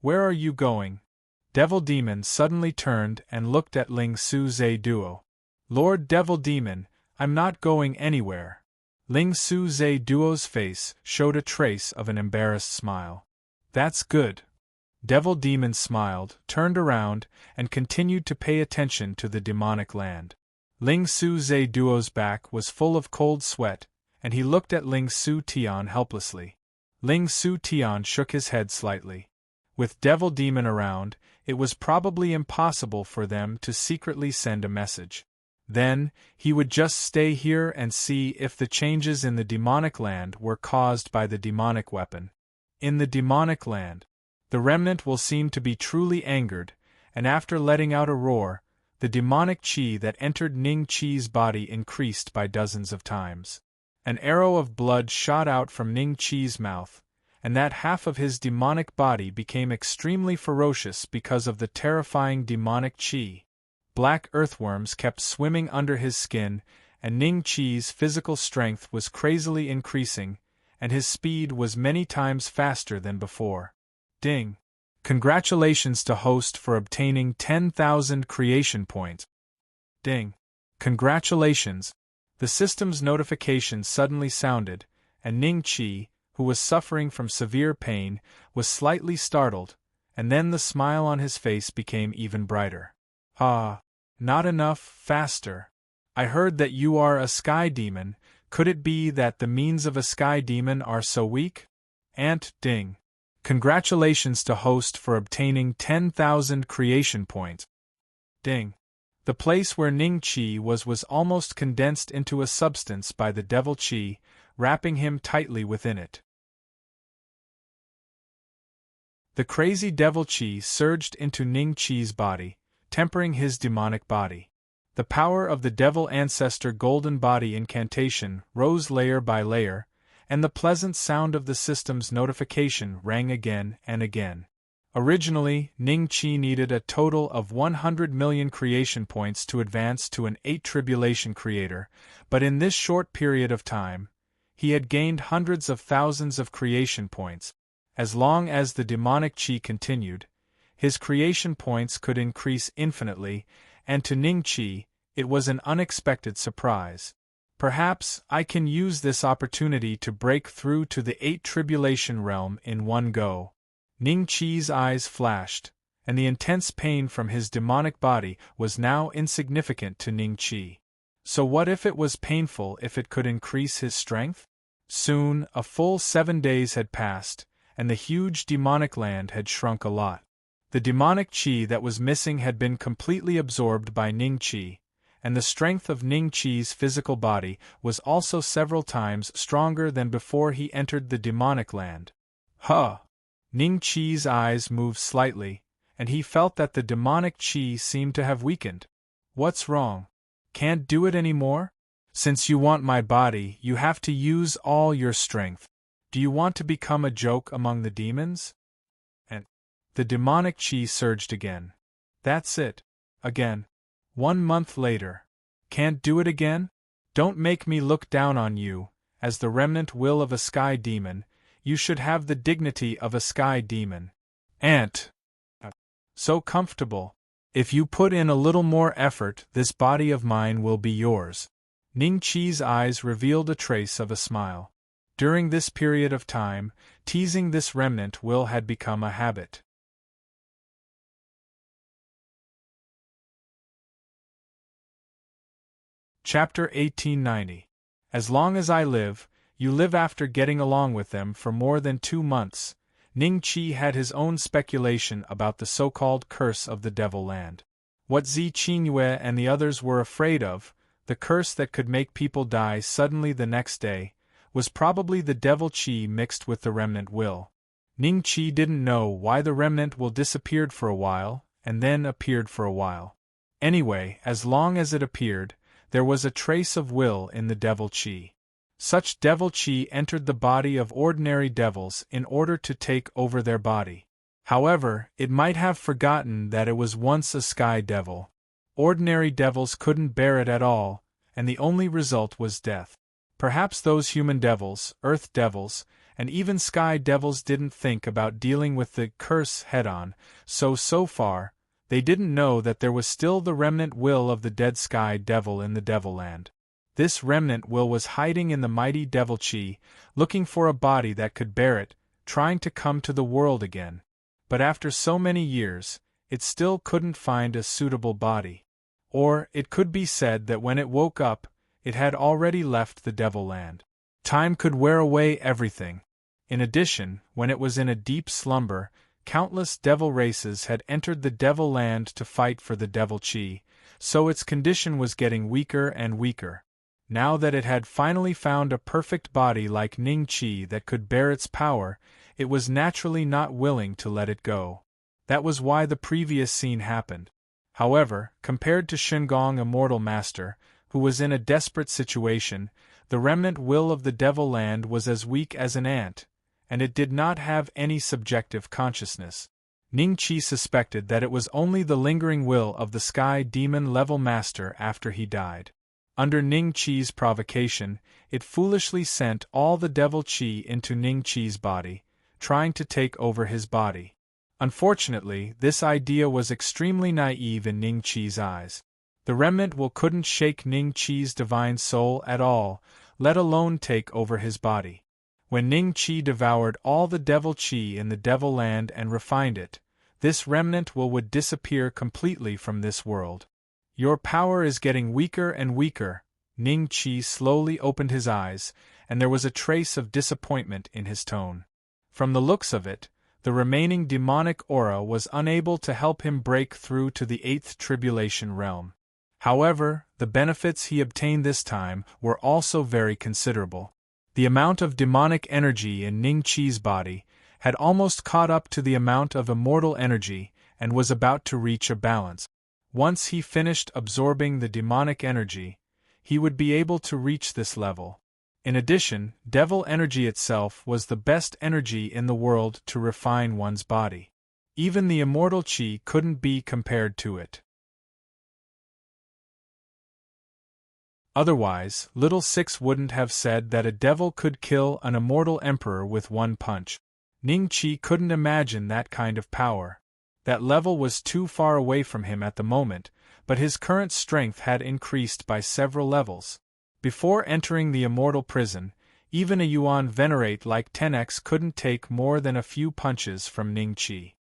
Where are you going? Devil Demon suddenly turned and looked at Ling Su Zhe Duo. Lord Devil Demon, I'm not going anywhere. Ling Su Zhe Duo's face showed a trace of an embarrassed smile. That's good. Devil Demon smiled, turned around, and continued to pay attention to the demonic land. Ling Su Zhe Duo's back was full of cold sweat, and he looked at Ling Su Tian helplessly. Ling Su Tian shook his head slightly. With Devil Demon around, it was probably impossible for them to secretly send a message. Then, he would just stay here and see if the changes in the demonic land were caused by the demonic weapon. In the demonic land, the remnant will seem to be truly angered, and after letting out a roar, the demonic chi that entered Ning Chi's body increased by dozens of times. An arrow of blood shot out from Ning Chi's mouth, and that half of his demonic body became extremely ferocious because of the terrifying demonic chi. Black earthworms kept swimming under his skin, and Ning Chi's physical strength was crazily increasing, and his speed was many times faster than before. Ding! Congratulations to host for obtaining 10,000 creation points. Ding! Congratulations! The system's notification suddenly sounded, and Ning Chi, who was suffering from severe pain, was slightly startled, and then the smile on his face became even brighter. Ah, not enough, faster. I heard that you are a sky demon. Could it be that the means of a sky demon are so weak? Ding. Congratulations to host for obtaining 10,000 creation points. Ding. The place where Ning Chi was almost condensed into a substance by the devil chi, wrapping him tightly within it. The crazy devil chi surged into Ning Chi's body, tempering his demonic body. The power of the devil ancestor golden body incantation rose layer by layer, and the pleasant sound of the system's notification rang again and again. Originally, Ning Chi needed a total of 100 million creation points to advance to an 8 tribulation creator, but in this short period of time, he had gained hundreds of thousands of creation points. As long as the demonic chi continued, his creation points could increase infinitely, and to Ning Chi, it was an unexpected surprise. Perhaps I can use this opportunity to break through to the 8 tribulation realm in one go. Ning Chi's eyes flashed, and the intense pain from his demonic body was now insignificant to Ning Chi. So what if it was painful if it could increase his strength? Soon, a full 7 days had passed, and the huge demonic land had shrunk a lot. The demonic chi that was missing had been completely absorbed by Ning Chi, and the strength of Ning Chi's physical body was also several times stronger than before he entered the demonic land. Huh! Ning Chi's eyes moved slightly, and he felt that the demonic chi seemed to have weakened. What's wrong? Can't do it anymore? Since you want my body, you have to use all your strength. Do you want to become a joke among the demons? And the demonic chi surged again. That's it. Again. 1 month later. Can't do it again? Don't make me look down on you. As the remnant will of a sky demon, you should have the dignity of a sky demon. So comfortable. If you put in a little more effort, this body of mine will be yours. Ning Chi's eyes revealed a trace of a smile. During this period of time, teasing this remnant will had become a habit. Chapter 1890. As long as I live, you live. After getting along with them for more than 2 months, Ning Chi had his own speculation about the so-called curse of the Devil Land. What Zi Qingyue and the others were afraid of, the curse that could make people die suddenly the next day, was probably the Devil Chi mixed with the remnant will. Ning Chi didn't know why the remnant will disappeared for a while, and then appeared for a while. Anyway, as long as it appeared, there was a trace of will in the devil chi. Such devil chi entered the body of ordinary devils in order to take over their body. However, it might have forgotten that it was once a sky devil. Ordinary devils couldn't bear it at all, and the only result was death. Perhaps those human devils, earth devils, and even sky devils didn't think about dealing with the curse head-on, so far, they didn't know that there was still the remnant will of the dead sky devil in the Devil Land. This remnant will was hiding in the mighty devil chi, looking for a body that could bear it, trying to come to the world again. But after so many years, it still couldn't find a suitable body. Or, it could be said that when it woke up, it had already left the Devil Land. Time could wear away everything. In addition, when it was in a deep slumber, countless devil races had entered the Devil Land to fight for the devil chi, so its condition was getting weaker and weaker. Now that it had finally found a perfect body like Ning Chi that could bear its power, it was naturally not willing to let it go. That was why the previous scene happened. However, compared to Shengong Immortal Master, who was in a desperate situation, the remnant will of the Devil Land was as weak as an ant, and it did not have any subjective consciousness. Ning Chi suspected that it was only the lingering will of the Sky Demon Level Master after he died. Under Ning Chi's provocation, it foolishly sent all the devil chi into Ning Chi's body, trying to take over his body. Unfortunately, this idea was extremely naive in Ning Chi's eyes. The remnant will couldn't shake Ning Chi's divine soul at all, let alone take over his body. When Ning Chi devoured all the devil chi in the Devil Land and refined it, this remnant will would disappear completely from this world. Your power is getting weaker and weaker. Ning Chi slowly opened his eyes, and there was a trace of disappointment in his tone. From the looks of it, the remaining demonic aura was unable to help him break through to the 8th tribulation realm. However, the benefits he obtained this time were also very considerable. The amount of demonic energy in Ning Chi's body had almost caught up to the amount of immortal energy and was about to reach a balance. Once he finished absorbing the demonic energy, he would be able to reach this level. In addition, devil energy itself was the best energy in the world to refine one's body. Even the immortal chi couldn't be compared to it. Otherwise, Little Six wouldn't have said that a devil could kill an immortal emperor with one punch. Ning Chi couldn't imagine that kind of power. That level was too far away from him at the moment, but his current strength had increased by several levels. Before entering the immortal prison, even a Yuan Venerate like 10x couldn't take more than a few punches from Ning Chi.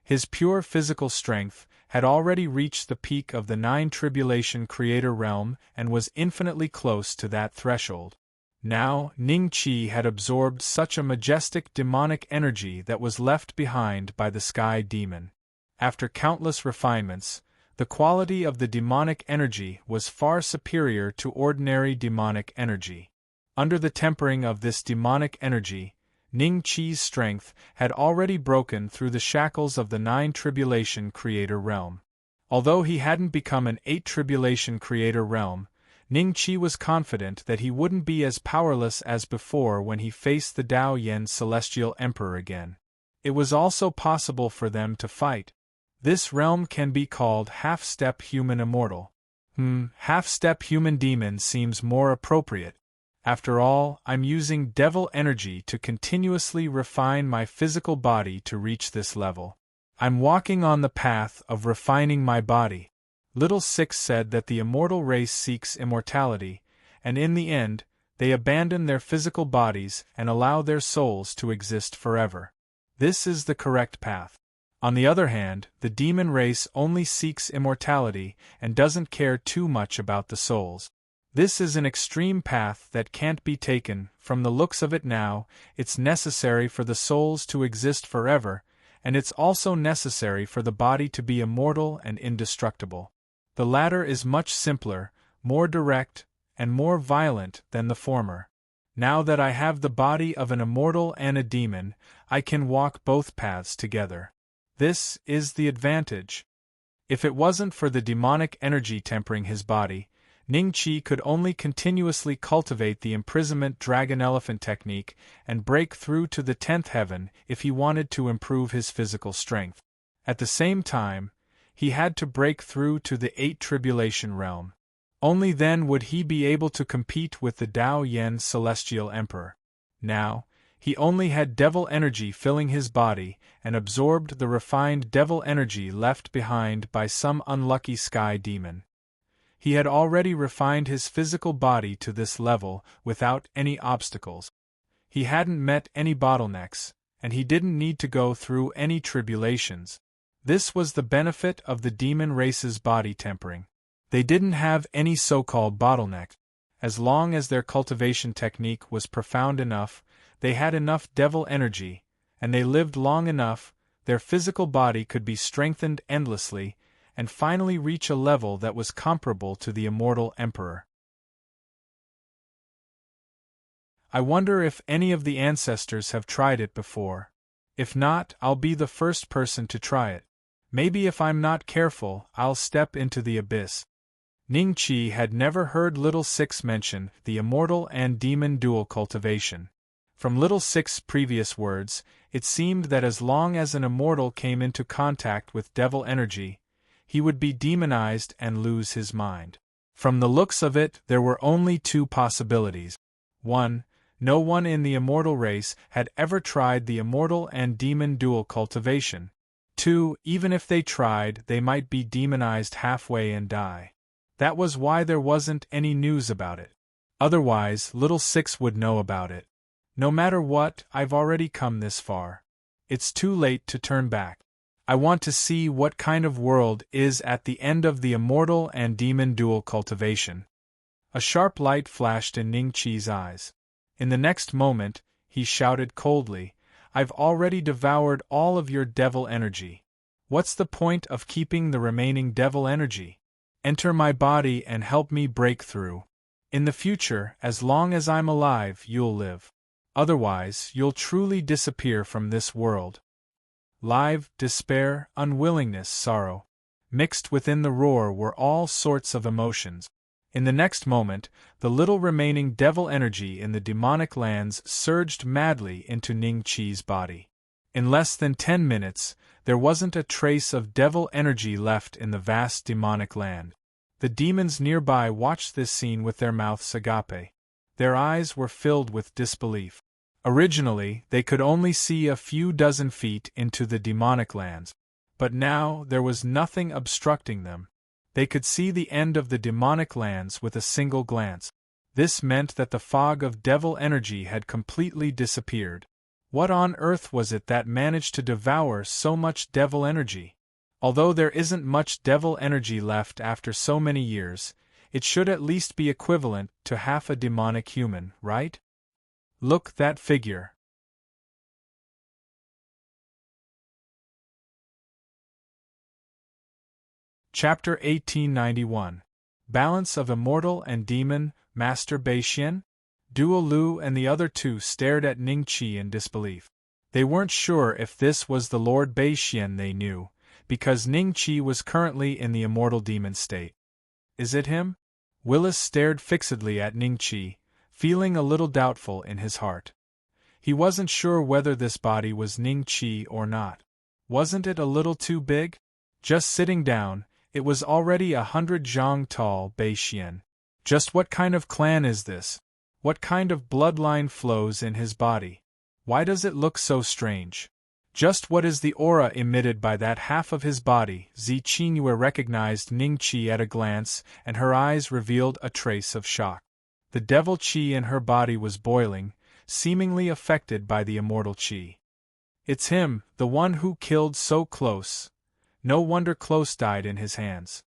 His pure physical strength had already reached the peak of the 9 Tribulation Creator Realm and was infinitely close to that threshold. Now, Ning Chi had absorbed such a majestic demonic energy that was left behind by the Sky Demon. After countless refinements, the quality of the demonic energy was far superior to ordinary demonic energy. Under the tempering of this demonic energy, Ning Chi's strength had already broken through the shackles of the 9 Tribulation Creator Realm. Although he hadn't become an 8 Tribulation Creator Realm, Ning Chi was confident that he wouldn't be as powerless as before when he faced the Dao Yen Celestial Emperor again. It was also possible for them to fight. This realm can be called half-step human immortal. Half-step human demon seems more appropriate. After all, I'm using devil energy to continuously refine my physical body to reach this level. I'm walking on the path of refining my body. Little Six said that the immortal race seeks immortality, and in the end, they abandon their physical bodies and allow their souls to exist forever. This is the correct path. On the other hand, the demon race only seeks immortality and doesn't care too much about the souls. This is an extreme path that can't be taken. From the looks of it now, it's necessary for the souls to exist forever, and it's also necessary for the body to be immortal and indestructible. The latter is much simpler, more direct, and more violent than the former. Now that I have the body of an immortal and a demon, I can walk both paths together. This is the advantage. If it wasn't for the demonic energy tempering his body, Ning Qi could only continuously cultivate the imprisonment dragon-elephant technique and break through to the 10th heaven if he wanted to improve his physical strength. At the same time, he had to break through to the 8th tribulation realm. Only then would he be able to compete with the Dao Yen Celestial Emperor. Now, he only had devil energy filling his body and absorbed the refined devil energy left behind by some unlucky sky demon. He had already refined his physical body to this level without any obstacles. He hadn't met any bottlenecks, and he didn't need to go through any tribulations. This was the benefit of the demon race's body tempering. They didn't have any so-called bottleneck. As long as their cultivation technique was profound enough, they had enough devil energy, and they lived long enough, their physical body could be strengthened endlessly, and finally reach a level that was comparable to the immortal emperor. I wonder if any of the ancestors have tried it before. If not, I'll be the first person to try it. Maybe if I'm not careful, I'll step into the abyss. Ning Qi had never heard Little Six mention the immortal and demon dual cultivation. From Little Six's previous words, it seemed that as long as an immortal came into contact with devil energy, he would be demonized and lose his mind. From the looks of it, there were only two possibilities. 1. No one in the immortal race had ever tried the immortal and demon dual cultivation. 2. Even if they tried, they might be demonized halfway and die. That was why there wasn't any news about it. Otherwise, Little Six would know about it. No matter what, I've already come this far. It's too late to turn back. I want to see what kind of world is at the end of the immortal and demon dual cultivation. A sharp light flashed in Ning Qi's eyes. In the next moment, he shouted coldly, "I've already devoured all of your devil energy. What's the point of keeping the remaining devil energy? Enter my body and help me break through. In the future, as long as I'm alive, you'll live. Otherwise, you'll truly disappear from this world." Live, despair, unwillingness, sorrow. Mixed within the roar were all sorts of emotions. In the next moment, the little remaining devil energy in the demonic lands surged madly into Ning Qi's body. In less than 10 minutes, there wasn't a trace of devil energy left in the vast demonic land. The demons nearby watched this scene with their mouths agape. Their eyes were filled with disbelief. Originally, they could only see a few dozen feet into the demonic lands. But now, there was nothing obstructing them. They could see the end of the demonic lands with a single glance. This meant that the fog of devil energy had completely disappeared. What on earth was it that managed to devour so much devil energy? Although there isn't much devil energy left after so many years, it should at least be equivalent to half a demonic human, right? Look, that figure. Chapter 1891. Balance of Immortal and Demon, Master Beixian? Duo Lu and the other two stared at Ning Qi in disbelief. They weren't sure if this was the Lord Beixian they knew, because Ning Qi was currently in the immortal demon state. Is it him? Willis stared fixedly at Ning Qi, feeling a little doubtful in his heart. He wasn't sure whether this body was Ning Qi or not. Wasn't it a little too big? Just sitting down, it was already 100 zhang tall. Beixian. Just what kind of clan is this? What kind of bloodline flows in his body? Why does it look so strange? Just what is the aura emitted by that half of his body? Zi Qingyue recognized Ning Qi at a glance, and her eyes revealed a trace of shock. The devil qi in her body was boiling, seemingly affected by the immortal qi. It's him, the one who killed so Close. No wonder Close died in his hands.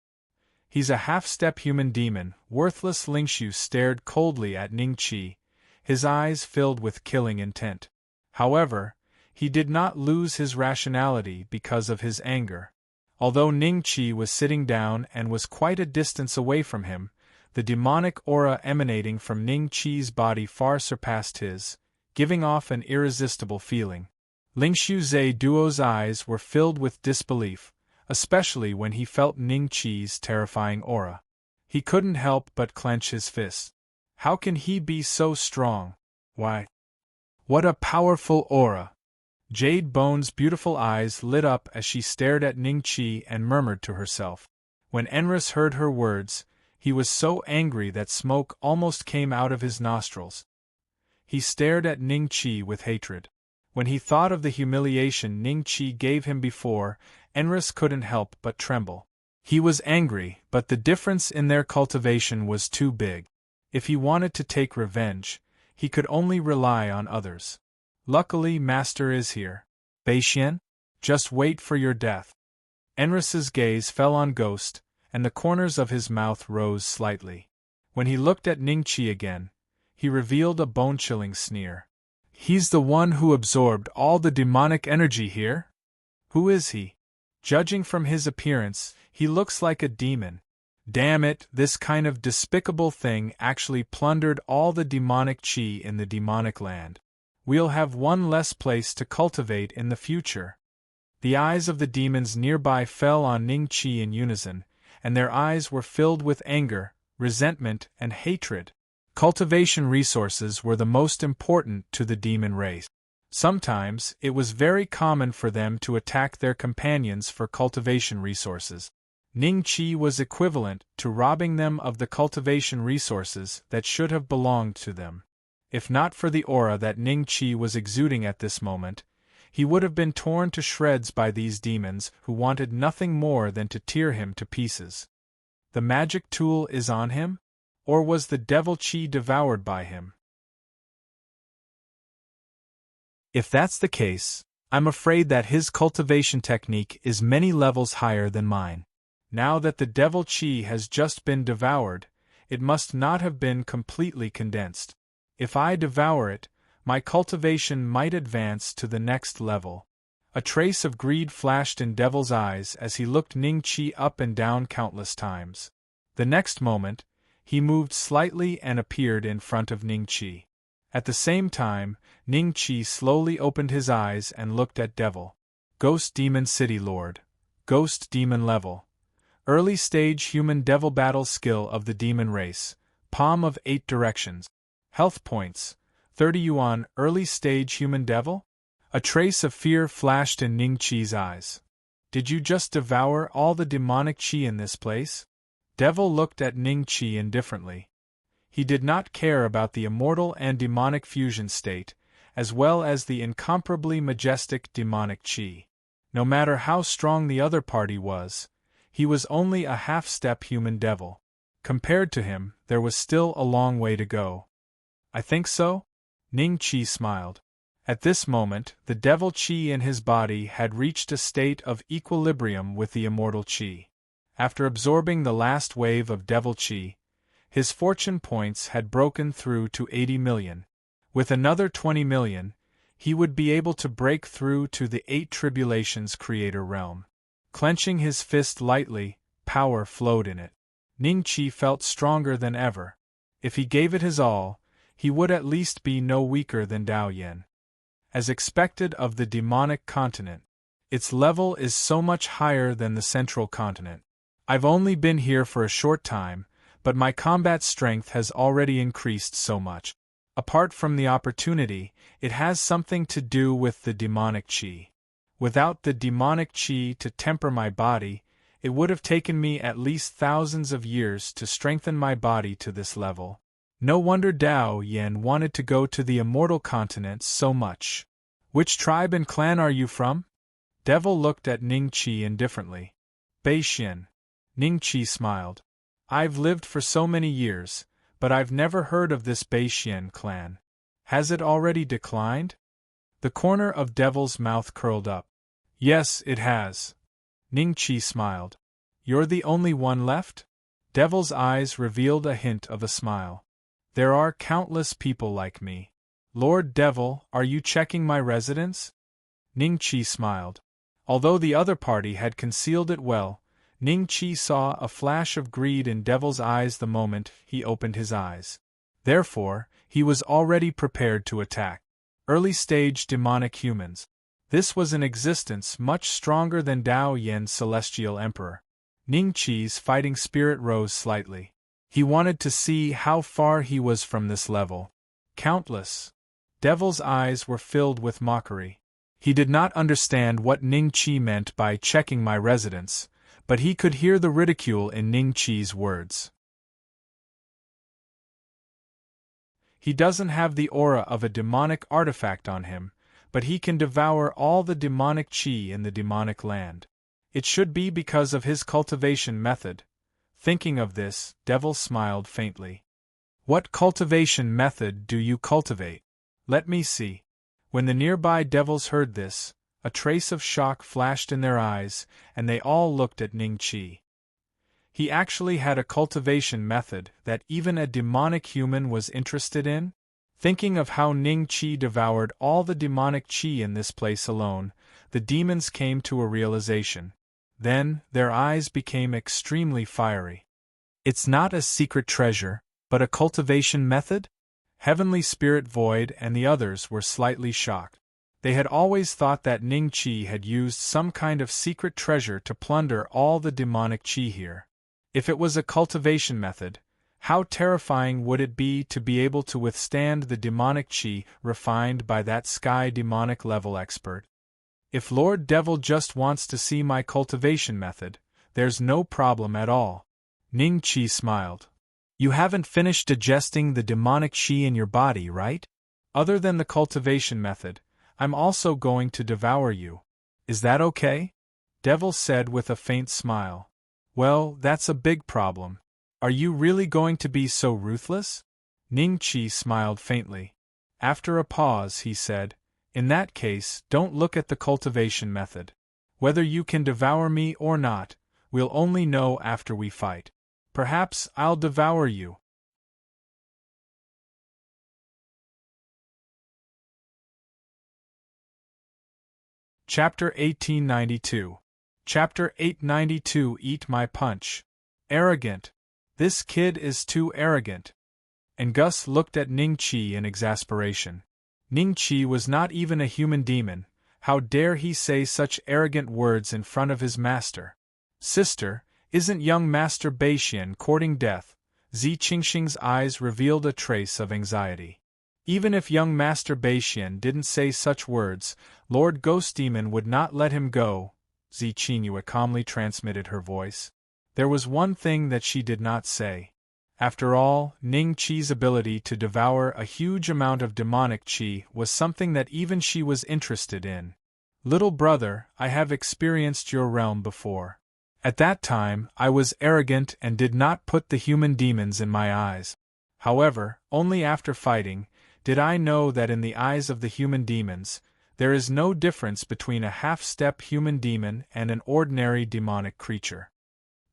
He's a half-step human demon. Worthless Lingshu stared coldly at Ning Qi, his eyes filled with killing intent. However, he did not lose his rationality because of his anger. Although Ning Qi was sitting down and was quite a distance away from him, the demonic aura emanating from Ning Qi's body far surpassed his, giving off an irresistible feeling. Lingshu Zhe Duo's eyes were filled with disbelief, especially when he felt Ning Qi's terrifying aura. He couldn't help but clench his fists. How can he be so strong? Why? What a powerful aura! Jade Bone's beautiful eyes lit up as she stared at Ningqi and murmured to herself. When Enris heard her words, he was so angry that smoke almost came out of his nostrils. He stared at Ningqi with hatred. When he thought of the humiliation Ningqi gave him before, Enris couldn't help but tremble. He was angry, but the difference in their cultivation was too big. If he wanted to take revenge, he could only rely on others. Luckily, Master is here. Beixian, just wait for your death. Enris's gaze fell on Ghost, and the corners of his mouth rose slightly. When he looked at Ningqi again, he revealed a bone-chilling sneer. He's the one who absorbed all the demonic energy here? Who is he? Judging from his appearance, he looks like a demon. Damn it, this kind of despicable thing actually plundered all the demonic chi in the demonic land. We'll have one less place to cultivate in the future. The eyes of the demons nearby fell on Ningqi in unison, and their eyes were filled with anger, resentment, and hatred. Cultivation resources were the most important to the demon race. Sometimes, it was very common for them to attack their companions for cultivation resources. Ningqi was equivalent to robbing them of the cultivation resources that should have belonged to them. If not for the aura that Ningqi was exuding at this moment, he would have been torn to shreds by these demons who wanted nothing more than to tear him to pieces. The magic tool is on him? Or was the devil chi devoured by him? If that's the case, I'm afraid that his cultivation technique is many levels higher than mine. Now that the devil chi has just been devoured, it must not have been completely condensed. If I devour it, my cultivation might advance to the next level. A trace of greed flashed in Devil's eyes as he looked Ningqi up and down countless times. The next moment, he moved slightly and appeared in front of Ningqi. At the same time, Ningqi slowly opened his eyes and looked at Devil. Ghost Demon City Lord. Ghost Demon Level. Early stage human devil battle skill of the demon race. Palm of 8 directions. Health points. 30 yuan. Early stage human devil? A trace of fear flashed in Ningqi's eyes. Did you just devour all the demonic chi in this place? Devil looked at Ningqi indifferently. He did not care about the immortal and demonic fusion state, as well as the incomparably majestic demonic chi. No matter how strong the other party was, he was only a half-step human devil. Compared to him, there was still a long way to go. I think so? Ningqi smiled. At this moment, the devil chi in his body had reached a state of equilibrium with the immortal chi. After absorbing the last wave of devil chi, his fortune points had broken through to 80 million. With another 20 million, he would be able to break through to the 8 Tribulations Creator realm. Clenching his fist lightly, power flowed in it. Ningqi felt stronger than ever. If he gave it his all, he would at least be no weaker than Dao Yin. As expected of the demonic continent, its level is so much higher than the central continent. I've only been here for a short time, but my combat strength has already increased so much. Apart from the opportunity, it has something to do with the demonic chi. Without the demonic chi to temper my body, it would have taken me at least thousands of years to strengthen my body to this level. No wonder Dao Yin wanted to go to the immortal continent so much. Which tribe and clan are you from? Devil looked at Ningqi indifferently. Beixian. Ningqi smiled. I've lived for so many years, but I've never heard of this Beixian clan. Has it already declined? The corner of Devil's mouth curled up. Yes, it has. Ningqi smiled. You're the only one left? Devil's eyes revealed a hint of a smile. There are countless people like me. Lord Devil, are you checking my residence? Ningqi smiled. Although the other party had concealed it well, Ningqi saw a flash of greed in Devil's eyes the moment he opened his eyes. Therefore, he was already prepared to attack. Early-stage demonic humans. This was an existence much stronger than Dao Yin's celestial emperor. Ningqi's fighting spirit rose slightly. He wanted to see how far he was from this level. Countless. Devil's eyes were filled with mockery. He did not understand what Ning Qi meant by checking my residence, but he could hear the ridicule in Ning Qi's words. He doesn't have the aura of a demonic artifact on him, but he can devour all the demonic qi in the demonic land. It should be because of his cultivation method. Thinking of this, Devil smiled faintly. What cultivation method do you cultivate? Let me see. When the nearby devils heard this, a trace of shock flashed in their eyes, and they all looked at Ning Qi. He actually had a cultivation method that even a demonic human was interested in? Thinking of how Ning Qi devoured all the demonic qi in this place alone, the demons came to a realization. Then, their eyes became extremely fiery. It's not a secret treasure, but a cultivation method? Heavenly Spirit Void and the others were slightly shocked. They had always thought that Ning Qi had used some kind of secret treasure to plunder all the demonic qi here. If it was a cultivation method, how terrifying would it be to be able to withstand the demonic qi refined by that sky demonic level expert? If Lord Devil just wants to see my cultivation method, there's no problem at all. Ning Qi smiled. You haven't finished digesting the demonic qi in your body, right? Other than the cultivation method, I'm also going to devour you. Is that okay? Devil said with a faint smile. Well, that's a big problem. Are you really going to be so ruthless? Ning Qi smiled faintly. After a pause, he said, In that case, don't look at the cultivation method. Whether you can devour me or not, we'll only know after we fight. Perhaps I'll devour you. Chapter 1892. Chapter 892. Eat my punch. Arrogant. This kid is too arrogant. And Gus looked at Ning Qi in exasperation. Ning Qi was not even a human demon. How dare he say such arrogant words in front of his master? Sister, isn't young Master Beixian courting death? Zi Qingxing's eyes revealed a trace of anxiety. Even if young Master Beixian didn't say such words, Lord Ghost Demon would not let him go. Zi Qingyue calmly transmitted her voice. There was one thing that she did not say. After all, Ning Qi's ability to devour a huge amount of demonic qi was something that even she was interested in. Little brother, I have experienced your realm before. At that time, I was arrogant and did not put the human demons in my eyes. However, only after fighting, did I know that in the eyes of the human demons, there is no difference between a half-step human demon and an ordinary demonic creature.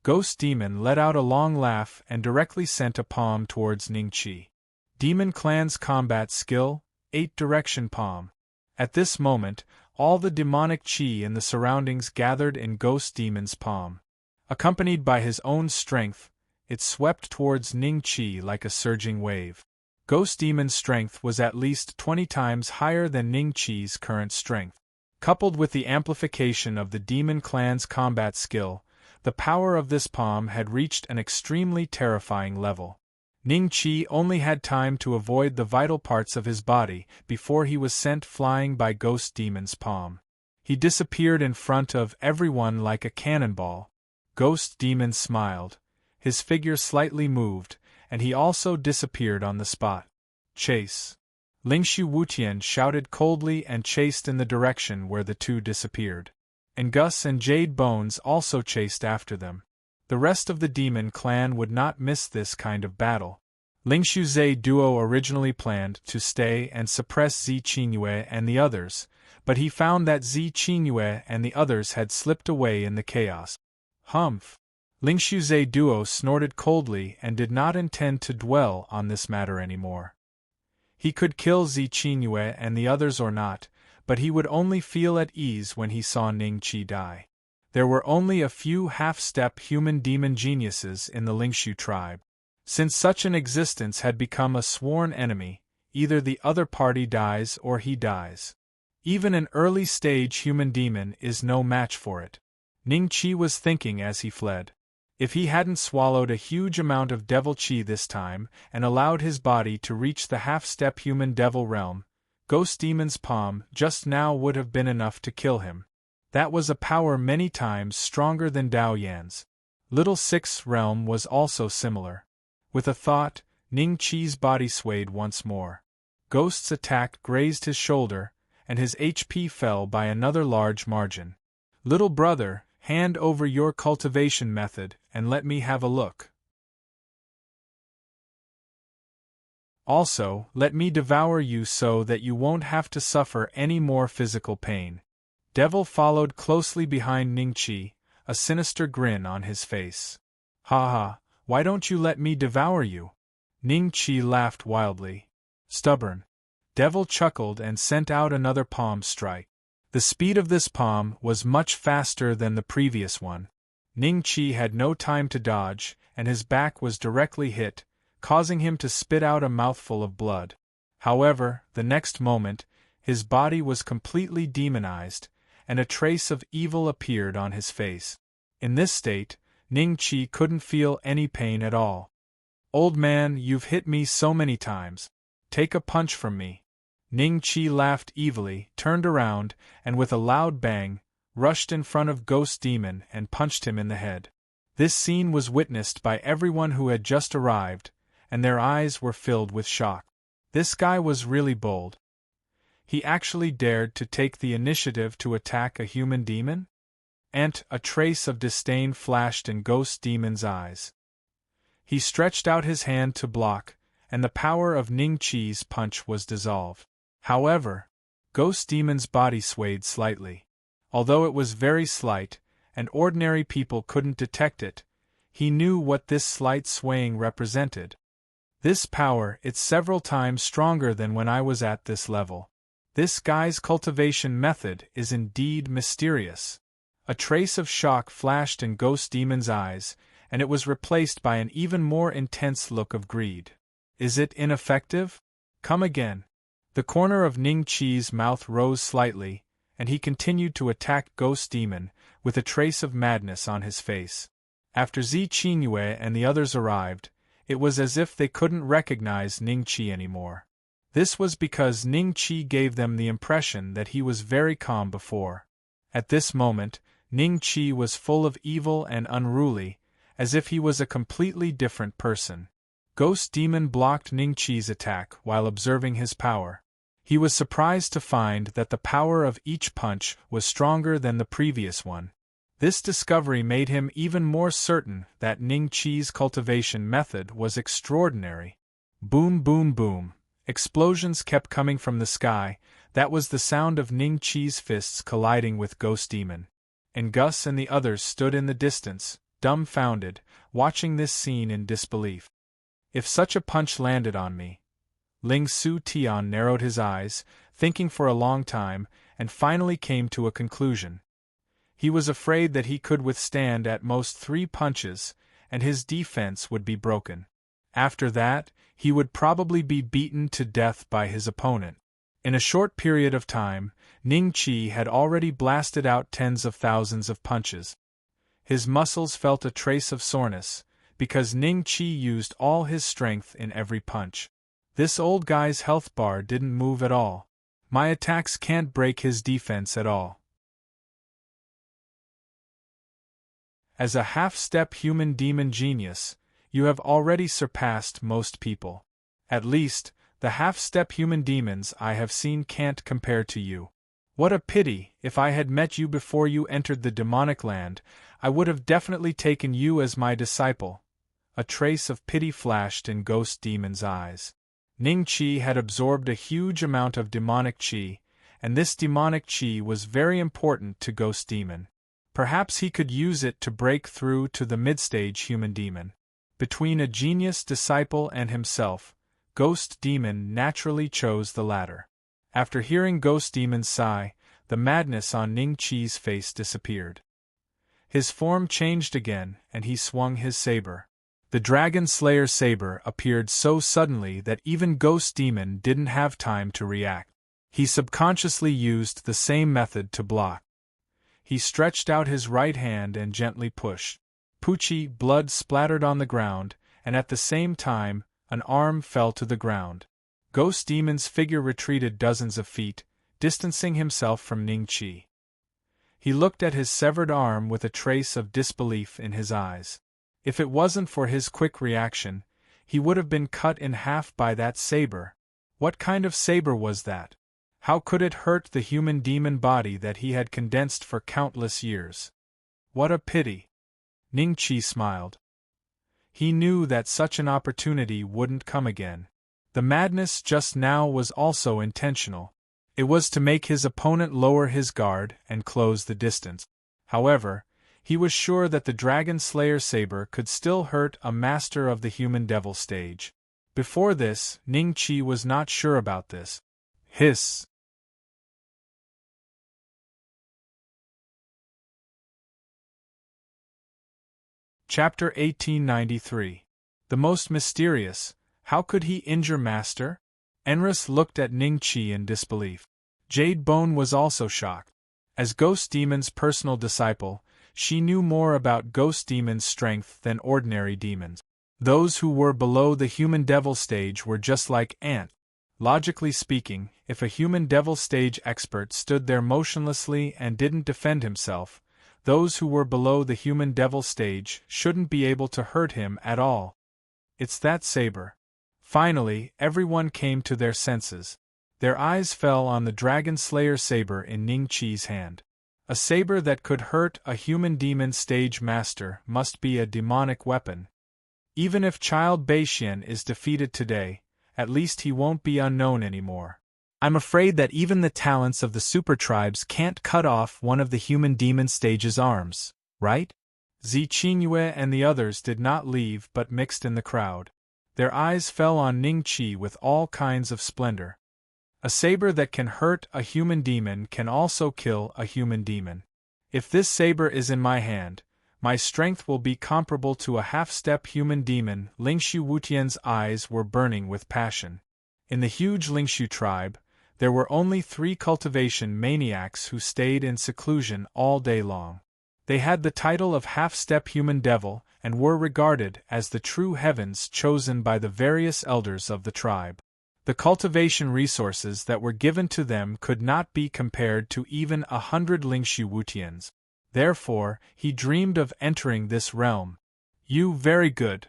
Ghost Demon let out a long laugh and directly sent a palm towards Ning Qi. Demon Clan's combat skill, 8 direction palm. At this moment, all the demonic qi in the surroundings gathered in Ghost Demon's palm. Accompanied by his own strength, it swept towards Ning Qi like a surging wave. Ghost Demon's strength was at least 20 times higher than Ning Qi's current strength. Coupled with the amplification of the Demon Clan's combat skill, the power of this palm had reached an extremely terrifying level. Ning Qi only had time to avoid the vital parts of his body before he was sent flying by Ghost Demon's palm. He disappeared in front of everyone like a cannonball. Ghost Demon smiled. His figure slightly moved, and he also disappeared on the spot. Chase! Lingshu Wutian shouted coldly and chased in the direction where the two disappeared. And Gus and Jade Bones also chased after them. The rest of the Demon Clan would not miss this kind of battle. Lingshu Zhe Duo originally planned to stay and suppress Zi Qingyue and the others, but he found that Zi Qingyue and the others had slipped away in the chaos. Humph! Lingshu Zhe Duo snorted coldly and did not intend to dwell on this matter anymore. He could kill Zi Qingyue and the others or not, but he would only feel at ease when he saw Ning Qi die. There were only a few half-step human demon geniuses in the Lingshu tribe. Since such an existence had become a sworn enemy, either the other party dies or he dies. Even an early-stage human demon is no match for it. Ning Qi was thinking as he fled. If he hadn't swallowed a huge amount of devil chi this time and allowed his body to reach the half-step human devil realm, Ghost Demon's palm just now would have been enough to kill him. That was a power many times stronger than Dao Yan's. Little Sixth Realm was also similar. With a thought, Ning Qi's body swayed once more. Ghost's attack grazed his shoulder, and his HP fell by another large margin. Little brother, hand over your cultivation method and let me have a look. Also, let me devour you so that you won't have to suffer any more physical pain. Devil followed closely behind Ning Qi, a sinister grin on his face. Ha ha, why don't you let me devour you? Ning Qi laughed wildly. Stubborn. Devil chuckled and sent out another palm strike. The speed of this palm was much faster than the previous one. Ning Qi had no time to dodge, and his back was directly hit, causing him to spit out a mouthful of blood. However, the next moment, his body was completely demonized, and a trace of evil appeared on his face. In this state, Ning Qi couldn't feel any pain at all. Old man, you've hit me so many times. Take a punch from me. Ning Qi laughed evilly, turned around, and with a loud bang, rushed in front of Ghost Demon and punched him in the head. This scene was witnessed by everyone who had just arrived, and their eyes were filled with shock. This guy was really bold. He actually dared to take the initiative to attack a human demon? And a trace of disdain flashed in Ghost Demon's eyes. He stretched out his hand to block, and the power of Ning Qi's punch was dissolved. However, Ghost Demon's body swayed slightly. Although it was very slight, and ordinary people couldn't detect it, he knew what this slight swaying represented. This power, it's several times stronger than when I was at this level. This guy's cultivation method is indeed mysterious. A trace of shock flashed in Ghost Demon's eyes, and it was replaced by an even more intense look of greed. Is it ineffective? Come again. The corner of Ning Qi's mouth rose slightly, and he continued to attack Ghost Demon, with a trace of madness on his face. After Zi Qingyue and the others arrived, it was as if they couldn't recognize Ning Qi anymore. This was because Ning Qi gave them the impression that he was very calm before. At this moment, Ning Qi was full of evil and unruly, as if he was a completely different person. Ghost Demon blocked Ning Qi's attack while observing his power. He was surprised to find that the power of each punch was stronger than the previous one. This discovery made him even more certain that Ning Qi's cultivation method was extraordinary. Boom, boom, boom. Explosions kept coming from the sky. That was the sound of Ning Qi's fists colliding with Ghost Demon. And Gus and the others stood in the distance, dumbfounded, watching this scene in disbelief. If such a punch landed on me... Ling Su Tian narrowed his eyes, thinking for a long time, and finally came to a conclusion. He was afraid that he could withstand at most 3 punches, and his defense would be broken. After that, he would probably be beaten to death by his opponent. In a short period of time, Ning Qi had already blasted out tens of thousands of punches. His muscles felt a trace of soreness, because Ning Qi used all his strength in every punch. This old guy's health bar didn't move at all. My attacks can't break his defense at all. As a half-step human demon genius, you have already surpassed most people. At least, the half-step human demons I have seen can't compare to you. What a pity! If I had met you before you entered the demonic land, I would have definitely taken you as my disciple. A trace of pity flashed in Ghost Demon's eyes. Ning Qi had absorbed a huge amount of demonic qi, and this demonic qi was very important to Ghost Demon. Perhaps he could use it to break through to the mid-stage human demon. Between a genius disciple and himself, Ghost Demon naturally chose the latter. After hearing Ghost Demon's sigh, the madness on Ning Qi's face disappeared. His form changed again, and he swung his saber. The Dragon Slayer saber appeared so suddenly that even Ghost Demon didn't have time to react. He subconsciously used the same method to block. He stretched out his right hand and gently pushed. Poochie, blood splattered on the ground, and at the same time, an arm fell to the ground. Ghost Demon's figure retreated dozens of feet, distancing himself from Ning-Chi. He looked at his severed arm with a trace of disbelief in his eyes. If it wasn't for his quick reaction, he would have been cut in half by that saber. What kind of saber was that? How could it hurt the human demon body that he had condensed for countless years? What a pity! Ning-Chi smiled. He knew that such an opportunity wouldn't come again. The madness just now was also intentional. It was to make his opponent lower his guard and close the distance. However, he was sure that the Dragon Slayer saber could still hurt a master of the human devil stage. Before this, Ning-Chi was not sure about this. Hiss! Chapter 1893. The most mysterious. How could he injure Master? Enris looked at Ning-Chi in disbelief. Jade Bone was also shocked. As Ghost Demon's personal disciple, she knew more about Ghost Demon's strength than ordinary demons. Those who were below the human devil stage were just like ants. Logically speaking, if a human devil stage expert stood there motionlessly and didn't defend himself, those who were below the human devil stage shouldn't be able to hurt him at all. It's that saber. Finally, everyone came to their senses. Their eyes fell on the Dragon Slayer saber in Ning-Chi's hand. A saber that could hurt a human demon stage master must be a demonic weapon. Even if Child Beixian is defeated today, at least he won't be unknown anymore. I'm afraid that even the talents of the super tribes can't cut off one of the human demon stage's arms, right? Zi Qingyue and the others did not leave but mixed in the crowd. Their eyes fell on Ning-Chi with all kinds of splendor. A saber that can hurt a human demon can also kill a human demon. If this saber is in my hand, my strength will be comparable to a half-step human demon. Lingshu Wutian's eyes were burning with passion. In the huge Lingshu tribe, there were only 3 cultivation maniacs who stayed in seclusion all day long. They had the title of half-step human devil and were regarded as the true heavens chosen by the various elders of the tribe. The cultivation resources that were given to them could not be compared to even 100 Lingshu Wutians. Therefore, he dreamed of entering this realm. You very good.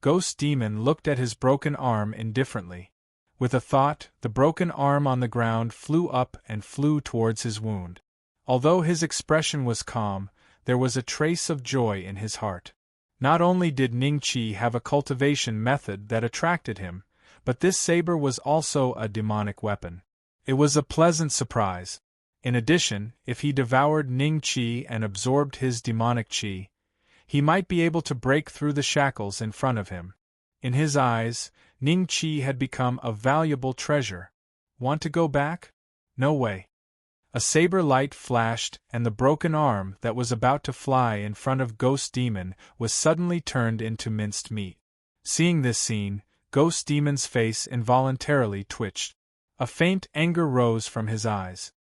Ghost Demon looked at his broken arm indifferently. With a thought, the broken arm on the ground flew up and flew towards his wound. Although his expression was calm, there was a trace of joy in his heart. Not only did Ning-Chi have a cultivation method that attracted him, but this saber was also a demonic weapon. It was a pleasant surprise. In addition, if he devoured Ning-Chi and absorbed his demonic chi, he might be able to break through the shackles in front of him. In his eyes, Ning-Chi had become a valuable treasure. Want to go back? No way. A saber light flashed, and the broken arm that was about to fly in front of Ghost Demon was suddenly turned into minced meat. Seeing this scene, Ghost Demon's face involuntarily twitched. A faint anger rose from his eyes.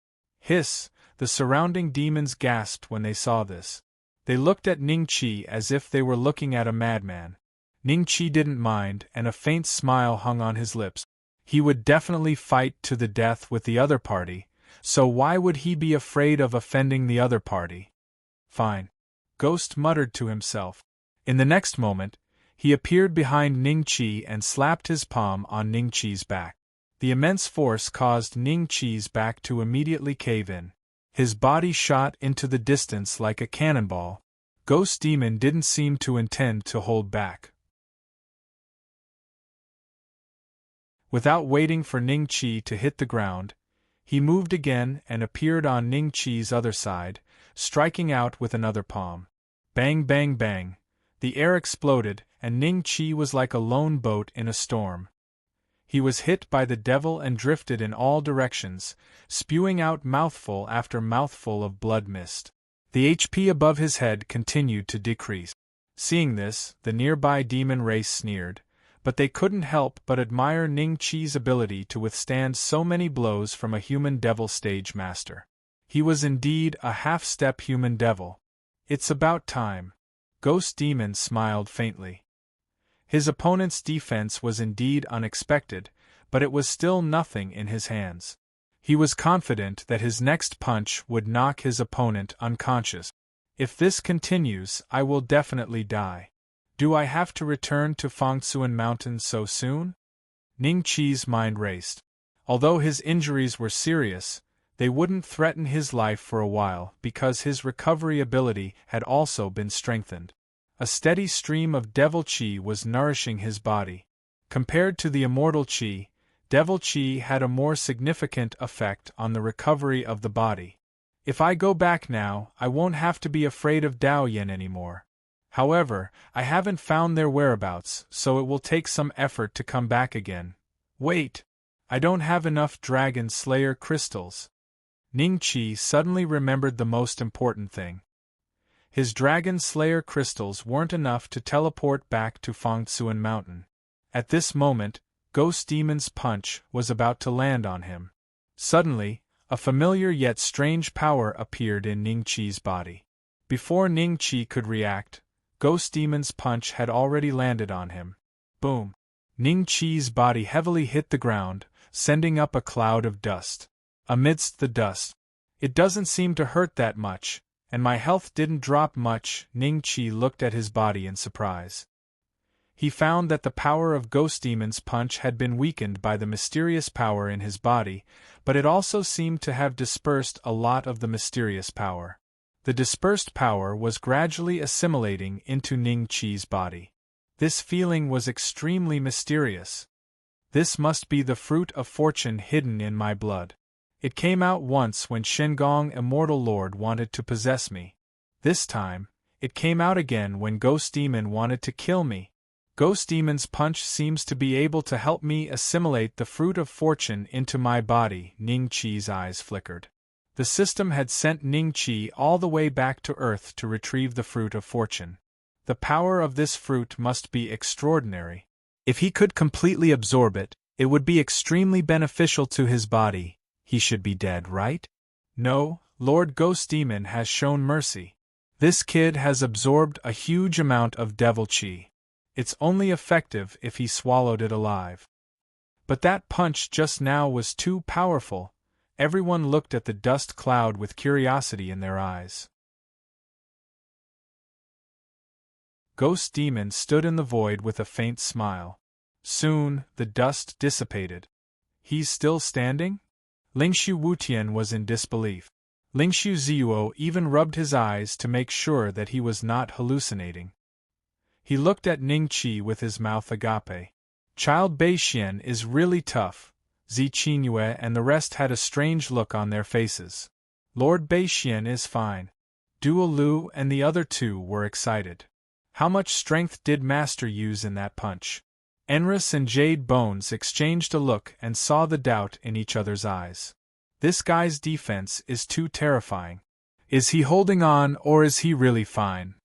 Hiss! The surrounding demons gasped when they saw this. They looked at Ning-Chi as if they were looking at a madman. Ning-Chi didn't mind, and a faint smile hung on his lips. He would definitely fight to the death with the other party, so why would he be afraid of offending the other party? Fine. Ghost muttered to himself. In the next moment, he appeared behind Ning-Chi and slapped his palm on Ning-Chi's back. The immense force caused Ning-Chi's back to immediately cave in. His body shot into the distance like a cannonball. Ghost Demon didn't seem to intend to hold back. Without waiting for Ning-Chi to hit the ground, he moved again and appeared on Ning-Chi's other side, striking out with another palm. Bang bang bang. The air exploded, and Ning-Chi was like a lone boat in a storm. He was hit by the devil and drifted in all directions, spewing out mouthful after mouthful of blood mist. The HP above his head continued to decrease. Seeing this, the nearby demon race sneered, but they couldn't help but admire Ning-Chi's ability to withstand so many blows from a human devil stage master. He was indeed a half-step human devil. It's about time. Ghost Demon smiled faintly. His opponent's defense was indeed unexpected, but it was still nothing in his hands. He was confident that his next punch would knock his opponent unconscious. If this continues, I will definitely die. Do I have to return to Fangtsuan Mountain so soon? Ning Qi's mind raced. Although his injuries were serious, they wouldn't threaten his life for a while because his recovery ability had also been strengthened. A steady stream of devil qi was nourishing his body. Compared to the immortal qi, devil qi had a more significant effect on the recovery of the body. If I go back now, I won't have to be afraid of Dao Yin anymore. However, I haven't found their whereabouts, so it will take some effort to come back again. Wait! I don't have enough Dragon Slayer crystals. Ning Qi suddenly remembered the most important thing. His Dragon Slayer crystals weren't enough to teleport back to Fangtsuan Mountain. At this moment, Ghost Demon's punch was about to land on him. Suddenly, a familiar yet strange power appeared in Ning Qi's body. Before Ning Qi could react, Ghost Demon's punch had already landed on him. Boom! Ning Qi's body heavily hit the ground, sending up a cloud of dust. Amidst the dust, "It doesn't seem to hurt that much, and my health didn't drop much." Ning Qi looked at his body in surprise. He found that the power of Ghost Demon's punch had been weakened by the mysterious power in his body, but it also seemed to have dispersed a lot of the mysterious power. The dispersed power was gradually assimilating into Ning Qi's body. This feeling was extremely mysterious. This must be the fruit of fortune hidden in my blood. It came out once when Shengong Immortal Lord wanted to possess me. This time, it came out again when Ghost Demon wanted to kill me. Ghost Demon's punch seems to be able to help me assimilate the fruit of fortune into my body. Ning Qi's eyes flickered. The system had sent Ning Qi all the way back to Earth to retrieve the fruit of fortune. The power of this fruit must be extraordinary. If he could completely absorb it, it would be extremely beneficial to his body. He should be dead, right? No, Lord Ghost Demon has shown mercy. This kid has absorbed a huge amount of devil qi. It's only effective if he swallowed it alive. But that punch just now was too powerful. Everyone looked at the dust cloud with curiosity in their eyes. Ghost Demon stood in the void with a faint smile. Soon, the dust dissipated. He's still standing? Lingshu Wutian was in disbelief. Lingshu Ziyuo even rubbed his eyes to make sure that he was not hallucinating. He looked at Ning Qi with his mouth agape. Child Beixian is really tough. Zi Qingyue and the rest had a strange look on their faces. Lord Beixian is fine. Duo Lu and the other two were excited. How much strength did Master use in that punch? Enris and Jade Bones exchanged a look and saw the doubt in each other's eyes. This guy's defense is too terrifying. Is he holding on or is he really fine?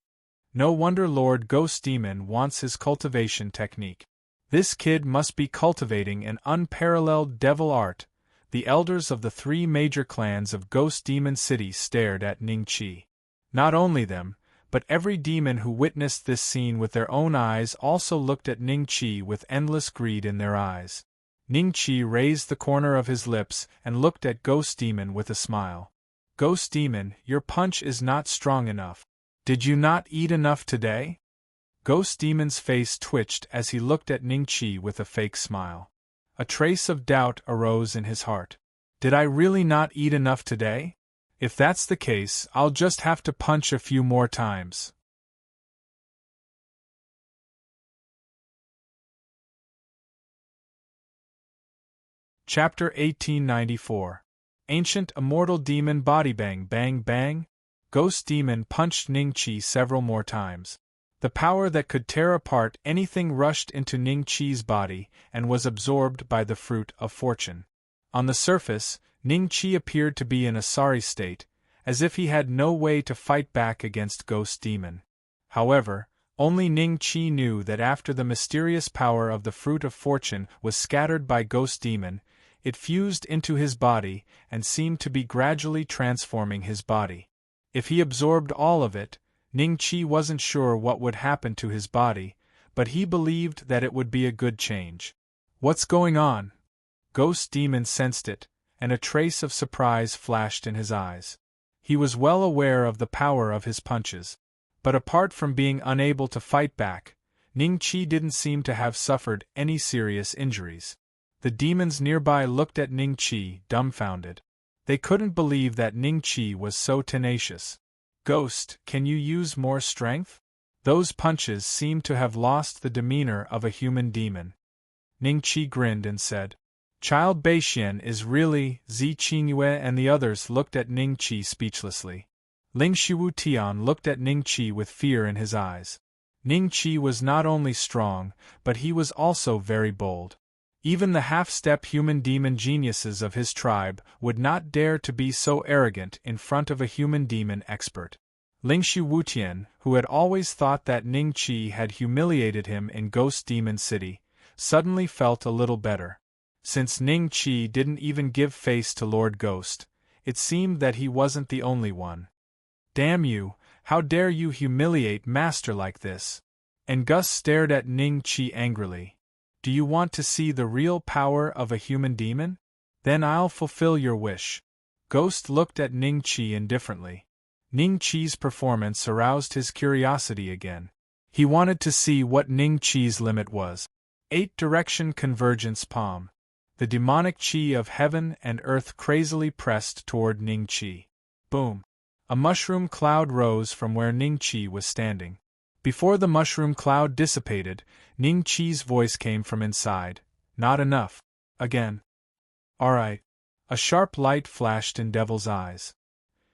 No wonder Lord Ghost Demon wants his cultivation technique. This kid must be cultivating an unparalleled devil art. The elders of the three major clans of Ghost Demon City stared at Ning Qi. Not only them, but every demon who witnessed this scene with their own eyes also looked at Ning Qi with endless greed in their eyes. Ning Qi raised the corner of his lips and looked at Ghost Demon with a smile. Ghost Demon, your punch is not strong enough. Did you not eat enough today? Ghost Demon's face twitched as he looked at Ning Qi with a fake smile. A trace of doubt arose in his heart. Did I really not eat enough today? If that's the case, I'll just have to punch a few more times. Chapter 1894. Ancient Immortal Demon Body. Bang bang bang. Ghost Demon punched Ning Qi several more times. The power that could tear apart anything rushed into Ning Qi's body and was absorbed by the fruit of fortune. On the surface, Ning Qi appeared to be in a sorry state, as if he had no way to fight back against Ghost Demon. However, only Ning Qi knew that after the mysterious power of the fruit of fortune was scattered by Ghost Demon, it fused into his body and seemed to be gradually transforming his body. If he absorbed all of it, Ning Qi wasn't sure what would happen to his body, but he believed that it would be a good change. What's going on? Ghost Demon sensed it, and a trace of surprise flashed in his eyes. He was well aware of the power of his punches. But apart from being unable to fight back, Ning Qi didn't seem to have suffered any serious injuries. The demons nearby looked at Ning Qi, dumbfounded. They couldn't believe that Ning Qi was so tenacious. Ghost, can you use more strength? Those punches seemed to have lost the demeanor of a human demon. Ning Qi grinned and said, Child Beixian is really Zi Qingyue, and the others looked at Ning Qi speechlessly. Ling Shiwu Tian looked at Ning Qi with fear in his eyes. Ning Qi was not only strong, but he was also very bold. Even the half-step human demon geniuses of his tribe would not dare to be so arrogant in front of a human demon expert. Ling Shiwu Tian, who had always thought that Ning Qi had humiliated him in Ghost Demon City, suddenly felt a little better. Since Ning Qi didn't even give face to Lord Ghost, it seemed that he wasn't the only one. Damn you, how dare you humiliate Master like this? And Gus stared at Ning Qi angrily. Do you want to see the real power of a human demon? Then I'll fulfill your wish. Ghost looked at Ning Qi indifferently. Ning Qi's performance aroused his curiosity again. He wanted to see what Ning Qi's limit was. 8-direction convergence palm. The demonic Qi of heaven and earth crazily pressed toward Ning Qi. Boom! A mushroom cloud rose from where Ning Qi was standing. Before the mushroom cloud dissipated, Ning Qi's voice came from inside. Not enough. Again. Alright. A sharp light flashed in Devil's eyes.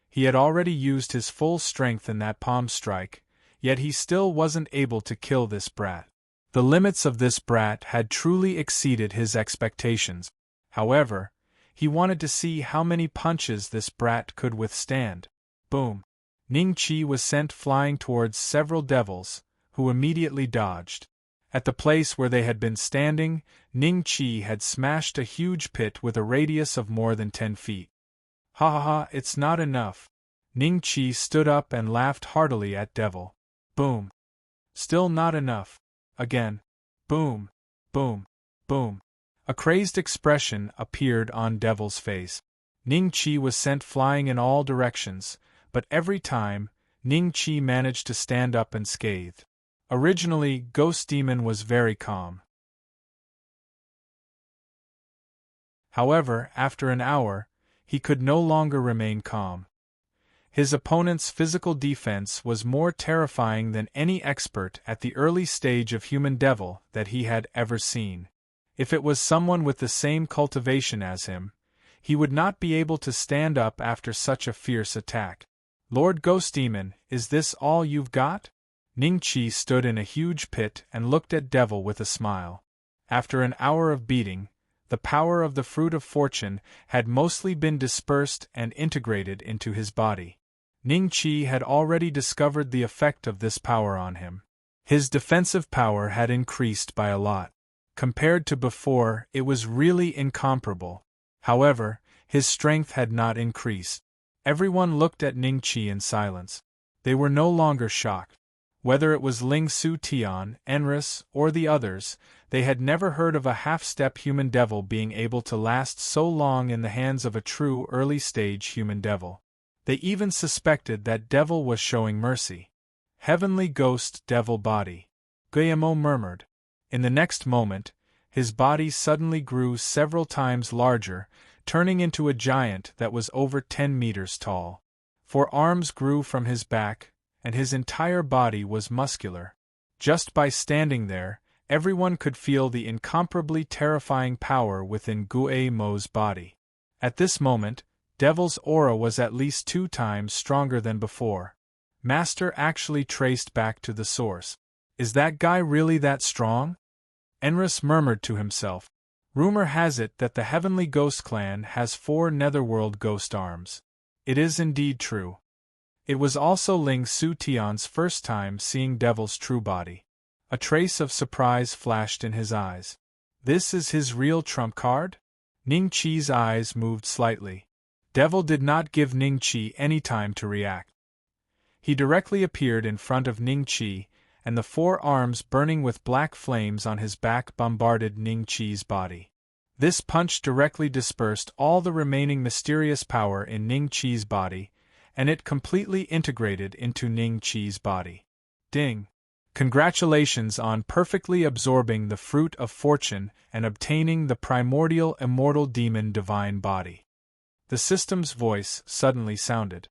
He had already used his full strength in that palm strike, yet he still wasn't able to kill this brat. The limits of this brat had truly exceeded his expectations. However, he wanted to see how many punches this brat could withstand. Boom! Ning Qi was sent flying towards several devils, who immediately dodged. At the place where they had been standing, Ning Qi had smashed a huge pit with a radius of more than 10 feet. Ha ha ha, it's not enough. Ning Qi stood up and laughed heartily at Devil. Boom! Still not enough. Again. Boom! Boom! Boom! A crazed expression appeared on Devil's face. Ning Qi was sent flying in all directions, but every time, Ning Qi managed to stand up unscathed. Originally, Ghost Demon was very calm. However, after an hour, he could no longer remain calm. His opponent's physical defense was more terrifying than any expert at the early stage of human devil that he had ever seen. If it was someone with the same cultivation as him, he would not be able to stand up after such a fierce attack. Lord Ghost Demon, is this all you've got? Ning Qi stood in a huge pit and looked at Devil with a smile. After an hour of beating, the power of the Fruit of Fortune had mostly been dispersed and integrated into his body. Ning Qi had already discovered the effect of this power on him. His defensive power had increased by a lot. Compared to before, it was really incomparable. However, his strength had not increased. Everyone looked at Ning Qi in silence. They were no longer shocked. Whether it was Ling Su Tian, Enris, or the others, they had never heard of a half-step human devil being able to last so long in the hands of a true early-stage human devil. They even suspected that Devil was showing mercy. Heavenly Ghost Devil Body. Guillemot murmured. In the next moment, his body suddenly grew several times larger, turning into a giant that was over 10 meters tall. 4 arms grew from his back, and his entire body was muscular. Just by standing there, everyone could feel the incomparably terrifying power within Guillemo's body. At this moment, Devil's aura was at least 2 times stronger than before. Master actually traced back to the source. Is that guy really that strong? Enris murmured to himself. Rumor has it that the Heavenly Ghost Clan has 4 Netherworld ghost arms. It is indeed true. It was also Ling Su Tian's first time seeing Devil's true body. A trace of surprise flashed in his eyes. This is his real trump card? Ning Qi's eyes moved slightly. Devil did not give Ning Qi any time to react. He directly appeared in front of Ning Qi, and the 4 arms burning with black flames on his back bombarded Ning Qi's body. This punch directly dispersed all the remaining mysterious power in Ning Qi's body, and it completely integrated into Ning Qi's body. Ding! Congratulations on perfectly absorbing the fruit of fortune and obtaining the primordial immortal demon divine body. The system's voice suddenly sounded.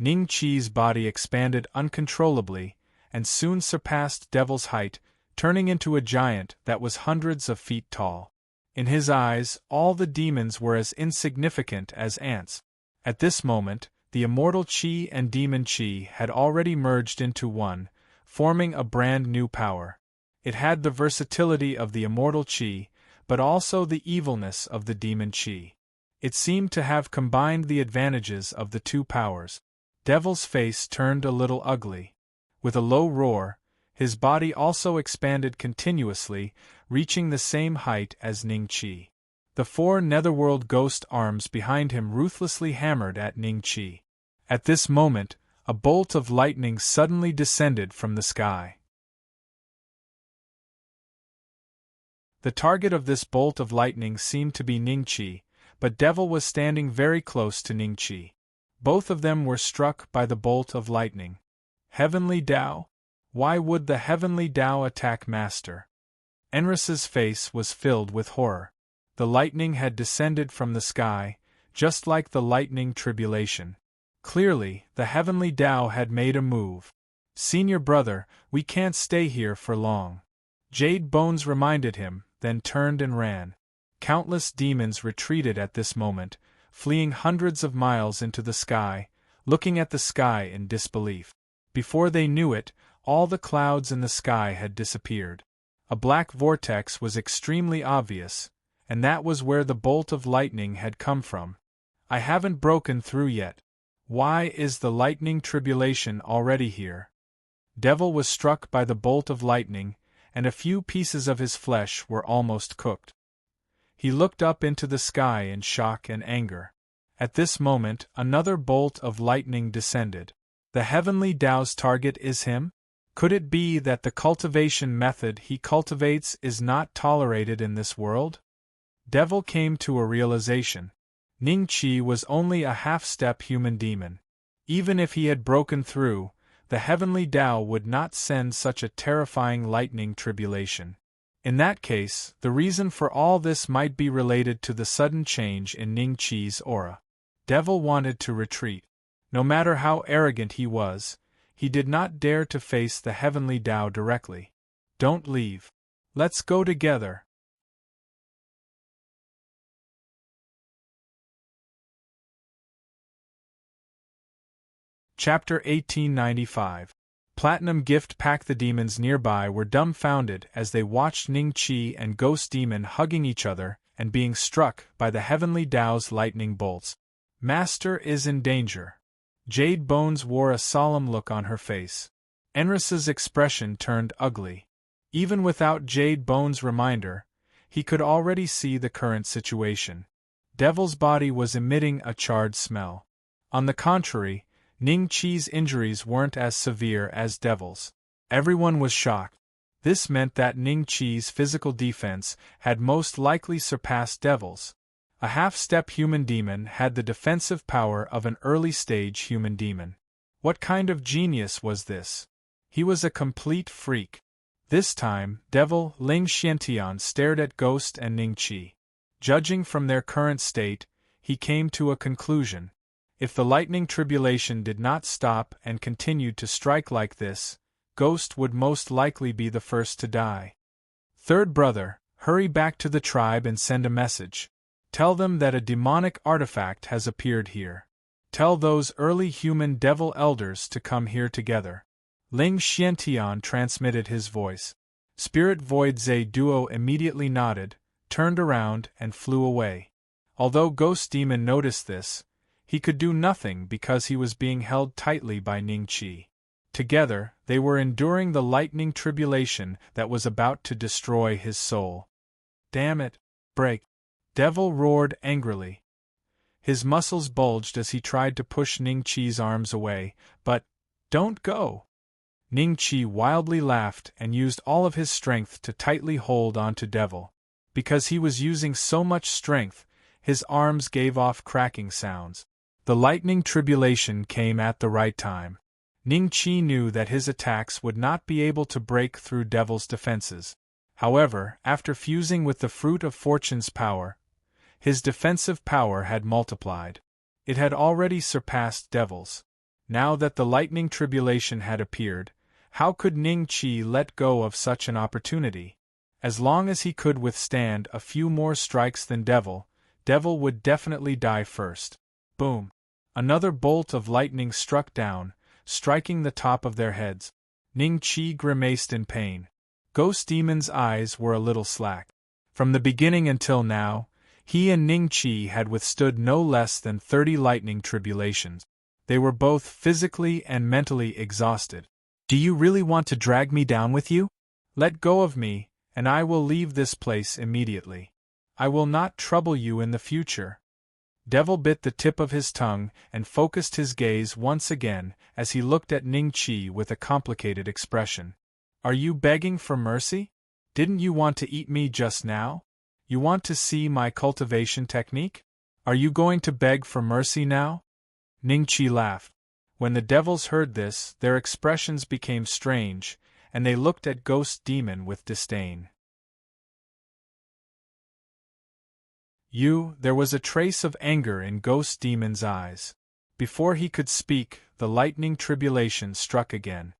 Ning Qi's body expanded uncontrollably, and soon surpassed Devil's height, turning into a giant that was hundreds of feet tall. In his eyes, all the demons were as insignificant as ants. At this moment, the immortal Qi and demon Qi had already merged into one, forming a brand new power. It had the versatility of the immortal Qi, but also the evilness of the demon Qi. It seemed to have combined the advantages of the 2 powers. Devil's face turned a little ugly. With a low roar, his body also expanded continuously, reaching the same height as Ning Qi. The 4 netherworld ghost arms behind him ruthlessly hammered at Ning Qi. At this moment, a bolt of lightning suddenly descended from the sky. The target of this bolt of lightning seemed to be Ning Qi, but Devil was standing very close to Ning Qi. Both of them were struck by the bolt of lightning. Heavenly Tao? Why would the Heavenly Tao attack Master? Enris's face was filled with horror. The lightning had descended from the sky, just like the lightning tribulation. Clearly, the Heavenly Tao had made a move. Senior brother, we can't stay here for long. Jade Bones reminded him, then turned and ran. Countless demons retreated at this moment, fleeing hundreds of miles into the sky, looking at the sky in disbelief. Before they knew it, all the clouds in the sky had disappeared. A black vortex was extremely obvious, and that was where the bolt of lightning had come from. I haven't broken through yet. Why is the lightning tribulation already here? Devil was struck by the bolt of lightning, and a few pieces of his flesh were almost cooked. He looked up into the sky in shock and anger. At this moment, another bolt of lightning descended. The Heavenly Tao's target is him? Could it be that the cultivation method he cultivates is not tolerated in this world? Devil came to a realization. Ning Qi was only a half-step human demon. Even if he had broken through, the Heavenly Tao would not send such a terrifying lightning tribulation. In that case, the reason for all this might be related to the sudden change in Ning Qi's aura. Devil wanted to retreat. No matter how arrogant he was, he did not dare to face the Heavenly Tao directly. Don't leave. Let's go together. Chapter 1895. Platinum Gift Pack. The demons nearby were dumbfounded as they watched Ning Qi and Ghost Demon hugging each other and being struck by the Heavenly Tao's lightning bolts. Master is in danger. Jade Bones wore a solemn look on her face. Enris's expression turned ugly. Even without Jade Bones' reminder, he could already see the current situation. Devil's body was emitting a charred smell. On the contrary, Ning Qi's injuries weren't as severe as Devil's. Everyone was shocked. This meant that Ning Qi's physical defense had most likely surpassed Devil's. A half-step human demon had the defensive power of an early-stage human demon. What kind of genius was this? He was a complete freak. This time, Devil Ling Xiantian stared at Ghost and Ning Qi. Judging from their current state, he came to a conclusion. If the lightning tribulation did not stop and continued to strike like this, Ghost would most likely be the first to die. Third brother, hurry back to the tribe and send a message. Tell them that a demonic artifact has appeared here. Tell those early human devil elders to come here together. Ling Xiantian transmitted his voice. Spirit Void Ze Duo immediately nodded, turned around, and flew away. Although Ghost Demon noticed this, he could do nothing because he was being held tightly by Ning Qi. Together, they were enduring the lightning tribulation that was about to destroy his soul. Damn it! Break! Devil roared angrily. His muscles bulged as he tried to push Ning Qi's arms away, but, Don't go! Ningqi wildly laughed and used all of his strength to tightly hold onto Devil. Because he was using so much strength, his arms gave off cracking sounds. The lightning tribulation came at the right time. Ningqi knew that his attacks would not be able to break through Devil's defenses. However, after fusing with the Fruit of Fortune's power, his defensive power had multiplied. It had already surpassed Devil's. Now that the lightning tribulation had appeared, how could Ningqi let go of such an opportunity? As long as he could withstand a few more strikes than Devil, Devil would definitely die first. Boom! Another bolt of lightning struck down, striking the top of their heads. Ningqi grimaced in pain. Ghost Demon's eyes were a little slack. From the beginning until now, he and Ningqi had withstood no less than 30 lightning tribulations. They were both physically and mentally exhausted. Do you really want to drag me down with you? Let go of me, and I will leave this place immediately. I will not trouble you in the future. Devil bit the tip of his tongue and focused his gaze once again as he looked at Ningqi with a complicated expression. Are you begging for mercy? Didn't you want to eat me just now? You want to see my cultivation technique? Are you going to beg for mercy now? Ningqi laughed. When the devils heard this, their expressions became strange, and they looked at Ghost Demon with disdain. There was a trace of anger in Ghost Demon's eyes. Before he could speak, the lightning tribulation struck again.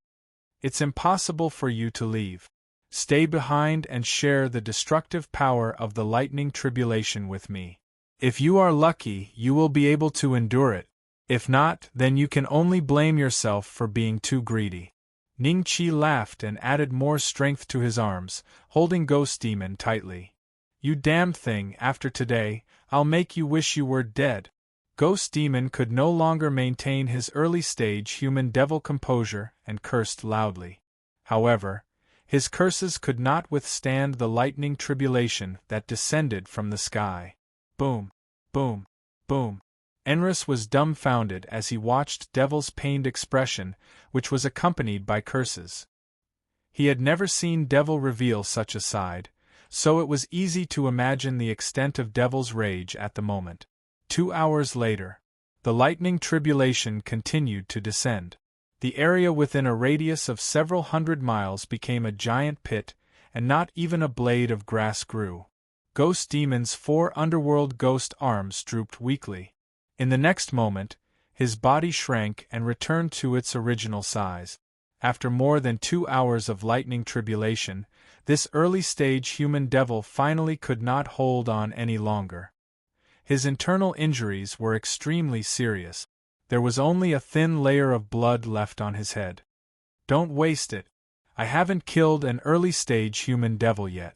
It's impossible for you to leave. Stay behind and share the destructive power of the lightning tribulation with me. If you are lucky, you will be able to endure it. If not, then you can only blame yourself for being too greedy. Ningqi laughed and added more strength to his arms, holding Ghost Demon tightly. You damned thing, after today, I'll make you wish you were dead. Ghost Demon could no longer maintain his early-stage human devil composure and cursed loudly. However, his curses could not withstand the lightning tribulation that descended from the sky. Boom, boom, boom. Enris was dumbfounded as he watched Devil's pained expression, which was accompanied by curses. He had never seen Devil reveal such a side, so it was easy to imagine the extent of Devil's rage at the moment. 2 hours later, the lightning tribulation continued to descend. The area within a radius of several hundred miles became a giant pit, and not even a blade of grass grew. Ghost Demon's 4 underworld ghost arms drooped weakly. In the next moment, his body shrank and returned to its original size. After more than 2 hours of lightning tribulation, this early-stage human devil finally could not hold on any longer. His internal injuries were extremely serious. There was only a thin layer of blood left on his head. Don't waste it. I haven't killed an early-stage human devil yet.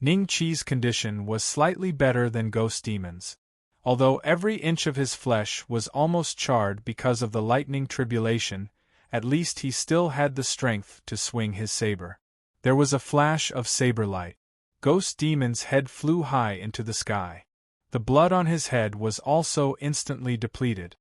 Ningqi's condition was slightly better than Ghost Demon's. Although every inch of his flesh was almost charred because of the lightning tribulation, at least he still had the strength to swing his saber. There was a flash of saber light. Ghost Demon's head flew high into the sky. The blood on his head was also instantly depleted.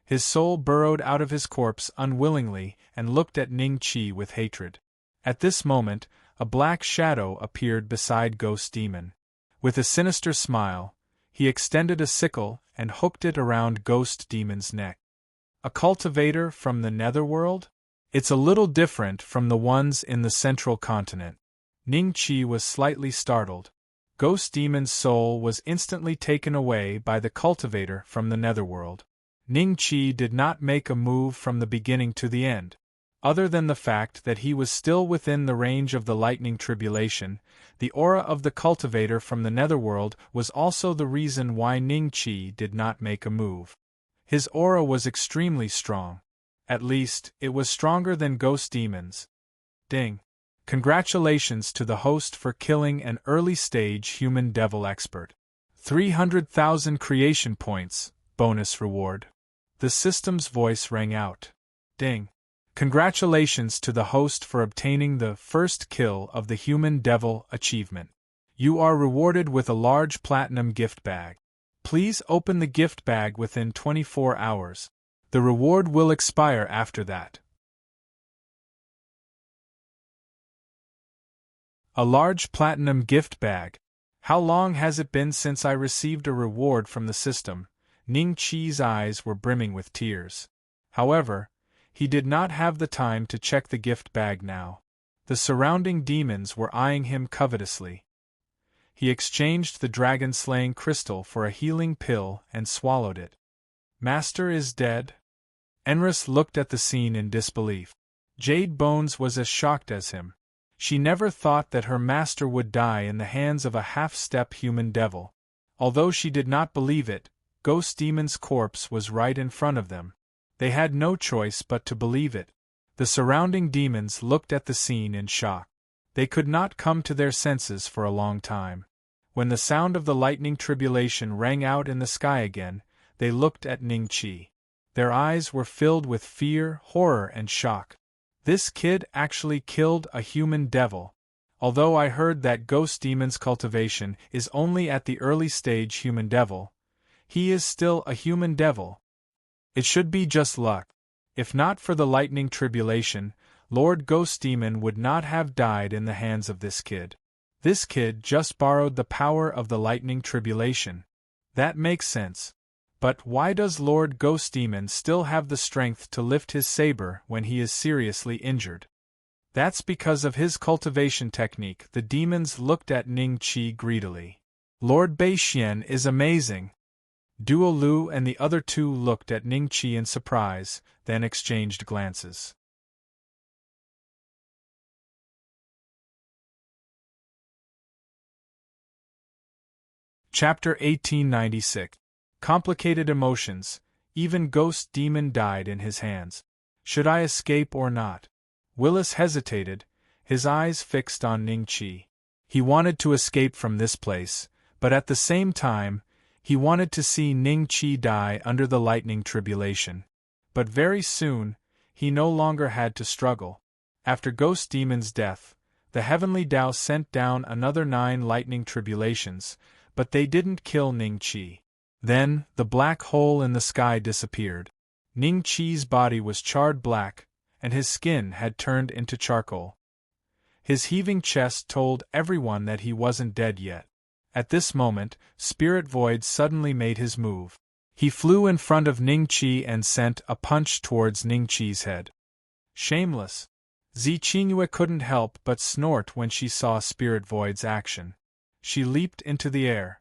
His soul burrowed out of his corpse unwillingly and looked at Ningqi with hatred. At this moment, a black shadow appeared beside Ghost Demon. With a sinister smile, he extended a sickle and hooked it around Ghost Demon's neck. A cultivator from the netherworld? It's a little different from the ones in the central continent. Ningqi was slightly startled. Ghost Demon's soul was instantly taken away by the cultivator from the netherworld. Ningqi did not make a move from the beginning to the end. Other than the fact that he was still within the range of the lightning tribulation, the aura of the cultivator from the netherworld was also the reason why Ningqi did not make a move. His aura was extremely strong. At least, it was stronger than Ghost Demon's. Ding! Congratulations to the host for killing an early-stage human devil expert. 300,000 creation points, bonus reward. The system's voice rang out. Ding! Congratulations to the host for obtaining the first kill of the human devil achievement. You are rewarded with a large platinum gift bag. Please open the gift bag within 24 hours. The reward will expire after that. A large platinum gift bag. How long has it been since I received a reward from the system? Ning Qi's eyes were brimming with tears. However, he did not have the time to check the gift bag now. The surrounding demons were eyeing him covetously. He exchanged the dragon-slaying crystal for a healing pill and swallowed it. Master is dead? Enris looked at the scene in disbelief. Jade Bones was as shocked as him. She never thought that her master would die in the hands of a half-step human devil. Although she did not believe it, Ghost Demon's corpse was right in front of them. They had no choice but to believe it. The surrounding demons looked at the scene in shock. They could not come to their senses for a long time. When the sound of the lightning tribulation rang out in the sky again, they looked at Ning Qi. Their eyes were filled with fear, horror, and shock. This kid actually killed a human devil. Although I heard that Ghost Demon's cultivation is only at the early stage human devil, he is still a human devil. It should be just luck. If not for the lightning tribulation, Lord Ghost Demon would not have died in the hands of this kid. This kid just borrowed the power of the lightning tribulation. That makes sense. But why does Lord Ghost Demon still have the strength to lift his saber when he is seriously injured? That's because of his cultivation technique. The demons looked at Ning Qi greedily. Lord Beixian is amazing. Duo Lu and the other two looked at Ning Qi in surprise, then exchanged glances. Chapter 1896. Complicated emotions. Even Ghost Demon died in his hands. Should I escape or not? Willis hesitated, his eyes fixed on Ning Qi. He wanted to escape from this place, but at the same time, he wanted to see Ning Qi die under the lightning tribulation. But very soon, he no longer had to struggle. After Ghost Demon's death, the Heavenly Tao sent down another 9 lightning tribulations, but they didn't kill Ning Qi. Then, the black hole in the sky disappeared. Ning Qi's body was charred black, and his skin had turned into charcoal. His heaving chest told everyone that he wasn't dead yet. At this moment, Spirit Void suddenly made his move. He flew in front of Ning Qi and sent a punch towards Ning Qi's head. Shameless! Zi Qingyue couldn't help but snort when she saw Spirit Void's action. She leaped into the air.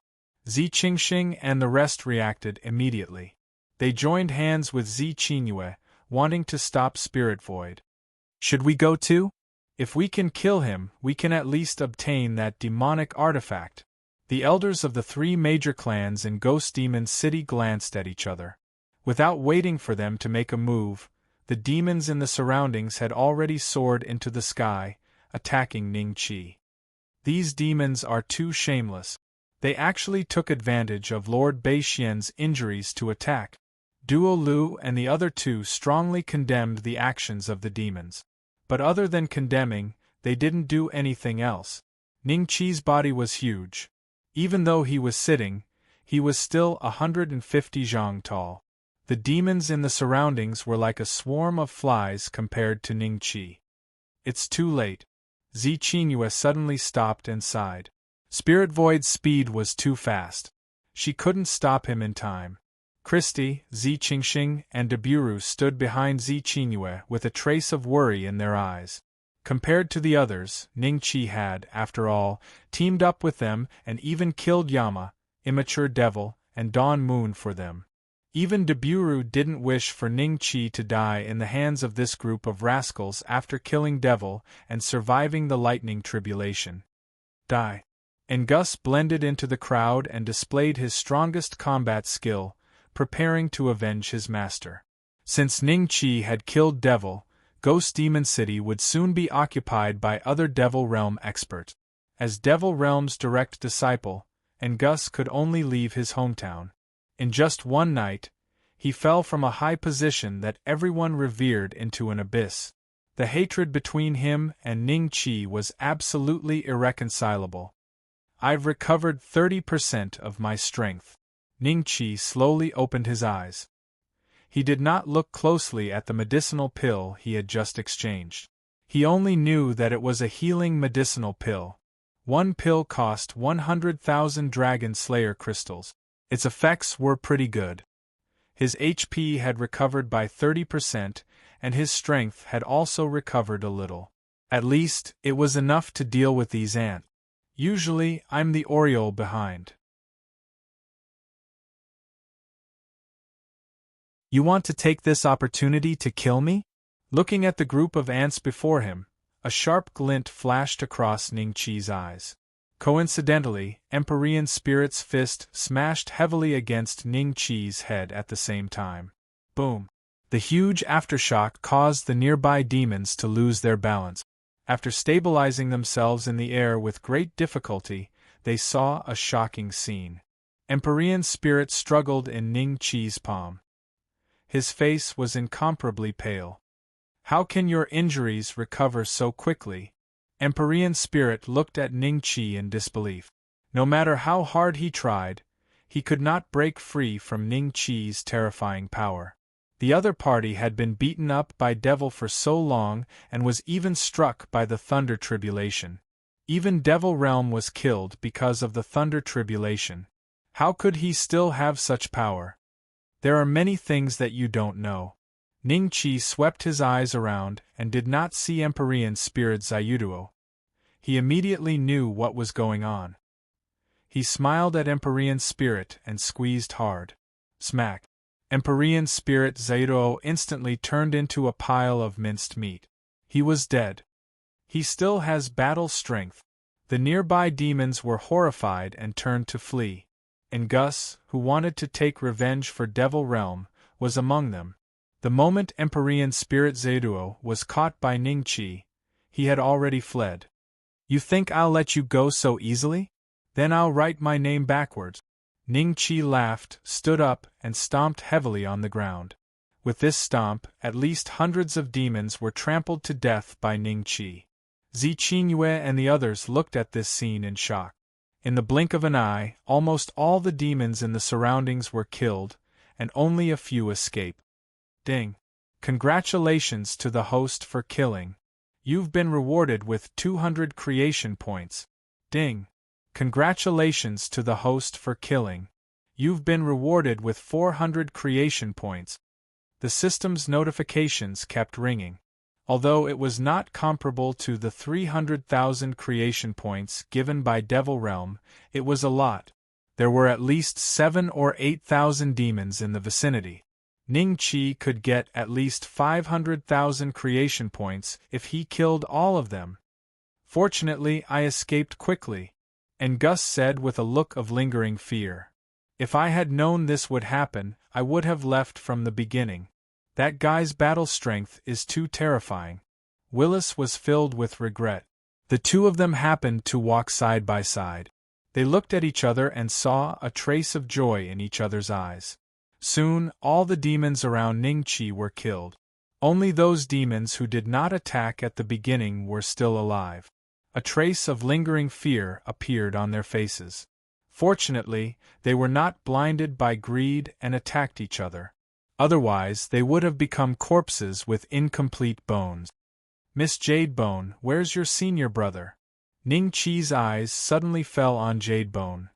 Zi Qingxing and the rest reacted immediately. They joined hands with Zi Qingyue, wanting to stop Spirit Void. Should we go too? If we can kill him, we can at least obtain that demonic artifact. The elders of the 3 major clans in Ghost Demon City glanced at each other. Without waiting for them to make a move, the demons in the surroundings had already soared into the sky, attacking Ning Qi. These demons are too shameless. They actually took advantage of Lord Beixian's injuries to attack. Duo Lu and the other 2 strongly condemned the actions of the demons. But other than condemning, they didn't do anything else. Ning Qi's body was huge. Even though he was sitting, he was still 150 zhang tall. The demons in the surroundings were like a swarm of flies compared to Ning Qi. It's too late. Zi Qingyue suddenly stopped and sighed. Spirit Void's speed was too fast. She couldn't stop him in time. Christy, Zi Qingxing, and Deburu stood behind Zi Qingyue with a trace of worry in their eyes. Compared to the others, Ning Qi had, after all, teamed up with them and even killed Yama, Immature Devil, and Dawn Moon for them. Even Deburu didn't wish for Ning Qi to die in the hands of this group of rascals after killing Devil and surviving the lightning tribulation. Die. And Gus blended into the crowd and displayed his strongest combat skill, preparing to avenge his master. Since Ning Qi had killed Devil, Ghost Demon City would soon be occupied by other Devil Realm experts. As Devil Realm's direct disciple, and Gus could only leave his hometown. In just one night, he fell from a high position that everyone revered into an abyss. The hatred between him and Ning Qi was absolutely irreconcilable. I've recovered 30% of my strength. Ning Qi slowly opened his eyes. He did not look closely at the medicinal pill he had just exchanged. He only knew that it was a healing medicinal pill. One pill cost 100,000 Dragon Slayer crystals. Its effects were pretty good. His HP had recovered by 30%, and his strength had also recovered a little. At least, it was enough to deal with these ants. Usually, I'm the Oriole behind. You want to take this opportunity to kill me? Looking at the group of ants before him, a sharp glint flashed across Ningqi's eyes. Coincidentally, Empyrean Spirit's fist smashed heavily against Ningqi's head at the same time. Boom! The huge aftershock caused the nearby demons to lose their balance. After stabilizing themselves in the air with great difficulty, they saw a shocking scene. Empyrean Spirit struggled in Ningqi's palm. His face was incomparably pale. How can your injuries recover so quickly? Empyrean Spirit looked at Ningqi in disbelief. No matter how hard he tried, he could not break free from Ningqi's terrifying power. The other party had been beaten up by Devil for so long and was even struck by the Thunder Tribulation. Even Devil Realm was killed because of the Thunder Tribulation. How could he still have such power? There are many things that you don't know. Ningqi swept his eyes around and did not see Empyrean Spirit Zayuduo. He immediately knew what was going on. He smiled at Empyrean Spirit and squeezed hard. Smack! Empyrean Spirit Zayuduo instantly turned into a pile of minced meat. He was dead. He still has battle strength. The nearby demons were horrified and turned to flee. And Gus, who wanted to take revenge for Devil Realm, was among them. The moment Empyrean Spirit Zayuduo was caught by Ningqi, he had already fled. You think I'll let you go so easily? Then I'll write my name backwards. Ningqi laughed, stood up, and stomped heavily on the ground. With this stomp, at least hundreds of demons were trampled to death by Ningqi. Ziqingyue and the others looked at this scene in shock. In the blink of an eye, almost all the demons in the surroundings were killed, and only a few escaped. Ding! Congratulations to the host for killing. You've been rewarded with 200 creation points. Ding! Congratulations to the host for killing. You've been rewarded with 400 creation points. The system's notifications kept ringing. Although it was not comparable to the 300,000 creation points given by Devil Realm, it was a lot. There were at least 7,000 or 8,000 demons in the vicinity. Ningqi could get at least 500,000 creation points if he killed all of them. Fortunately, I escaped quickly, and Gus said with a look of lingering fear. If I had known this would happen, I would have left from the beginning. That guy's battle strength is too terrifying. Willis was filled with regret. The two of them happened to walk side by side. They looked at each other and saw a trace of joy in each other's eyes. Soon, all the demons around Ningqi were killed. Only those demons who did not attack at the beginning were still alive. A trace of lingering fear appeared on their faces. Fortunately, they were not blinded by greed and attacked each other. Otherwise, they would have become corpses with incomplete bones. Miss Jadebone, where's your senior brother? Ningqi's eyes suddenly fell on Jadebone.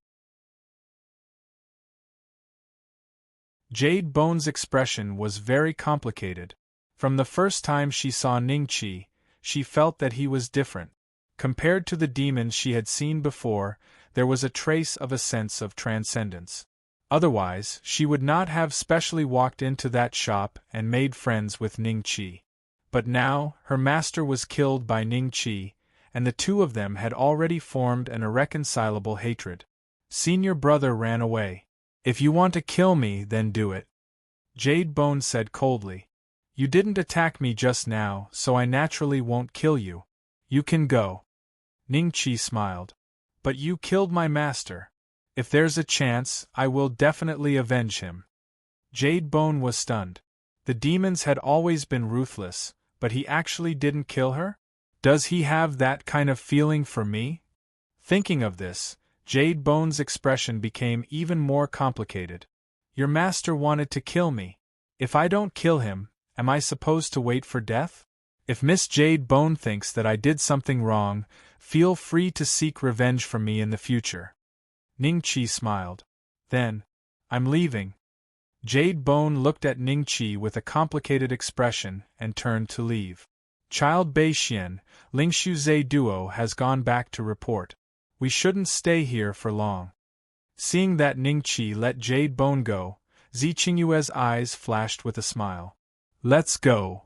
Jadebone's expression was very complicated. From the first time she saw Ningqi, she felt that he was different. Compared to the demons she had seen before, there was a trace of a sense of transcendence. Otherwise, she would not have specially walked into that shop and made friends with Ningqi. But now, her master was killed by Ningqi, and the two of them had already formed an irreconcilable hatred. Senior brother ran away. If you want to kill me, then do it. Jadebone said coldly. You didn't attack me just now, so I naturally won't kill you. You can go. Ningqi smiled. But you killed my master. If there's a chance, I will definitely avenge him. Jadebone was stunned. The demons had always been ruthless, but he actually didn't kill her? Does he have that kind of feeling for me? Thinking of this, Jadebone's expression became even more complicated. Your master wanted to kill me. If I don't kill him, am I supposed to wait for death? If Miss Jadebone thinks that I did something wrong, Feel free to seek revenge from me in the future. Ningqi smiled. Then, I'm leaving. Jade Bone looked at Ningqi with a complicated expression and turned to leave. Child Beixian, Lingshu Zhe Duo has gone back to report. We shouldn't stay here for long. Seeing that Ningqi let Jade Bone go, Zi Qingyue's eyes flashed with a smile. Let's go.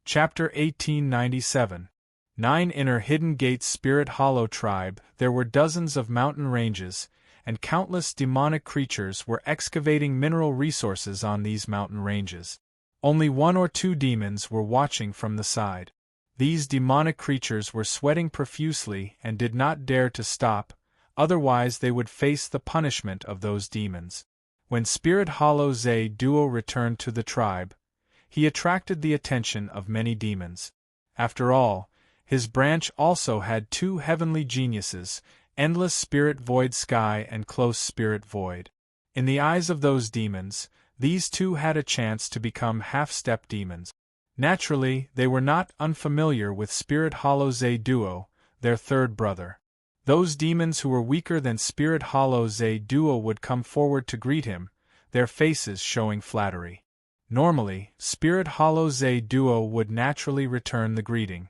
Chapter 1897. 9 Inner Hidden Gates. Spirit Hollow Tribe. There were dozens of mountain ranges, and countless demonic creatures were excavating mineral resources on these mountain ranges. Only 1 or 2 demons were watching from the side. These demonic creatures were sweating profusely and did not dare to stop, otherwise they would face the punishment of those demons. When Spirit Hollow Zhe Duo returned to the tribe, he attracted the attention of many demons. After all, his branch also had 2 heavenly geniuses, Endless Spirit Void Sky and Close Spirit Void. In the eyes of those demons, these 2 had a chance to become half-step demons. Naturally, they were not unfamiliar with Spirit Hollow Zhe Duo, their third brother. Those demons who were weaker than Spirit Hollow Zhe Duo would come forward to greet him, their faces showing flattery. Normally, Spirit Hollow Zhe Duo would naturally return the greeting.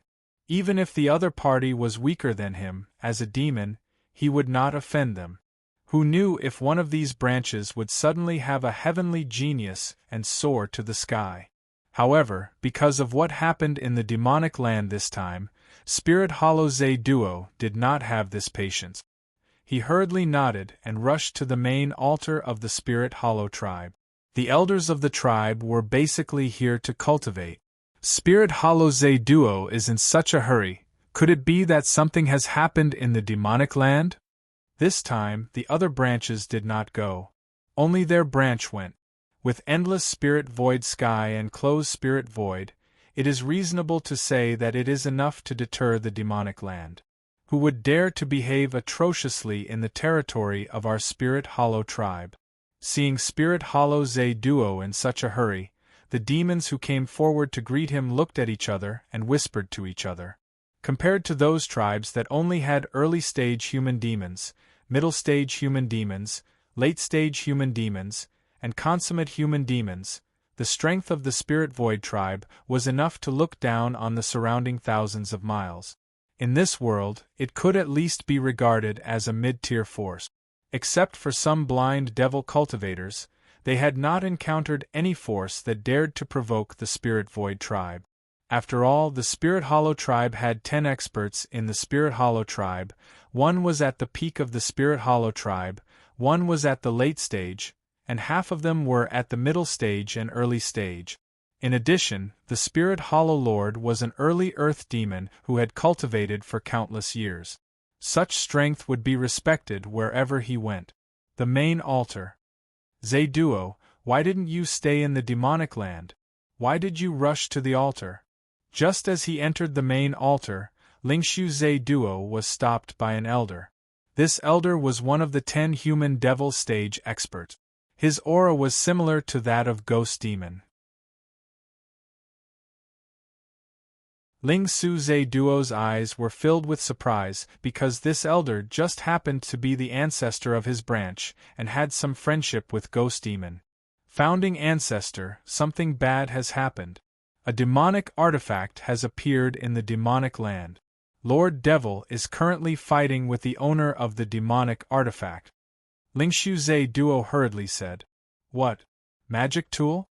Even if the other party was weaker than him, as a demon, he would not offend them. Who knew if one of these branches would suddenly have a heavenly genius and soar to the sky? However, because of what happened in the demonic land this time, Spirit Hollow Zhe Duo did not have this patience. He hurriedly nodded and rushed to the main altar of the Spirit Hollow tribe. The elders of the tribe were basically here to cultivate. Spirit Hollow Zhe Duo is in such a hurry. Could it be that something has happened in the demonic land? This time, the other branches did not go. Only their branch went. With Endless Spirit Void Sky and Closed Spirit Void, it is reasonable to say that it is enough to deter the demonic land. Who would dare to behave atrociously in the territory of our Spirit Hollow tribe? Seeing Spirit Hollow Zhe Duo in such a hurry, the demons who came forward to greet him looked at each other and whispered to each other. Compared to those tribes that only had early-stage human demons, middle-stage human demons, late-stage human demons, and consummate human demons, the strength of the Spirit Void tribe was enough to look down on the surrounding thousands of miles. In this world, it could at least be regarded as a mid-tier force. Except for some blind devil cultivators, they had not encountered any force that dared to provoke the Spirit Void tribe. After all, the Spirit Hollow tribe had 10 experts in the Spirit Hollow tribe, 1 was at the peak of the Spirit Hollow tribe, 1 was at the late stage, and half of them were at the middle stage and early stage. In addition, the Spirit Hollow Lord was an early earth demon who had cultivated for countless years. Such strength would be respected wherever he went. The main altar. Zhe Duo, why didn't you stay in the demonic land? Why did you rush to the altar? Just as he entered the main altar, Lingshu Zhe Duo was stopped by an elder. This elder was one of the 10 human devil stage experts. His aura was similar to that of Ghost Demon. Lingshu Zhe Duo's eyes were filled with surprise because this elder just happened to be the ancestor of his branch and had some friendship with Ghost Demon. Founding ancestor, something bad has happened. A demonic artifact has appeared in the demonic land. Lord Devil is currently fighting with the owner of the demonic artifact. Lingshu Zhe Duo hurriedly said. What? Magic tool?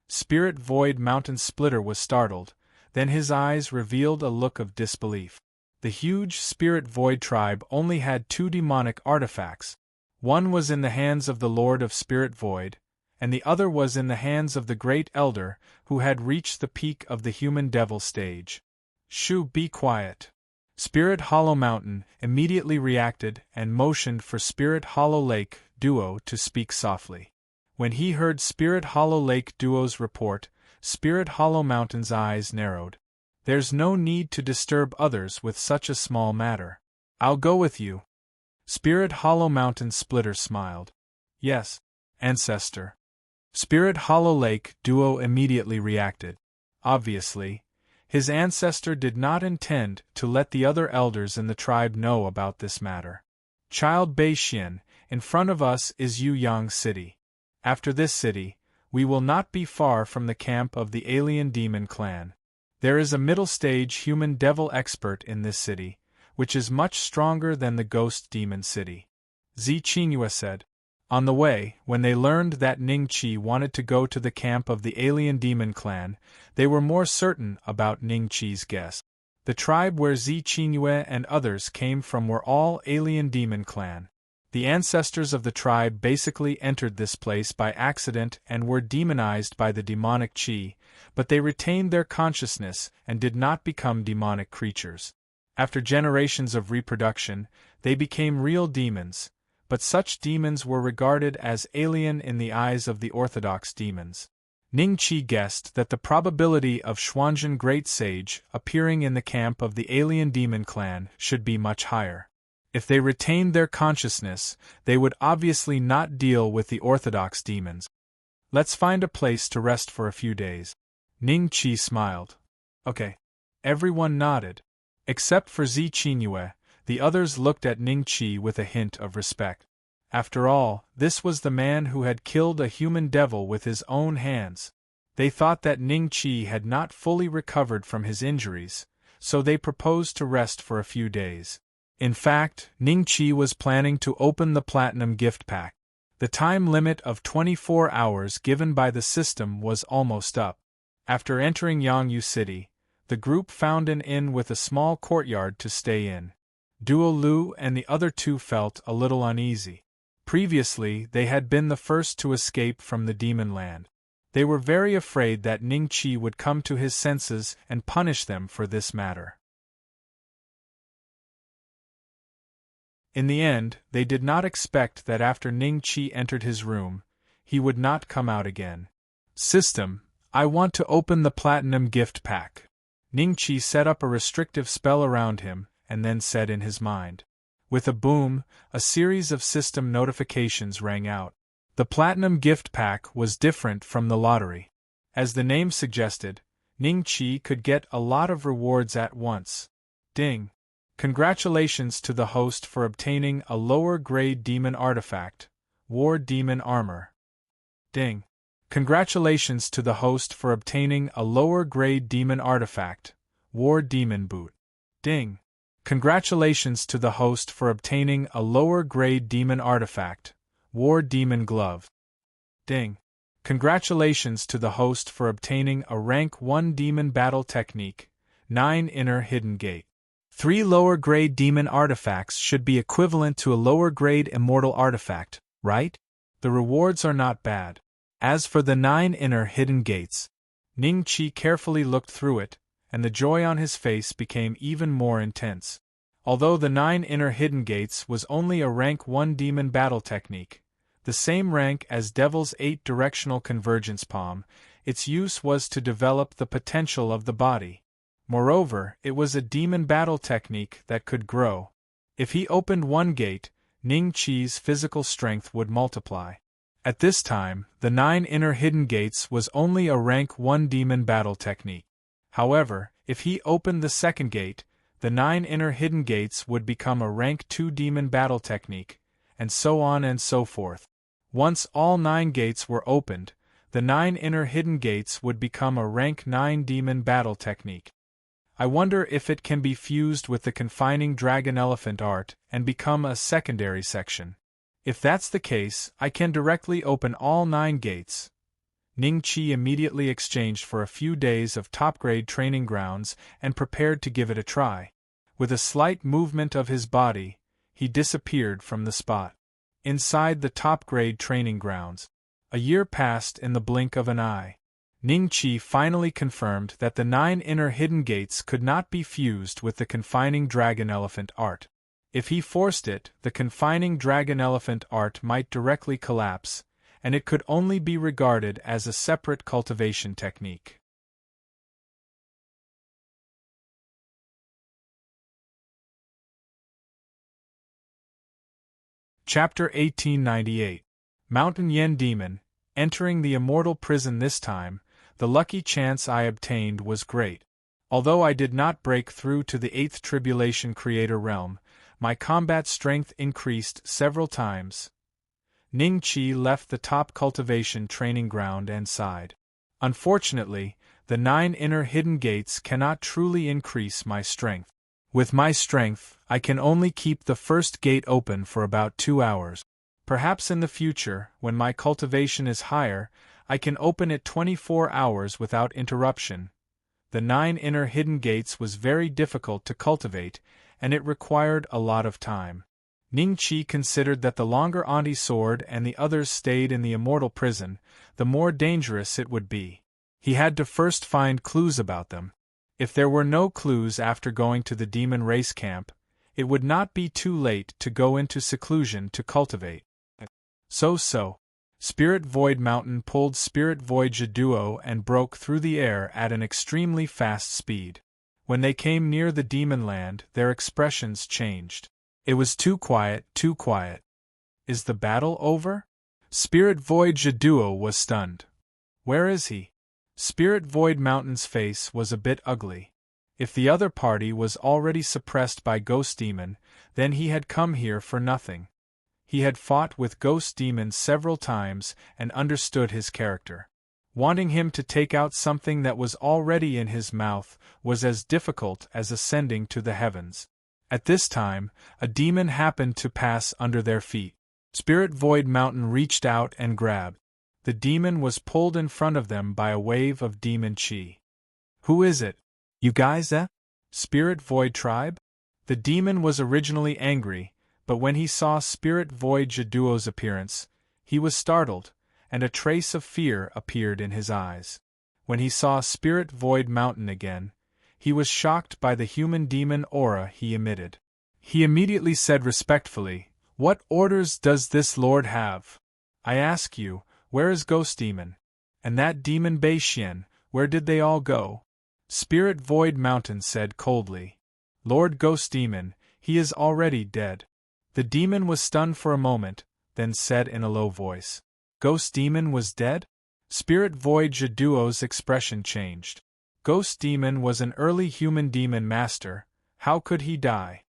Spirit Void Mountain Splitter was startled, then his eyes revealed a look of disbelief. The huge Spirit Void tribe only had 2 demonic artifacts. One was in the hands of the Lord of Spirit Void, and the other was in the hands of the Great Elder who had reached the peak of the human devil stage. Shoo, be quiet. Spirit Hollow Mountain immediately reacted and motioned for Spirit Hollow Lake Duo to speak softly. When he heard Spirit Hollow Lake Duo's report, Spirit Hollow Mountain's eyes narrowed. There's no need to disturb others with such a small matter. I'll go with you. Spirit Hollow Mountain Splitter smiled. Yes, Ancestor. Spirit Hollow Lake Duo immediately reacted. Obviously, his ancestor did not intend to let the other elders in the tribe know about this matter. Child Bei-Xian, in front of us is Yu-Yang City. After this city, we will not be far from the camp of the alien demon clan. There is a middle-stage human-devil expert in this city, which is much stronger than the ghost demon city. Zi Qingyue said. On the way, when they learned that Ning Qi wanted to go to the camp of the alien demon clan, they were more certain about Ning Qi's guess. The tribe where Zi Qingyue and others came from were all alien demon clan. The ancestors of the tribe basically entered this place by accident and were demonized by the demonic Qi, but they retained their consciousness and did not become demonic creatures. After generations of reproduction, they became real demons, but such demons were regarded as alien in the eyes of the orthodox demons. Ning Qi guessed that the probability of Xuanzhen Great Sage appearing in the camp of the alien demon clan should be much higher. If they retained their consciousness, they would obviously not deal with the orthodox demons. Let's find a place to rest for a few days. Ning Qi smiled. Okay. Everyone nodded. Except for Zi Qingyue, the others looked at Ning Qi with a hint of respect. After all, this was the man who had killed a human devil with his own hands. They thought that Ning Qi had not fully recovered from his injuries, so they proposed to rest for a few days. In fact, Ning Qi was planning to open the Platinum Gift Pack. The time limit of 24 hours given by the system was almost up. After entering Yangyu City, the group found an inn with a small courtyard to stay in. Duo Lu and the other two felt a little uneasy. Previously, they had been the first to escape from the demon land. They were very afraid that Ning Qi would come to his senses and punish them for this matter. In the end, they did not expect that after Ning Qi entered his room, he would not come out again. System, I want to open the Platinum Gift Pack. Ning Qi set up a restrictive spell around him, and then said in his mind. With a boom, a series of system notifications rang out. The Platinum Gift Pack was different from the lottery. As the name suggested, Ning Qi could get a lot of rewards at once. Ding! Congratulations to the host for obtaining a lower-grade demon artifact, War Demon Armor. Ding! Congratulations to the host for obtaining a lower-grade demon artifact, War Demon Boot. Ding! Congratulations to the host for obtaining a lower-grade demon artifact, War Demon Glove. Ding! Congratulations to the host for obtaining a Rank 1 Demon Battle Technique, 9 Inner Hidden Gate. 3 lower-grade demon artifacts should be equivalent to a lower-grade immortal artifact, right? The rewards are not bad. As for the 9 inner hidden gates, Ning Qi carefully looked through it, and the joy on his face became even more intense. Although the 9 inner hidden gates was only a rank 1 demon battle technique, the same rank as Devil's 8 directional convergence palm, its use was to develop the potential of the body. Moreover, it was a demon battle technique that could grow. If he opened one gate, Ning Qi's physical strength would multiply. At this time, the 9 inner hidden gates was only a rank 1 demon battle technique. However, if he opened the second gate, the 9 inner hidden gates would become a rank 2 demon battle technique, and so on and so forth. Once all 9 gates were opened, the 9 inner hidden gates would become a rank 9 demon battle technique. I wonder if it can be fused with the confining dragon elephant art and become a secondary section. If that's the case, I can directly open all 9 gates. Ning Qi immediately exchanged for a few days of top-grade training grounds and prepared to give it a try. With a slight movement of his body, he disappeared from the spot. Inside the top-grade training grounds, a year passed in the blink of an eye. Ning Qi finally confirmed that the 9 inner hidden gates could not be fused with the confining dragon elephant art. If he forced it, the confining dragon elephant art might directly collapse, and it could only be regarded as a separate cultivation technique. Chapter 1898. Mountain Yen Demon, entering the immortal prison this time, the lucky chance I obtained was great. Although I did not break through to the 8th Tribulation Creator realm, my combat strength increased several times. Ning Qi left the top cultivation training ground and sighed. Unfortunately, the 9 inner hidden gates cannot truly increase my strength. With my strength, I can only keep the first gate open for about 2 hours. Perhaps in the future, when my cultivation is higher, I can open it 24 hours without interruption. The 9 inner hidden gates was very difficult to cultivate, and it required a lot of time. Ning Qi considered that the longer Auntie Sword and the others stayed in the immortal prison, the more dangerous it would be. He had to first find clues about them. If there were no clues after going to the demon race camp, it would not be too late to go into seclusion to cultivate. So. Spirit Void Mountain pulled Spirit Void Duo and broke through the air at an extremely fast speed. When they came near the demon land, their expressions changed. It was too quiet, too quiet. Is the battle over? Spirit Void Duo was stunned. Where is he? Spirit Void Mountain's face was a bit ugly. If the other party was already suppressed by Ghost Demon, then he had come here for nothing. He had fought with Ghost Demon several times and understood his character. Wanting him to take out something that was already in his mouth was as difficult as ascending to the heavens. At this time, a demon happened to pass under their feet. Spirit Void Mountain reached out and grabbed. The demon was pulled in front of them by a wave of demon chi. Who is it? You guys, eh? Spirit Void Tribe? The demon was originally angry, but when he saw Spirit Void Duo's appearance, he was startled, and a trace of fear appeared in his eyes. When he saw Spirit Void Mountain again, he was shocked by the human demon aura he emitted. He immediately said respectfully, "What orders does this lord have? I ask you, where is Ghost Demon? And that demon Bei-Xian, where did they all go?" Spirit Void Mountain said coldly, "Lord Ghost Demon, he is already dead." The demon was stunned for a moment, then said in a low voice, "Ghost Demon was dead?" Spirit Void Duo's expression changed. Ghost Demon was an early human demon master. How could he die?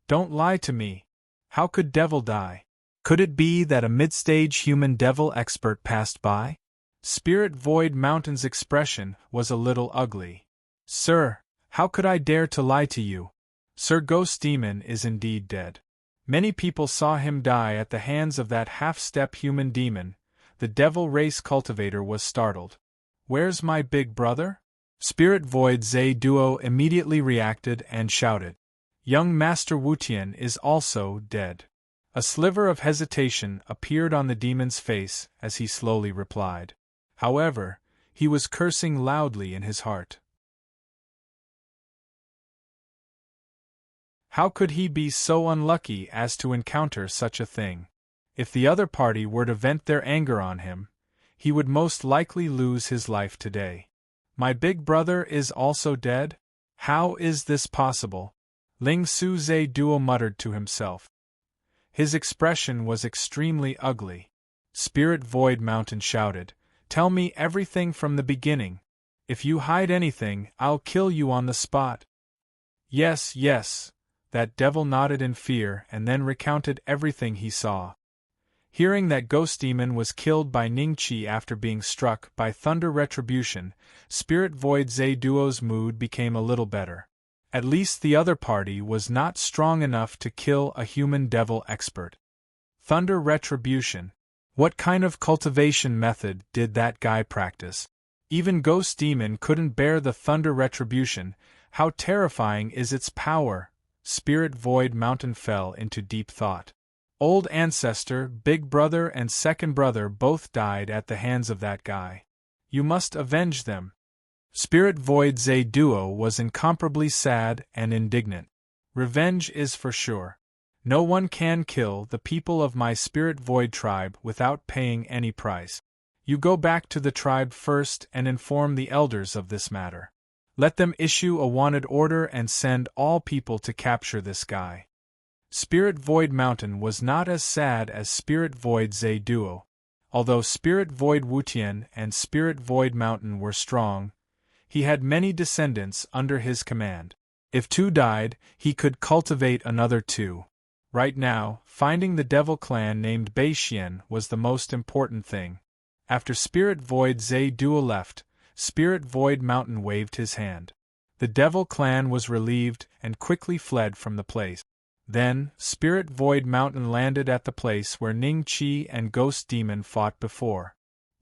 Don't lie to me. How could Devil die? Could it be that a mid-stage human devil expert passed by? Spirit Void Mountain's expression was a little ugly. "Sir, how could I dare to lie to you? Sir Ghost Demon is indeed dead. Many people saw him die at the hands of that half-step human demon." The devil race cultivator was startled. "Where's my big brother?" Spirit Void Duo immediately reacted and shouted, "Young Master Wutian is also dead." A sliver of hesitation appeared on the demon's face as he slowly replied. However, he was cursing loudly in his heart. How could he be so unlucky as to encounter such a thing? If the other party were to vent their anger on him, he would most likely lose his life today. My big brother is also dead? How is this possible? Ling Su Duo muttered to himself. His expression was extremely ugly. Spirit Void Mountain shouted, "Tell me everything from the beginning. If you hide anything, I'll kill you on the spot." "Yes, yes." That devil nodded in fear and then recounted everything he saw. Hearing that Ghost Demon was killed by Ning Qi after being struck by Thunder Retribution, Spirit Void Duo's mood became a little better. At least the other party was not strong enough to kill a human devil expert. Thunder Retribution. What kind of cultivation method did that guy practice? Even Ghost Demon couldn't bear the Thunder Retribution. How terrifying is its power? Spirit Void Mountain fell into deep thought. Old Ancestor, Big Brother and Second Brother both died at the hands of that guy. You must avenge them. Spirit Void Duo was incomparably sad and indignant. Revenge is for sure. No one can kill the people of my Spirit Void tribe without paying any price. You go back to the tribe first and inform the elders of this matter. Let them issue a wanted order and send all people to capture this guy. Spirit Void Mountain was not as sad as Spirit Void Duo. Although Spirit Void Wutian and Spirit Void Mountain were strong, he had many descendants under his command. If 2 died, he could cultivate another 2. Right now, finding the devil clan named Beixian was the most important thing. After Spirit Void Zhe Duo left, Spirit Void Mountain waved his hand. The devil clan was relieved and quickly fled from the place. Then, Spirit Void Mountain landed at the place where Ning Qi and Ghost Demon fought before.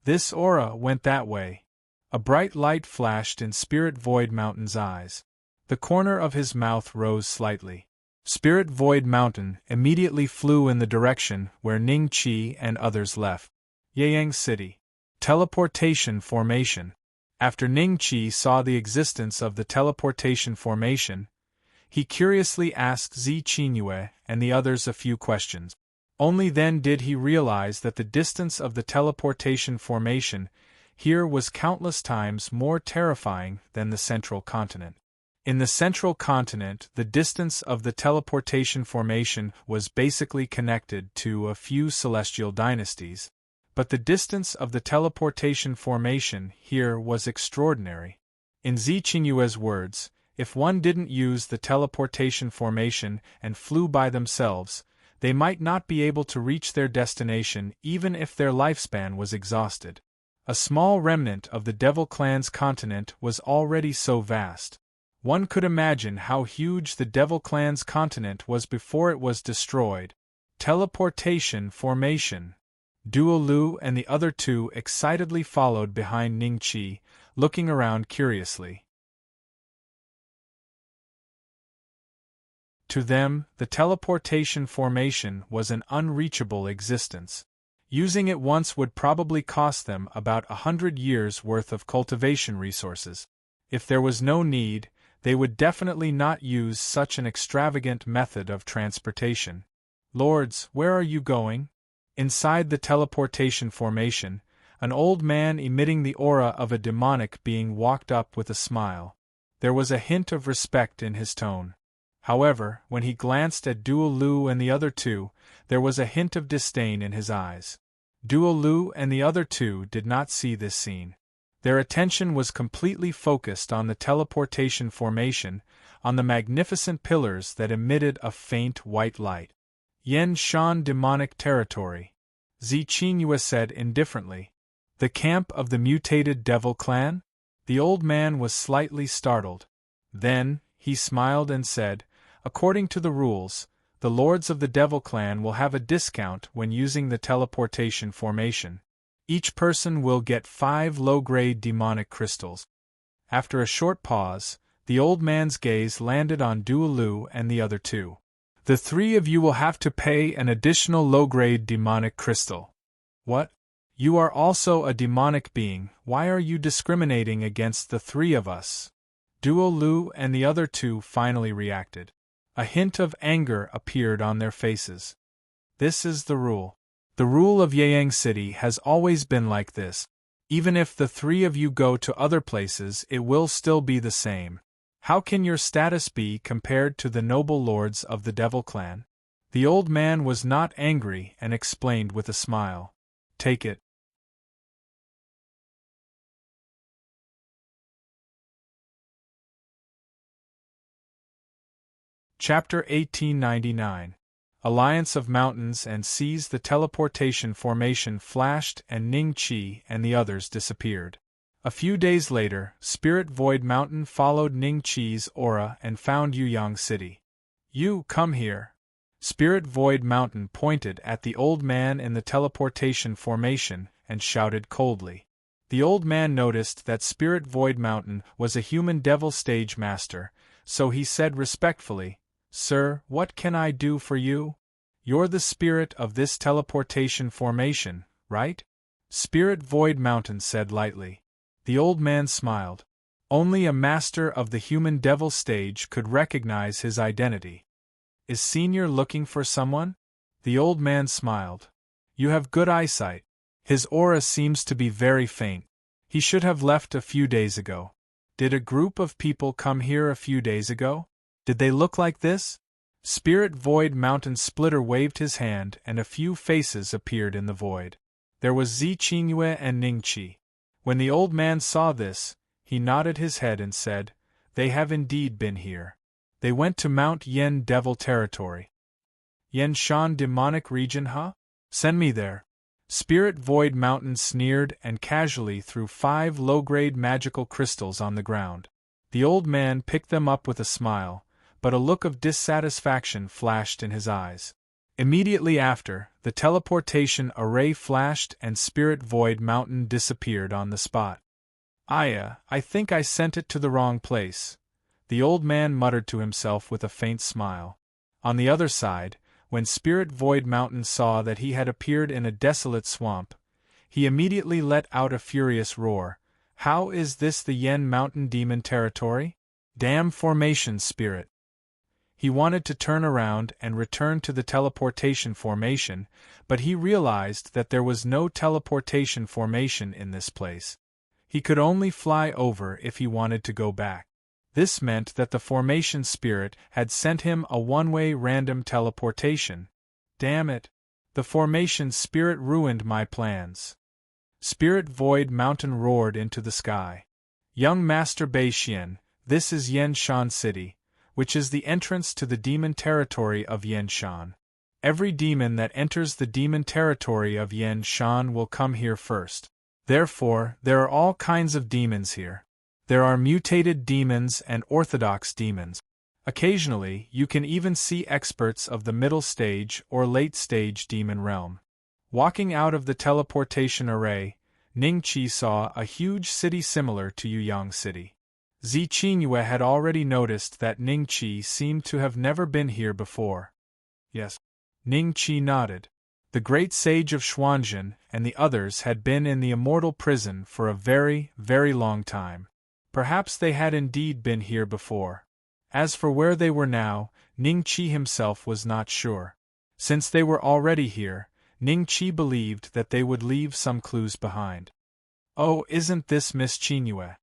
This aura went that way. A bright light flashed in Spirit Void Mountain's eyes. The corner of his mouth rose slightly. Spirit Void Mountain immediately flew in the direction where Ning Qi and others left. Yayang City. Teleportation Formation. After Ning Qi saw the existence of the teleportation formation, he curiously asked Zi Qinyue and the others a few questions. Only then did he realize that the distance of the teleportation formation here was countless times more terrifying than the central continent. In the central continent, the distance of the teleportation formation was basically connected to a few celestial dynasties, but the distance of the teleportation formation here was extraordinary. In Zi Qinyue's words, if one didn't use the teleportation formation and flew by themselves, they might not be able to reach their destination even if their lifespan was exhausted. A small remnant of the Devil Clan's continent was already so vast. One could imagine how huge the Devil Clan's continent was before it was destroyed. Teleportation formation. Duo Lu and the other 2 excitedly followed behind Ning Qi, looking around curiously. To them, the teleportation formation was an unreachable existence. Using it once would probably cost them about 100 years' worth of cultivation resources. If there was no need, they would definitely not use such an extravagant method of transportation. Lords, where are you going? Inside the teleportation formation, an old man emitting the aura of a demonic being walked up with a smile. There was a hint of respect in his tone. However, when he glanced at Duo Lu and the other 2, there was a hint of disdain in his eyes. Duo Lu and the other 2 did not see this scene. Their attention was completely focused on the teleportation formation, on the magnificent pillars that emitted a faint white light. Yen Shan demonic territory. Zi Qinyue said indifferently. The camp of the mutated devil clan? The old man was slightly startled. Then, he smiled and said, according to the rules, the lords of the devil clan will have a discount when using the teleportation formation. Each person will get 5 low-grade demonic crystals. After a short pause, the old man's gaze landed on Duo Lu and the other 2. The 3 of you will have to pay an additional low-grade demonic crystal. What? You are also a demonic being, why are you discriminating against the 3 of us? Duo Lu and the other 2 finally reacted. A hint of anger appeared on their faces. This is the rule. The rule of Yayang City has always been like this. Even if the 3 of you go to other places, it will still be the same. How can your status be compared to the noble lords of the Devil Clan? The old man was not angry and explained with a smile. Take it. Chapter 1899. Alliance of Mountains and Seas. The teleportation formation flashed and Ning Qi and the others disappeared. A few days later, Spirit Void Mountain followed Ning Qi's aura and found Yuyang City. You, come here. Spirit Void Mountain pointed at the old man in the teleportation formation and shouted coldly. The old man noticed that Spirit Void Mountain was a human devil stage master, so he said respectfully, Sir, what can I do for you? You're the spirit of this teleportation formation, right? Spirit Void Mountain said lightly. The old man smiled. Only a master of the human devil stage could recognize his identity. Is Senior looking for someone? The old man smiled. You have good eyesight. His aura seems to be very faint. He should have left a few days ago. Did a group of people come here a few days ago? Did they look like this? Spirit Void Mountain Splitter waved his hand and a few faces appeared in the void. There was Zi Qingyue and Ning Qi. When the old man saw this, he nodded his head and said, "They have indeed been here. They went to Mount Yen Devil Territory." "Yen Shan Demonic Region, huh? Send me there." Spirit Void Mountain sneered and casually threw 5 low-grade magical crystals on the ground. The old man picked them up with a smile, but a look of dissatisfaction flashed in his eyes. Immediately after, the teleportation array flashed and Spirit Void Mountain disappeared on the spot. I think I sent it to the wrong place," the old man muttered to himself with a faint smile. On the other side, when Spirit Void Mountain saw that he had appeared in a desolate swamp, he immediately let out a furious roar. "How is this the Yen Mountain Demon Territory? Damn formation spirit!" He wanted to turn around and return to the teleportation formation, but he realized that there was no teleportation formation in this place. He could only fly over if he wanted to go back. This meant that the formation spirit had sent him a one-way random teleportation. Damn it! The formation spirit ruined my plans. Spirit Void Mountain roared into the sky. "Young Master Bei Xian, this is Yen Shan City, which is the entrance to the demon territory of Yen Shan. Every demon that enters the demon territory of Yen Shan will come here first. Therefore, there are all kinds of demons here. There are mutated demons and orthodox demons. Occasionally, you can even see experts of the middle stage or late stage demon realm." Walking out of the teleportation array, Ning Qi saw a huge city similar to Yuyang City. Zi Qingyue had already noticed that Ning Qi seemed to have never been here before. "Yes." Ning Qi nodded. The great sage of Xuanzhen and the others had been in the immortal prison for a very, very long time. Perhaps they had indeed been here before. As for where they were now, Ning Qi himself was not sure. Since they were already here, Ning Qi believed that they would leave some clues behind. "Oh, isn't this Miss Qingyue?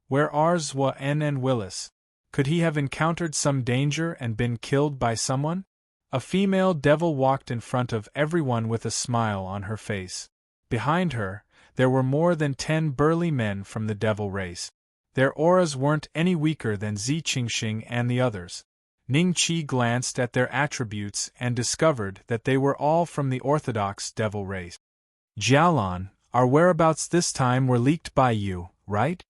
Where are Zhua En and Willis? Could he have encountered some danger and been killed by someone?" A female devil walked in front of everyone with a smile on her face. Behind her, there were more than 10 burly men from the devil race. Their auras weren't any weaker than Zi Qingxing and the others. Ning Qi glanced at their attributes and discovered that they were all from the orthodox devil race. "Jialan, our whereabouts this time were leaked by you, right?"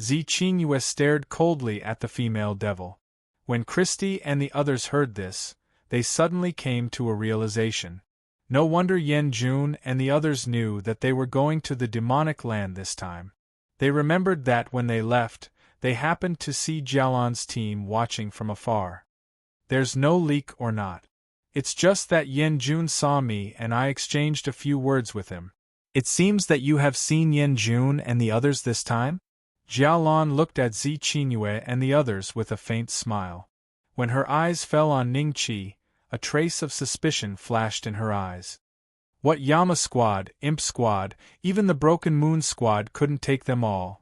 Zi Qingyue stared coldly at the female devil. When Christie and the others heard this, they suddenly came to a realization. No wonder Yen Jun and the others knew that they were going to the demonic land this time. They remembered that when they left, they happened to see Jialan's team watching from afar. "There's no leak or not. It's just that Yen Jun saw me and I exchanged a few words with him." "It seems that you have seen Yen Jun and the others this time?" Jialan looked at Zi Qingyue and the others with a faint smile. When her eyes fell on Ning Qi, a trace of suspicion flashed in her eyes. "What Yama squad, Imp squad, even the Broken Moon squad couldn't take them all."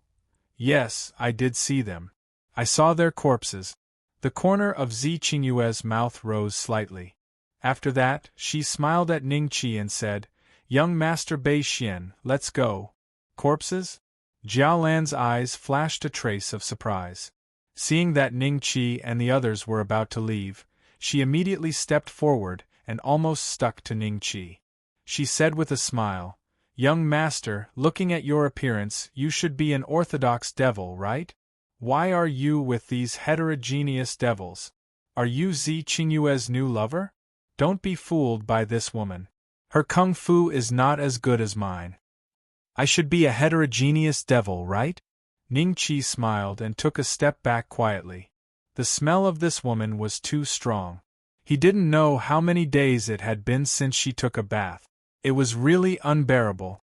"Yes, I did see them. I saw their corpses." The corner of Zi Qingyue's mouth rose slightly. After that, she smiled at Ning Qi and said, "Young Master Bei Xian, let's go." "Corpses?" Jialan's eyes flashed a trace of surprise. Seeing that Ning Qi and the others were about to leave, she immediately stepped forward and almost stuck to Ning Qi. She said with a smile, "Young master, looking at your appearance, you should be an orthodox devil, right? Why are you with these heterogeneous devils? Are you Zi Qingyue's new lover? Don't be fooled by this woman. Her kung fu is not as good as mine." "I should be a heterogeneous devil, right?" Ning Qi smiled and took a step back quietly. The smell of this woman was too strong. He didn't know how many days it had been since she took a bath. It was really unbearable.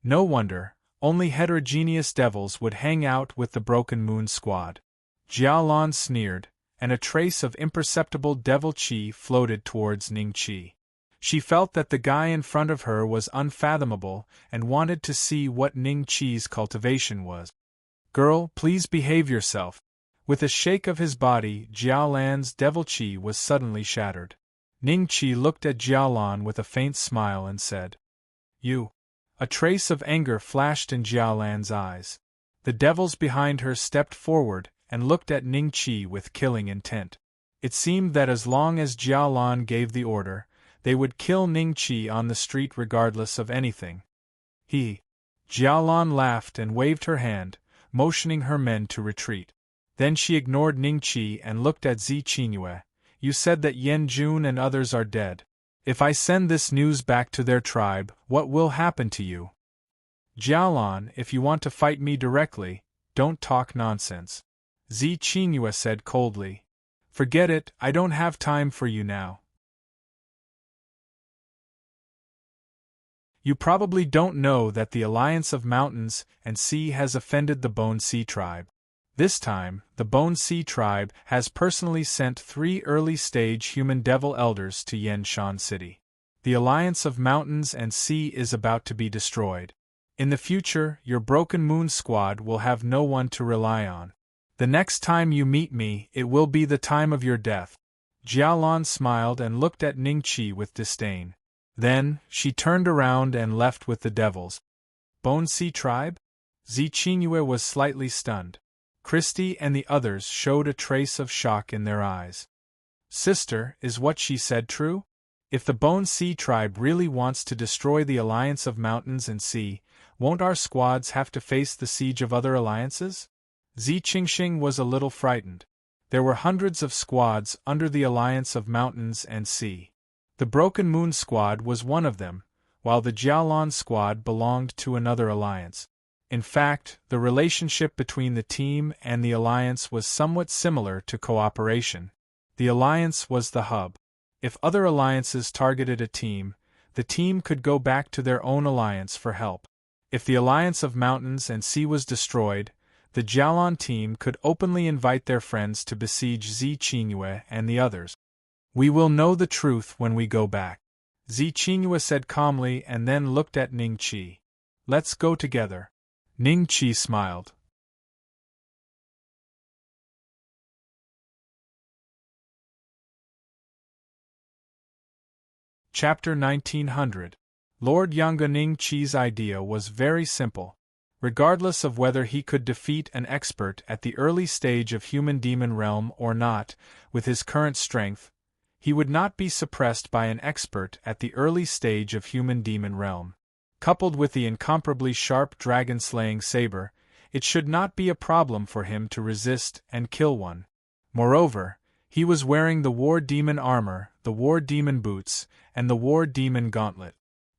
No wonder, only heterogeneous devils would hang out with the Broken Moon squad. Jialan sneered, and a trace of imperceptible devil qi floated towards Ning Qi. She felt that the guy in front of her was unfathomable and wanted to see what Ning Qi's cultivation was. "Girl, please behave yourself." With a shake of his body, Jialan's devil qi was suddenly shattered. Ningqi looked at Jialan with a faint smile and said, "You." A trace of anger flashed in Jialan's eyes. The devils behind her stepped forward and looked at Ningqi with killing intent. It seemed that as long as Jialan gave the order, they would kill Ningqi on the street regardless of anything. Jialan laughed and waved her hand, motioning her men to retreat. Then she ignored Ningqi and looked at Zi Qingyue. "You said that Yan Jun and others are dead. If I send this news back to their tribe, what will happen to you?" "Jialan, if you want to fight me directly, don't talk nonsense," Zi Qingyue said coldly. "Forget it, I don't have time for you now. You probably don't know that the Alliance of Mountains and Sea has offended the Bone Sea tribe. This time, the Bone Sea tribe has personally sent 3 early-stage human devil elders to Yanshan City. The Alliance of Mountains and Sea is about to be destroyed. In the future, your Broken Moon squad will have no one to rely on. The next time you meet me, it will be the time of your death." Jialan smiled and looked at Ningqi with disdain. Then, she turned around and left with the devils. Bone Sea tribe? Zi Qingyue was slightly stunned. Christie and the others showed a trace of shock in their eyes. "Sister, is what she said true? If the Bone Sea tribe really wants to destroy the Alliance of Mountains and Sea, won't our squads have to face the siege of other alliances?" Zi Qingxing was a little frightened. There were hundreds of squads under the Alliance of Mountains and Sea. The Broken Moon squad was one of them, while the Jialan squad belonged to another alliance. In fact, the relationship between the team and the alliance was somewhat similar to cooperation. The alliance was the hub. If other alliances targeted a team, the team could go back to their own alliance for help. If the Alliance of Mountains and Sea was destroyed, the Jialan team could openly invite their friends to besiege Zi Qingyue and the others. "We will know the truth when we go back," Zi Qingyue said calmly and then looked at Ningqi. "Let's go together." Ningqi smiled. Chapter 1900. Lord Yanga. Ningqi's idea was very simple. Regardless of whether he could defeat an expert at the early stage of human demon realm or not, with his current strength, he would not be suppressed by an expert at the early stage of human demon realm. Coupled with the incomparably sharp dragon-slaying saber, it should not be a problem for him to resist and kill one. Moreover, he was wearing the war demon armor, the war demon boots, and the war demon gauntlet.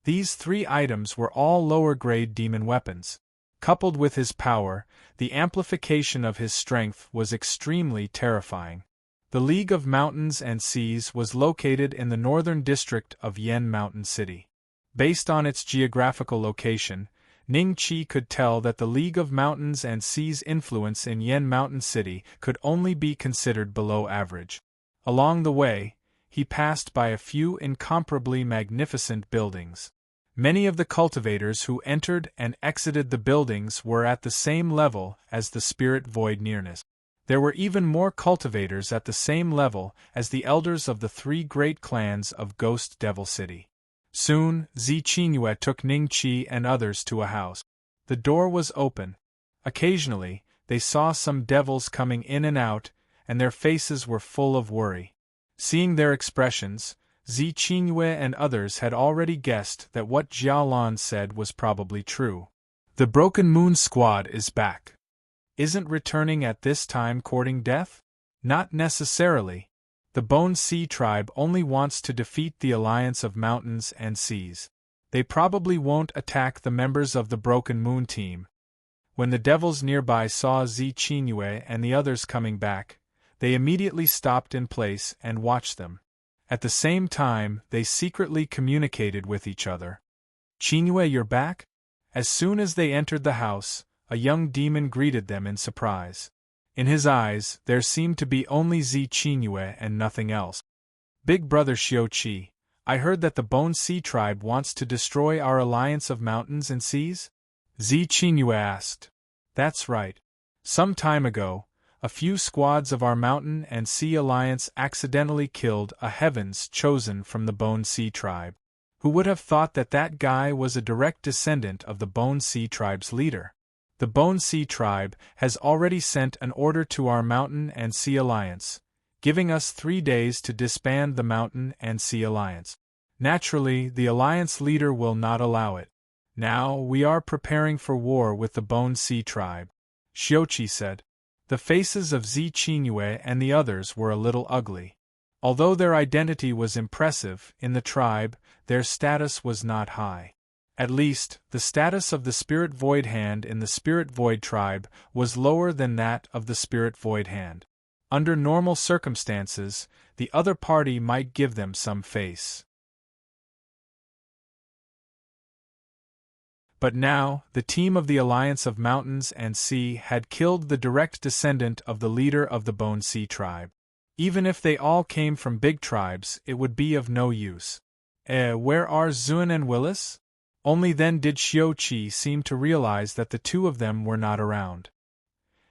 These 3 items were all lower-grade demon weapons. Coupled with his power, the amplification of his strength was extremely terrifying. The League of Mountains and Seas was located in the northern district of Yen Mountain City. Based on its geographical location, Ningqi could tell that the League of Mountains and Seas' influence in Yen Mountain City could only be considered below average. Along the way, he passed by a few incomparably magnificent buildings. Many of the cultivators who entered and exited the buildings were at the same level as the spirit void nearness. There were even more cultivators at the same level as the elders of the 3 great clans of Ghost Devil City. Soon, Zi Qingyue took Ningqi and others to a house. The door was open. Occasionally, they saw some devils coming in and out, and their faces were full of worry. Seeing their expressions, Zi Qingyue and others had already guessed that what Jialan said was probably true. The Broken Moon squad is back. Isn't returning at this time courting death? Not necessarily. The Bone Sea tribe only wants to defeat the Alliance of Mountains and Seas. They probably won't attack the members of the Broken Moon team. When the devils nearby saw Zi Qingyue and the others coming back, they immediately stopped in place and watched them. At the same time, they secretly communicated with each other. "Qingyue, you're back?" As soon as they entered the house, a young demon greeted them in surprise. In his eyes, there seemed to be only Zi Qingyue and nothing else. "Big brother Xiuqi, I heard that the Bone Sea tribe wants to destroy our alliance of mountains and seas?" Zi Qingyue asked. "That's right. Some time ago, a few squads of our mountain and sea alliance accidentally killed a heavens chosen from the Bone Sea tribe. Who would have thought that that guy was a direct descendant of the Bone Sea tribe's leader? The Bone Sea tribe has already sent an order to our mountain and sea alliance, giving us 3 days to disband the mountain and sea alliance. Naturally, the alliance leader will not allow it. Now, we are preparing for war with the Bone Sea tribe, Xiuqi said. The faces of Zi Qingyue and the others were a little ugly. Although their identity was impressive, in the tribe, their status was not high. At least, the status of the Spirit Void Hand in the Spirit Void tribe was lower than that of the Spirit Void Hand. Under normal circumstances, the other party might give them some face. But now, the team of the Alliance of Mountains and Sea had killed the direct descendant of the leader of the Bone Sea tribe. Even if they all came from big tribes, it would be of no use. Where are Zun and Willis? Only then did Xiuqi seem to realize that the two of them were not around.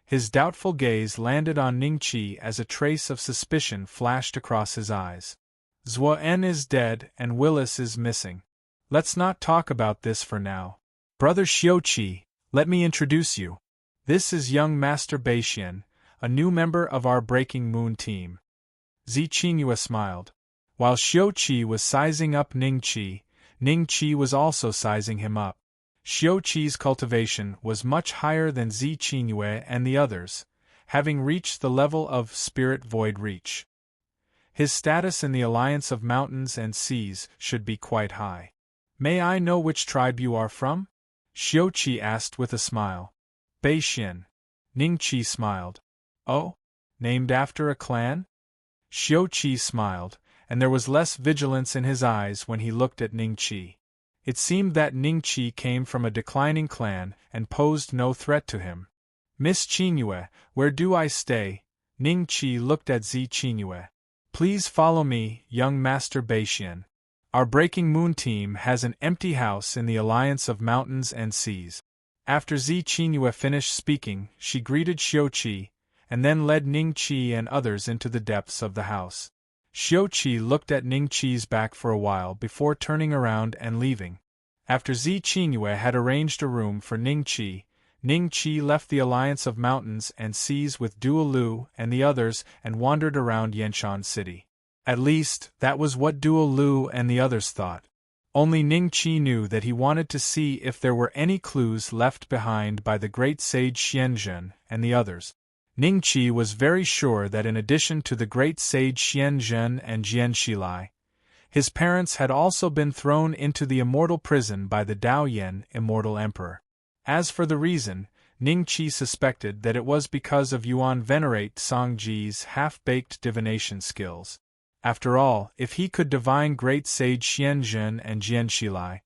His doubtful gaze landed on Ningqi as a trace of suspicion flashed across his eyes. Zuan is dead and Willis is missing. Let's not talk about this for now. Brother Xiuqi, let me introduce you. This is young Master Beixian, a new member of our Breaking Moon team. Zi Qingyue smiled. While Xiuqi was sizing up Ningqi, Ningqi was also sizing him up. Xiuqi's cultivation was much higher than Zi Qingyue and the others, having reached the level of Spirit Void Reach. His status in the Alliance of Mountains and Seas should be quite high. May I know which tribe you are from? Xiuqi asked with a smile. Beixian. Ningqi smiled. Oh? Named after a clan? Xiuqi smiled, and there was less vigilance in his eyes when he looked at Ningqi. It seemed that Ningqi came from a declining clan and posed no threat to him. Miss Qingyue, where do I stay? Ningqi looked at Zi Qingyue. Please follow me, young Master Beixian. Our Breaking Moon team has an empty house in the Alliance of Mountains and Seas. After Zi Qingyue finished speaking, she greeted Xiuqi, and then led Ningqi and others into the depths of the house. Xiuqi looked at Ningqi's back for a while before turning around and leaving. After Zi Qingyue had arranged a room for Ningqi, Ningqi left the Alliance of Mountains and Seas with Duo Lu and the others and wandered around Yanshan City. At least, that was what Duo Lu and the others thought. Only Ningqi knew that he wanted to see if there were any clues left behind by the great sage Xianzhen and the others. Ningqi was very sure that in addition to the great sage Xianzhen and Jianxilai, his parents had also been thrown into the immortal prison by the Daoyan immortal emperor. As for the reason, Ningqi suspected that it was because of Yuan Venerate Songji's half-baked divination skills. After all, if he could divine great sage Xianzhen and Jianxilai,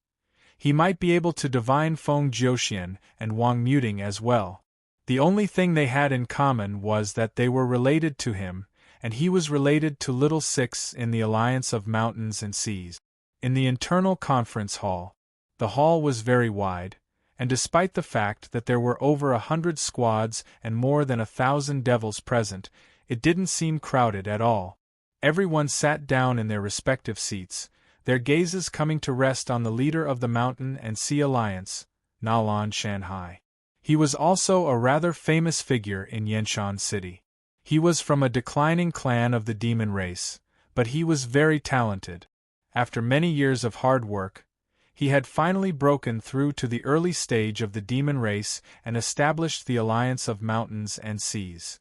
he might be able to divine Feng Jiuxian and Wang Muting as well. The only thing they had in common was that they were related to him, and he was related to Little Six in the Alliance of Mountains and Seas. In the internal conference hall, the hall was very wide, and despite the fact that there were over 100 squads and more than 1,000 devils present, it didn't seem crowded at all. Everyone sat down in their respective seats, their gazes coming to rest on the leader of the Mountain and Sea Alliance, Nalan Shanhai. He was also a rather famous figure in Yanshan City. He was from a declining clan of the demon race, but he was very talented. After many years of hard work, he had finally broken through to the early stage of the demon race and established the Alliance of Mountains and Seas.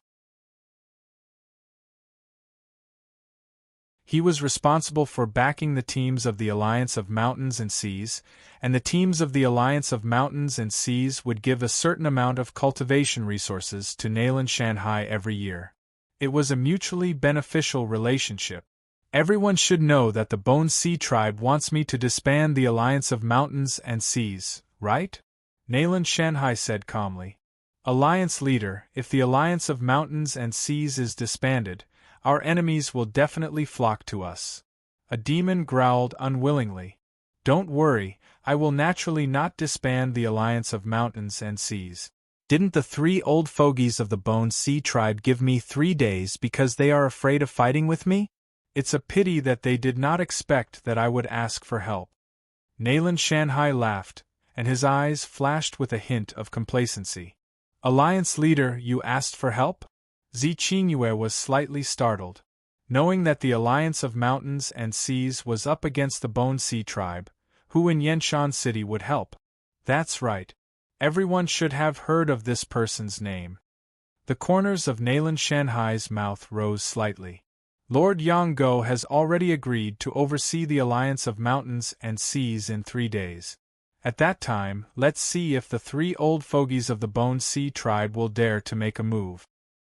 He was responsible for backing the teams of the Alliance of Mountains and Seas, and the teams of the Alliance of Mountains and Seas would give a certain amount of cultivation resources to Nalan Shanhai every year. It was a mutually beneficial relationship. Everyone should know that the Bone Sea tribe wants me to disband the Alliance of Mountains and Seas, right? Nalan Shanhai said calmly. Alliance leader, if the Alliance of Mountains and Seas is disbanded, our enemies will definitely flock to us. A demon growled unwillingly. Don't worry, I will naturally not disband the Alliance of Mountains and Seas. Didn't the 3 old fogies of the Bone Sea tribe give me 3 days because they are afraid of fighting with me? It's a pity that they did not expect that I would ask for help." Nayland Shanhai laughed, and his eyes flashed with a hint of complacency. "Alliance leader, you asked for help?" Zi Qingyue was slightly startled. Knowing that the Alliance of Mountains and Seas was up against the Bone Sea tribe, who in Yenshan City would help? That's right. Everyone should have heard of this person's name. The corners of Nayland Shanhai's mouth rose slightly. "Lord Yonggo has already agreed to oversee the Alliance of Mountains and Seas in 3 days. At that time, let's see if the 3 old fogies of the Bone Sea tribe will dare to make a move."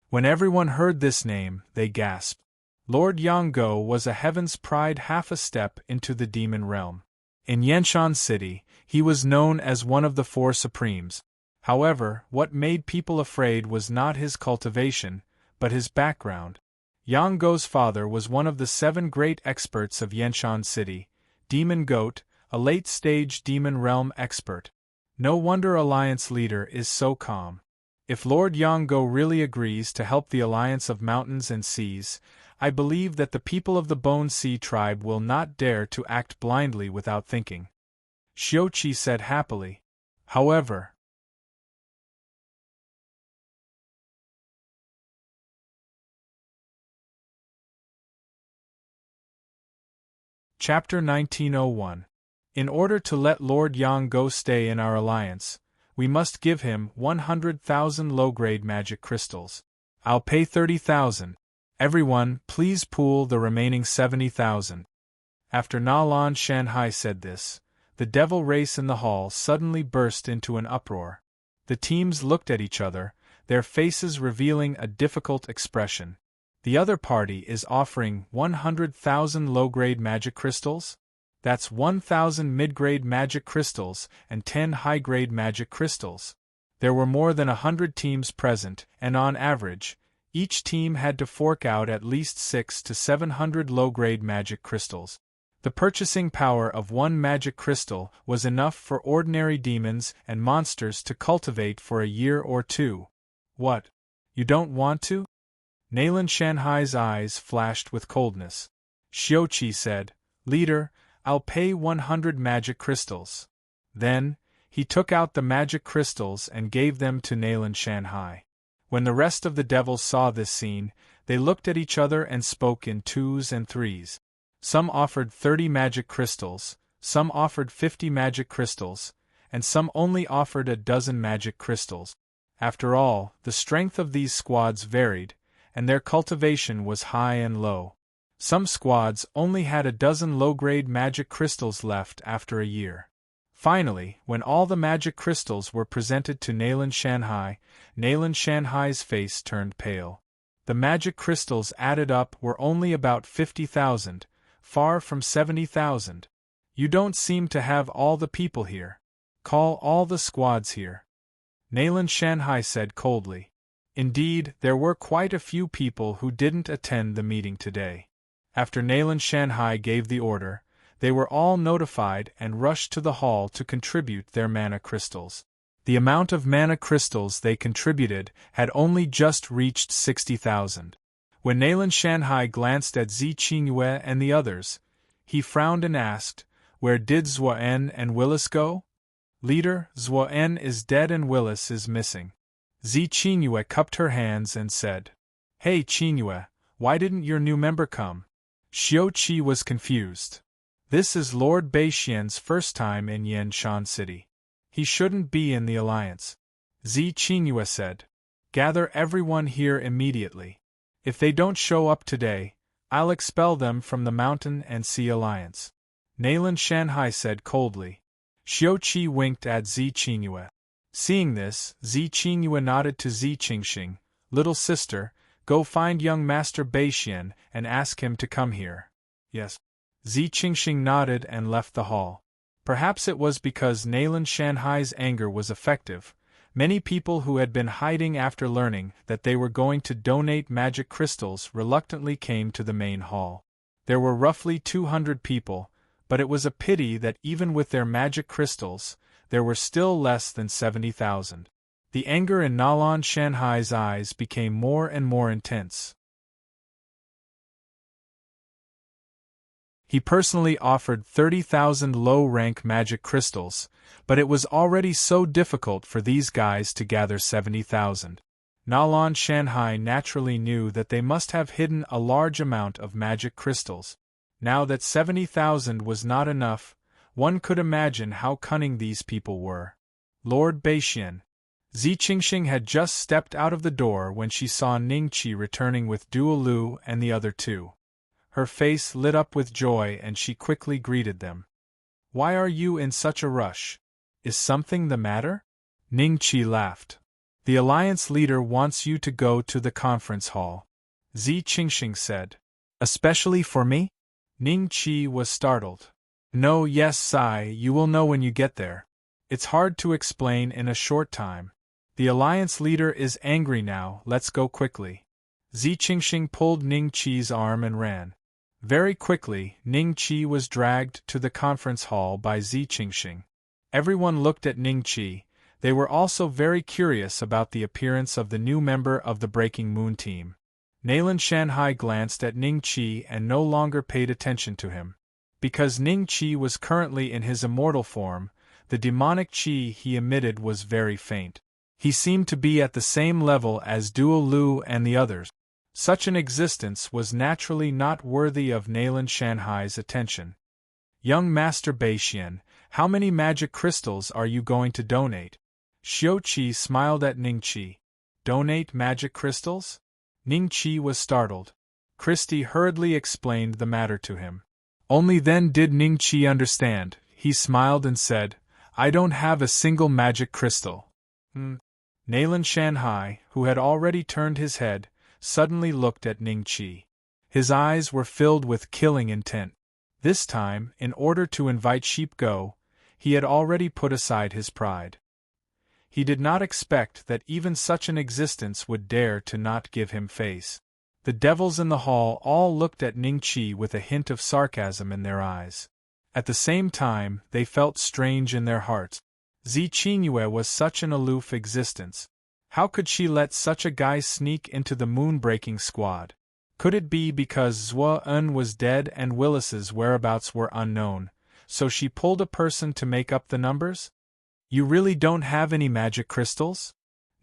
When everyone heard this name, they gasped. Lord Yonggo was a heaven's pride half a step into the demon realm. In Yenshan City, he was known as one of the 4 supremes. However, what made people afraid was not his cultivation, but his background. Yonggo's father was one of the 7 great experts of Yenshan City, Demon Goat, a late-stage demon realm expert. No wonder Alliance leader is so calm. If Lord Yonggo really agrees to help the Alliance of Mountains and Seas, I believe that the people of the Bone Sea tribe will not dare to act blindly without thinking. Xiuqi said happily. However, Chapter 1901. In order to let Lord Yonggo stay in our alliance, we must give him 100,000 low-grade magic crystals. I'll pay 30,000. Everyone, please pool the remaining 70,000. After Nayland Shanhai said this, the devil race in the hall suddenly burst into an uproar. The teams looked at each other, their faces revealing a difficult expression. The other party is offering 100,000 low-grade magic crystals? That's 1,000 mid-grade magic crystals and 10 high-grade magic crystals. There were more than 100 teams present, and on average, each team had to fork out at least 600 to 700 low-grade magic crystals. The purchasing power of 1 magic crystal was enough for ordinary demons and monsters to cultivate for a year or 2. What? You don't want to? Nayland Shanhai's eyes flashed with coldness. Xiuqi said, "Leader, I'll pay 100 magic crystals." Then, he took out the magic crystals and gave them to Nayland Shanhai. When the rest of the devils saw this scene, they looked at each other and spoke in 2s and 3s. Some offered 30 magic crystals, some offered 50 magic crystals, and some only offered a dozen magic crystals. After all, the strength of these squads varied, and their cultivation was high and low. Some squads only had a dozen low-grade magic crystals left after a year. Finally, when all the magic crystals were presented to Nayland Shanhai's face turned pale. The magic crystals added up were only about 50,000, far from 70,000. "You don't seem to have all the people here. Call all the squads here," Nayland Shanhai said coldly. Indeed, there were quite a few people who didn't attend the meeting today. After Nayland Shanhai gave the order, they were all notified and rushed to the hall to contribute their mana crystals. The amount of mana crystals they contributed had only just reached 60,000. When Nayland Shanhai glanced at Zi Qingyue and the others, he frowned and asked, "Where did Zuo'en and Willis go?" "Leader, Zuo'en is dead and Willis is missing." Zi Qingyue cupped her hands and said, "Hey Qingyue, why didn't your new member come?" Xiuqi was confused. This is Lord Beixian's first time in Yenshan City. He shouldn't be in the alliance. Zi Qingyue said, "Gather everyone here immediately. If they don't show up today, I'll expel them from the Mountain and Sea Alliance." Nayland Shanhai said coldly. Xiuqi winked at Zi Qingyue. Seeing this, Zi Qingyue nodded to Zi Qingxing, "Little sister, go find young Master Beixian and ask him to come here." "Yes." Zi Qingxing nodded and left the hall. Perhaps it was because Nayland Shanhai's anger was effective. Many people who had been hiding after learning that they were going to donate magic crystals reluctantly came to the main hall. There were roughly 200 people, but it was a pity that even with their magic crystals, there were still less than 70,000. The anger in Nalan Shanhai's eyes became more and more intense. He personally offered 30,000 low-rank magic crystals, but it was already so difficult for these guys to gather 70,000. Nalan Shanhai naturally knew that they must have hidden a large amount of magic crystals. Now that 70,000 was not enough, one could imagine how cunning these people were. Lord Beixian. Zi Qingxing had just stepped out of the door when she saw Ningqi returning with Duo Lu and the other two. Her face lit up with joy and she quickly greeted them. "Why are you in such a rush? Is something the matter?" Ningqi laughed. "The alliance leader wants you to go to the conference hall," Zi Qingxing said. "Especially for me?" Ningqi was startled. "No, yes, Sai, you will know when you get there. It's hard to explain in a short time. The alliance leader is angry now, let's go quickly." Zi Qingxing pulled Ningqi's arm and ran. Very quickly, Ningqi was dragged to the conference hall by Zi Qingxing. Everyone looked at Ningqi. They were also very curious about the appearance of the new member of the Breaking Moon team. Nalan Shanhai glanced at Ningqi and no longer paid attention to him. Because Ningqi was currently in his immortal form, the demonic qi he emitted was very faint. He seemed to be at the same level as Duo Lu and the others. Such an existence was naturally not worthy of Nalan Shanhai's attention. "Young Master Beixian, how many magic crystals are you going to donate?" Xiuqi smiled at Ningqi. "Donate magic crystals?" Ningqi was startled. Christie hurriedly explained the matter to him. Only then did Ningqi understand. He smiled and said, "I don't have a single magic crystal." Nalan Shanhai, who had already turned his head, suddenly looked at Ningqi. His eyes were filled with killing intent. This time, in order to invite Sheep Go, he had already put aside his pride. He did not expect that even such an existence would dare to not give him face. The devils in the hall all looked at Ningqi with a hint of sarcasm in their eyes. At the same time, they felt strange in their hearts. Zi Qingyue was such an aloof existence. How could she let such a guy sneak into the moon-breaking squad? Could it be because Zhuo En was dead and Willis's whereabouts were unknown, so she pulled a person to make up the numbers? "You really don't have any magic crystals?"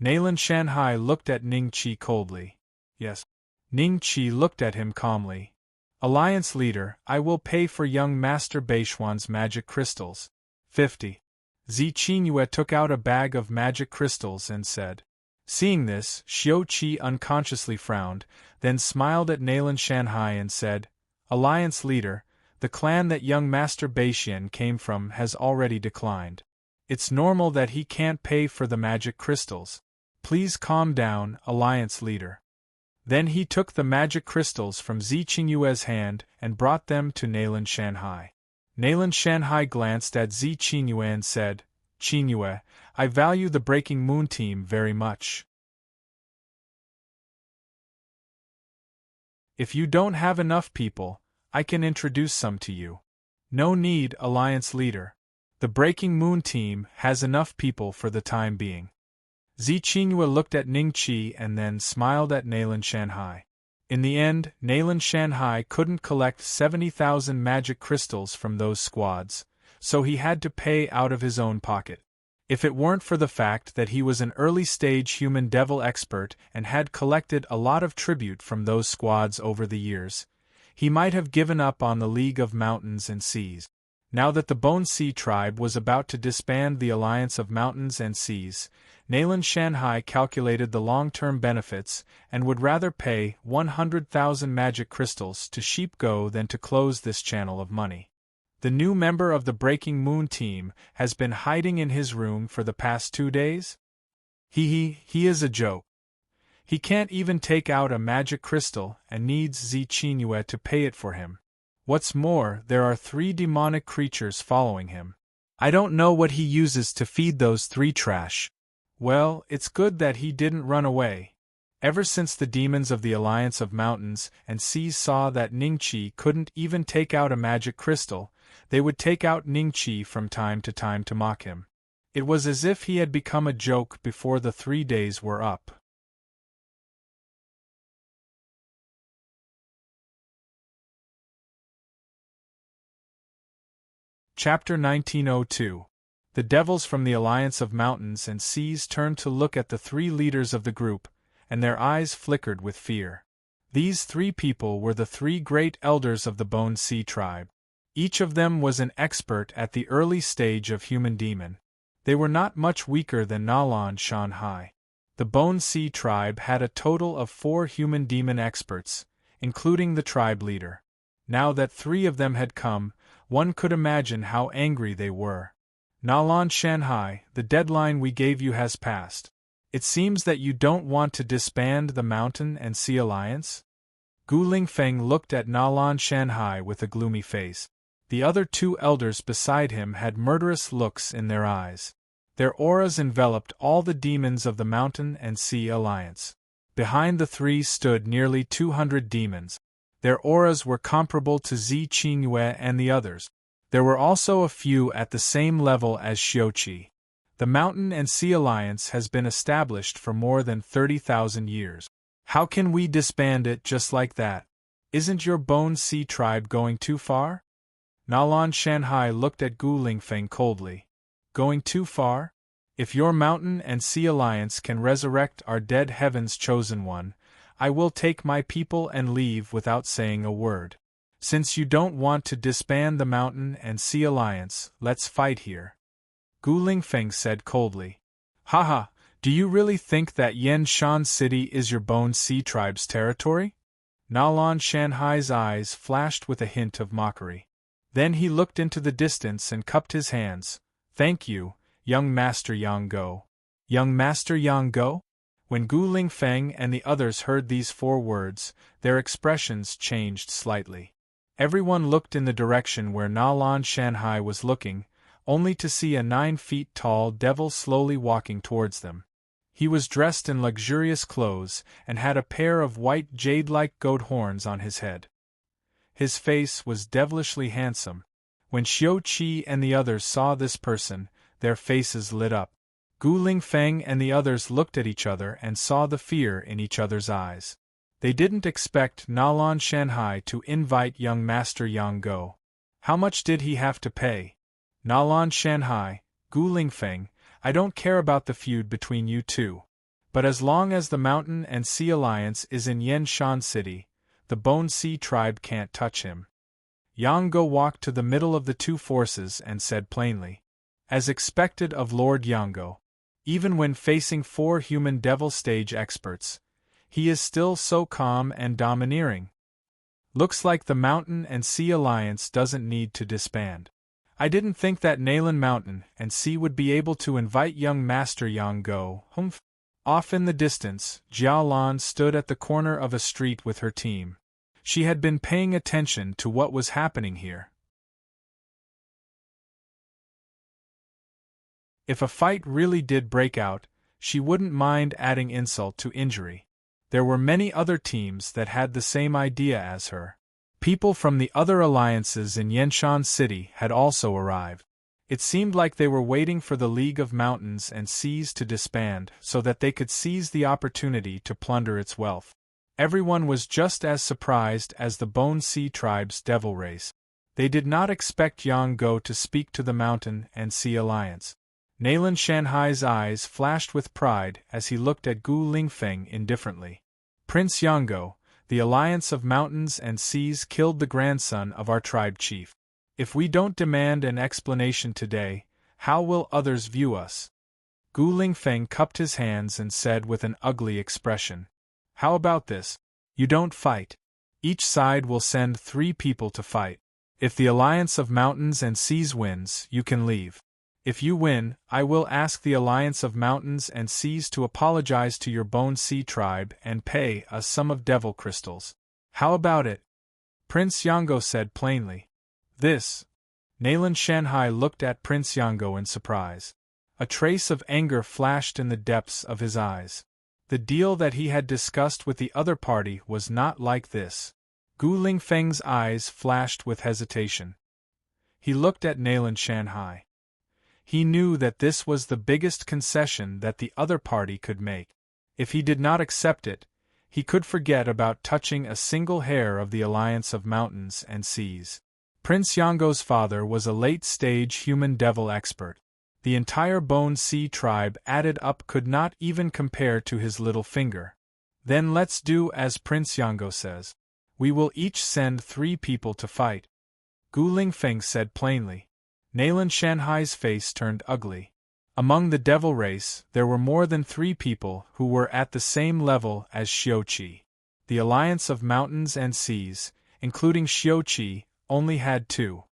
Nalan Shanhai looked at Ningqi coldly. "Yes." Ningqi looked at him calmly. "Alliance leader, I will pay for young Master Beishuan's magic crystals. 50. Zi Qingyue took out a bag of magic crystals and said. Seeing this, Xiuqi unconsciously frowned, then smiled at Nalan Shanhai and said, "Alliance leader, the clan that young Master Beixian came from has already declined. It's normal that he can't pay for the magic crystals. Please calm down, Alliance leader." Then he took the magic crystals from Zi Qingyue's hand and brought them to Nalan Shanhai. Nalan Shanhai glanced at Zi Qingyue and said, "Qingyue, I value the Breaking Moon team very much. If you don't have enough people, I can introduce some to you." "No need, Alliance leader. The Breaking Moon team has enough people for the time being." Zi Qingyue looked at Ningqi and then smiled at Nalan Shanhai. In the end, Nalan Shanhai couldn't collect 70,000 magic crystals from those squads, so he had to pay out of his own pocket. If it weren't for the fact that he was an early-stage human devil expert and had collected a lot of tribute from those squads over the years, he might have given up on the League of Mountains and Seas. Now that the Bone Sea tribe was about to disband the Alliance of Mountains and Seas, Nalan Shanhai calculated the long-term benefits and would rather pay 100,000 magic crystals to Sheep Go than to close this channel of money. The new member of the Breaking Moon team has been hiding in his room for the past 2 days? He is a joke. He can't even take out a magic crystal and needs Zi Qingyue to pay it for him. What's more, there are 3 demonic creatures following him. I don't know what he uses to feed those 3 trash. Well, it's good that he didn't run away. Ever since the demons of the Alliance of Mountains and Seas saw that Ningqi couldn't even take out a magic crystal, they would take out Ningqi from time to mock him. It was as if he had become a joke before the 3 days were up. Chapter 1902. The devils from the Alliance of Mountains and Seas turned to look at the 3 leaders of the group, and their eyes flickered with fear. These 3 people were the 3 great elders of the Bone Sea tribe. Each of them was an expert at the early stage of human demon. They were not much weaker than Nalan Shanhai. The Bone Sea tribe had a total of 4 human demon experts, including the tribe leader. Now that 3 of them had come, one could imagine how angry they were. Nalan Shanhai, the deadline we gave you has passed. It seems that you don't want to disband the Mountain and Sea Alliance? Gu Lingfeng looked at Nalan Shanhai with a gloomy face. The other 2 elders beside him had murderous looks in their eyes. Their auras enveloped all the demons of the Mountain and Sea Alliance. Behind the 3 stood nearly 200 demons. Their auras were comparable to Zi Qingyue and the others. There were also a few at the same level as Xiuqi. The Mountain and Sea Alliance has been established for more than 30,000 years. How can we disband it just like that? Isn't your Bone Sea tribe going too far? Nalan Shanhai looked at Gu Lingfeng coldly. Going too far? If your Mountain and Sea Alliance can resurrect our dead Heaven's chosen one, I will take my people and leave without saying a word. Since you don't want to disband the Mountain and Sea Alliance, let's fight here. Gu Lingfeng said coldly. Haha, do you really think that Yanshan City is your Bone Sea tribe's territory? Nalan Shanhai's eyes flashed with a hint of mockery. Then he looked into the distance and cupped his hands. Thank you, young Master Yang Go. Young Master Yang Go? When Gu Lingfeng and the others heard these 4 words, their expressions changed slightly. Everyone looked in the direction where Nalan Shanhai was looking, only to see a 9 feet tall devil slowly walking towards them. He was dressed in luxurious clothes and had a pair of white jade-like goat horns on his head. His face was devilishly handsome. When Xiuqi and the others saw this person, their faces lit up. Gu Lingfeng and the others looked at each other and saw the fear in each other's eyes. They didn't expect Nalan Shanhai to invite young Master Yang Go. How much did he have to pay? Nalan Shanhai, Gu Lingfeng, I don't care about the feud between you 2. But as long as the Mountain and Sea Alliance is in Yanshan City, the Bone Sea tribe can't touch him. Yang Go walked to the middle of the 2 forces and said plainly. As expected of Lord Yango, even when facing 4 human devil stage experts, he is still so calm and domineering. Looks like the Mountain and Sea Alliance doesn't need to disband. I didn't think that Nalan Mountain and Sea would be able to invite young Master Yang Go. Humph. Off in the distance, Jiao Lan stood at the corner of a street with her team. She had been paying attention to what was happening here. If a fight really did break out, she wouldn't mind adding insult to injury. There were many other teams that had the same idea as her. People from the other alliances in Yanshan City had also arrived. It seemed like they were waiting for the League of Mountains and Seas to disband so that they could seize the opportunity to plunder its wealth. Everyone was just as surprised as the Bone Sea tribe's devil race. They did not expect Yang Go to speak to the Mountain and Sea Alliance. Nalan Shanhai's eyes flashed with pride as he looked at Gu Lingfeng indifferently. Prince Yango, the Alliance of Mountains and Seas killed the grandson of our tribe chief. If we don't demand an explanation today, how will others view us? Gu Lingfeng cupped his hands and said with an ugly expression. How about this? You don't fight. Each side will send 3 people to fight. If the Alliance of Mountains and Seas wins, you can leave. If you win, I will ask the Alliance of Mountains and Seas to apologize to your Bone Sea tribe and pay a sum of devil crystals. How about it? Prince Yango said plainly. This. Nalan Shanhai looked at Prince Yango in surprise. A trace of anger flashed in the depths of his eyes. The deal that he had discussed with the other party was not like this. Gu Lingfeng's eyes flashed with hesitation. He looked at Nalan Shanhai. He knew that this was the biggest concession that the other party could make. If he did not accept it, he could forget about touching a single hair of the alliance of mountains and seas. Prince Yango's father was a late-stage human devil expert. The entire Bone Sea tribe added up could not even compare to his little finger. Then let's do as Prince Yango says. We will each send 3 people to fight. Gu Lingfeng said plainly. Nalan Shanhai's face turned ugly. Among the devil race, there were more than 3 people who were at the same level as Xiuqi. The alliance of mountains and seas, including Xiuqi, only had 2.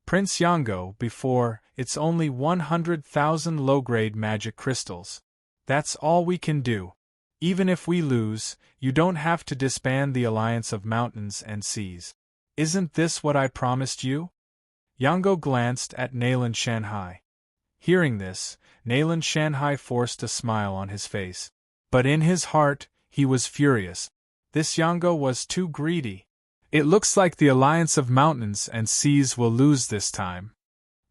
Prince Yango, before, it's only 100,000 low-grade magic crystals. That's all we can do. Even if we lose, you don't have to disband the alliance of mountains and seas. Isn't this what I promised you? Yango glanced at Nalan Shanhai. Hearing this, Nalan Shanhai forced a smile on his face. But in his heart, he was furious. This Yango was too greedy. It looks like the alliance of mountains and seas will lose this time.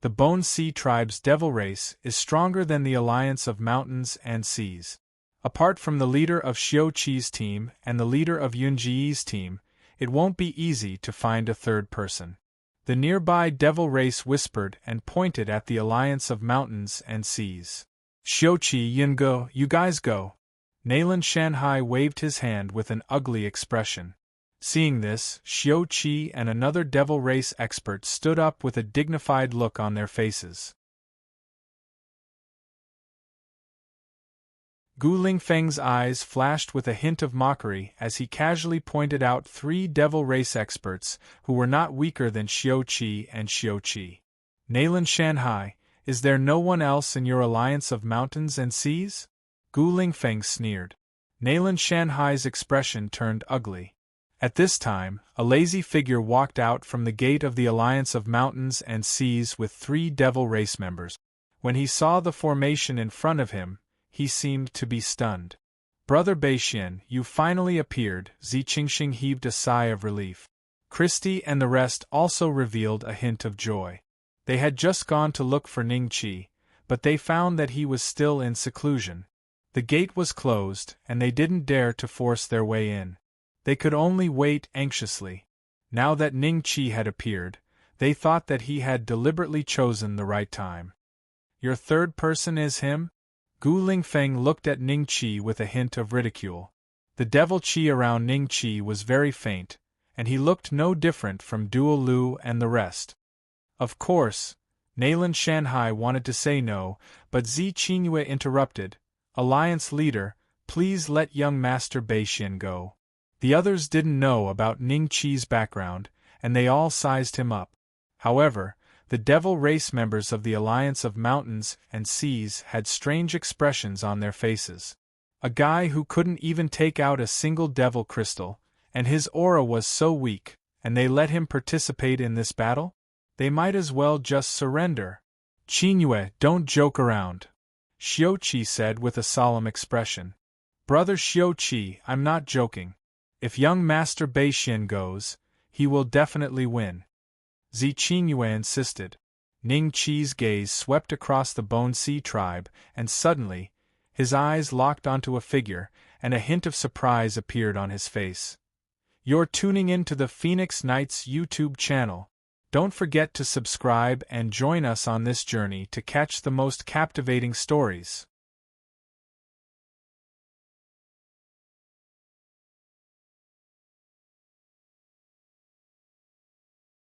The Bone Sea tribe's devil race is stronger than the alliance of mountains and seas. Apart from the leader of Xiuqi's team and the leader of Yunji's team, it won't be easy to find a third person. The nearby devil race whispered and pointed at the alliance of mountains and seas. Xiuqi, Yungo, you guys go. Nalan Shanhai waved his hand with an ugly expression. Seeing this, Xiuqi and another devil race expert stood up with a dignified look on their faces. Gu Lingfeng's eyes flashed with a hint of mockery as he casually pointed out 3 devil race experts who were not weaker than Xiuqi and Xiuqi. Nalan Shanhai, is there no one else in your alliance of mountains and seas? Gu Lingfeng sneered. Nalan Shanhai's expression turned ugly. At this time, a lazy figure walked out from the gate of the alliance of mountains and seas with 3 devil race members. When he saw the formation in front of him, he seemed to be stunned. Brother Beixian, you finally appeared, Zi Qingxing heaved a sigh of relief. Christie and the rest also revealed a hint of joy. They had just gone to look for Ning Qi, but they found that he was still in seclusion. The gate was closed, and they didn't dare to force their way in. They could only wait anxiously. Now that Ning Qi had appeared, they thought that he had deliberately chosen the right time. Your third person is him? Gu Lingfeng looked at Ning Qi with a hint of ridicule. The devil qi around Ning Qi was very faint, and he looked no different from Duo Lu and the rest. Of course, Nalan Shanhai wanted to say no, but Zi Qingyue interrupted. Alliance leader, please let young Master Beixian go. The others didn't know about Ning Qi's background, and they all sized him up. However, the devil race members of the Alliance of Mountains and Seas had strange expressions on their faces. A guy who couldn't even take out a single devil crystal, and his aura was so weak, and they let him participate in this battle? They might as well just surrender. Qingyue, don't joke around. Xiuqi said with a solemn expression. Brother Xiuqi, I'm not joking. If young Master Beixian goes, he will definitely win. Zi Qingyue insisted. Ning Qi's gaze swept across the Bone Sea tribe, and suddenly, his eyes locked onto a figure, and a hint of surprise appeared on his face. You're tuning in to the Phoenix Knights YouTube channel. Don't forget to subscribe and join us on this journey to catch the most captivating stories.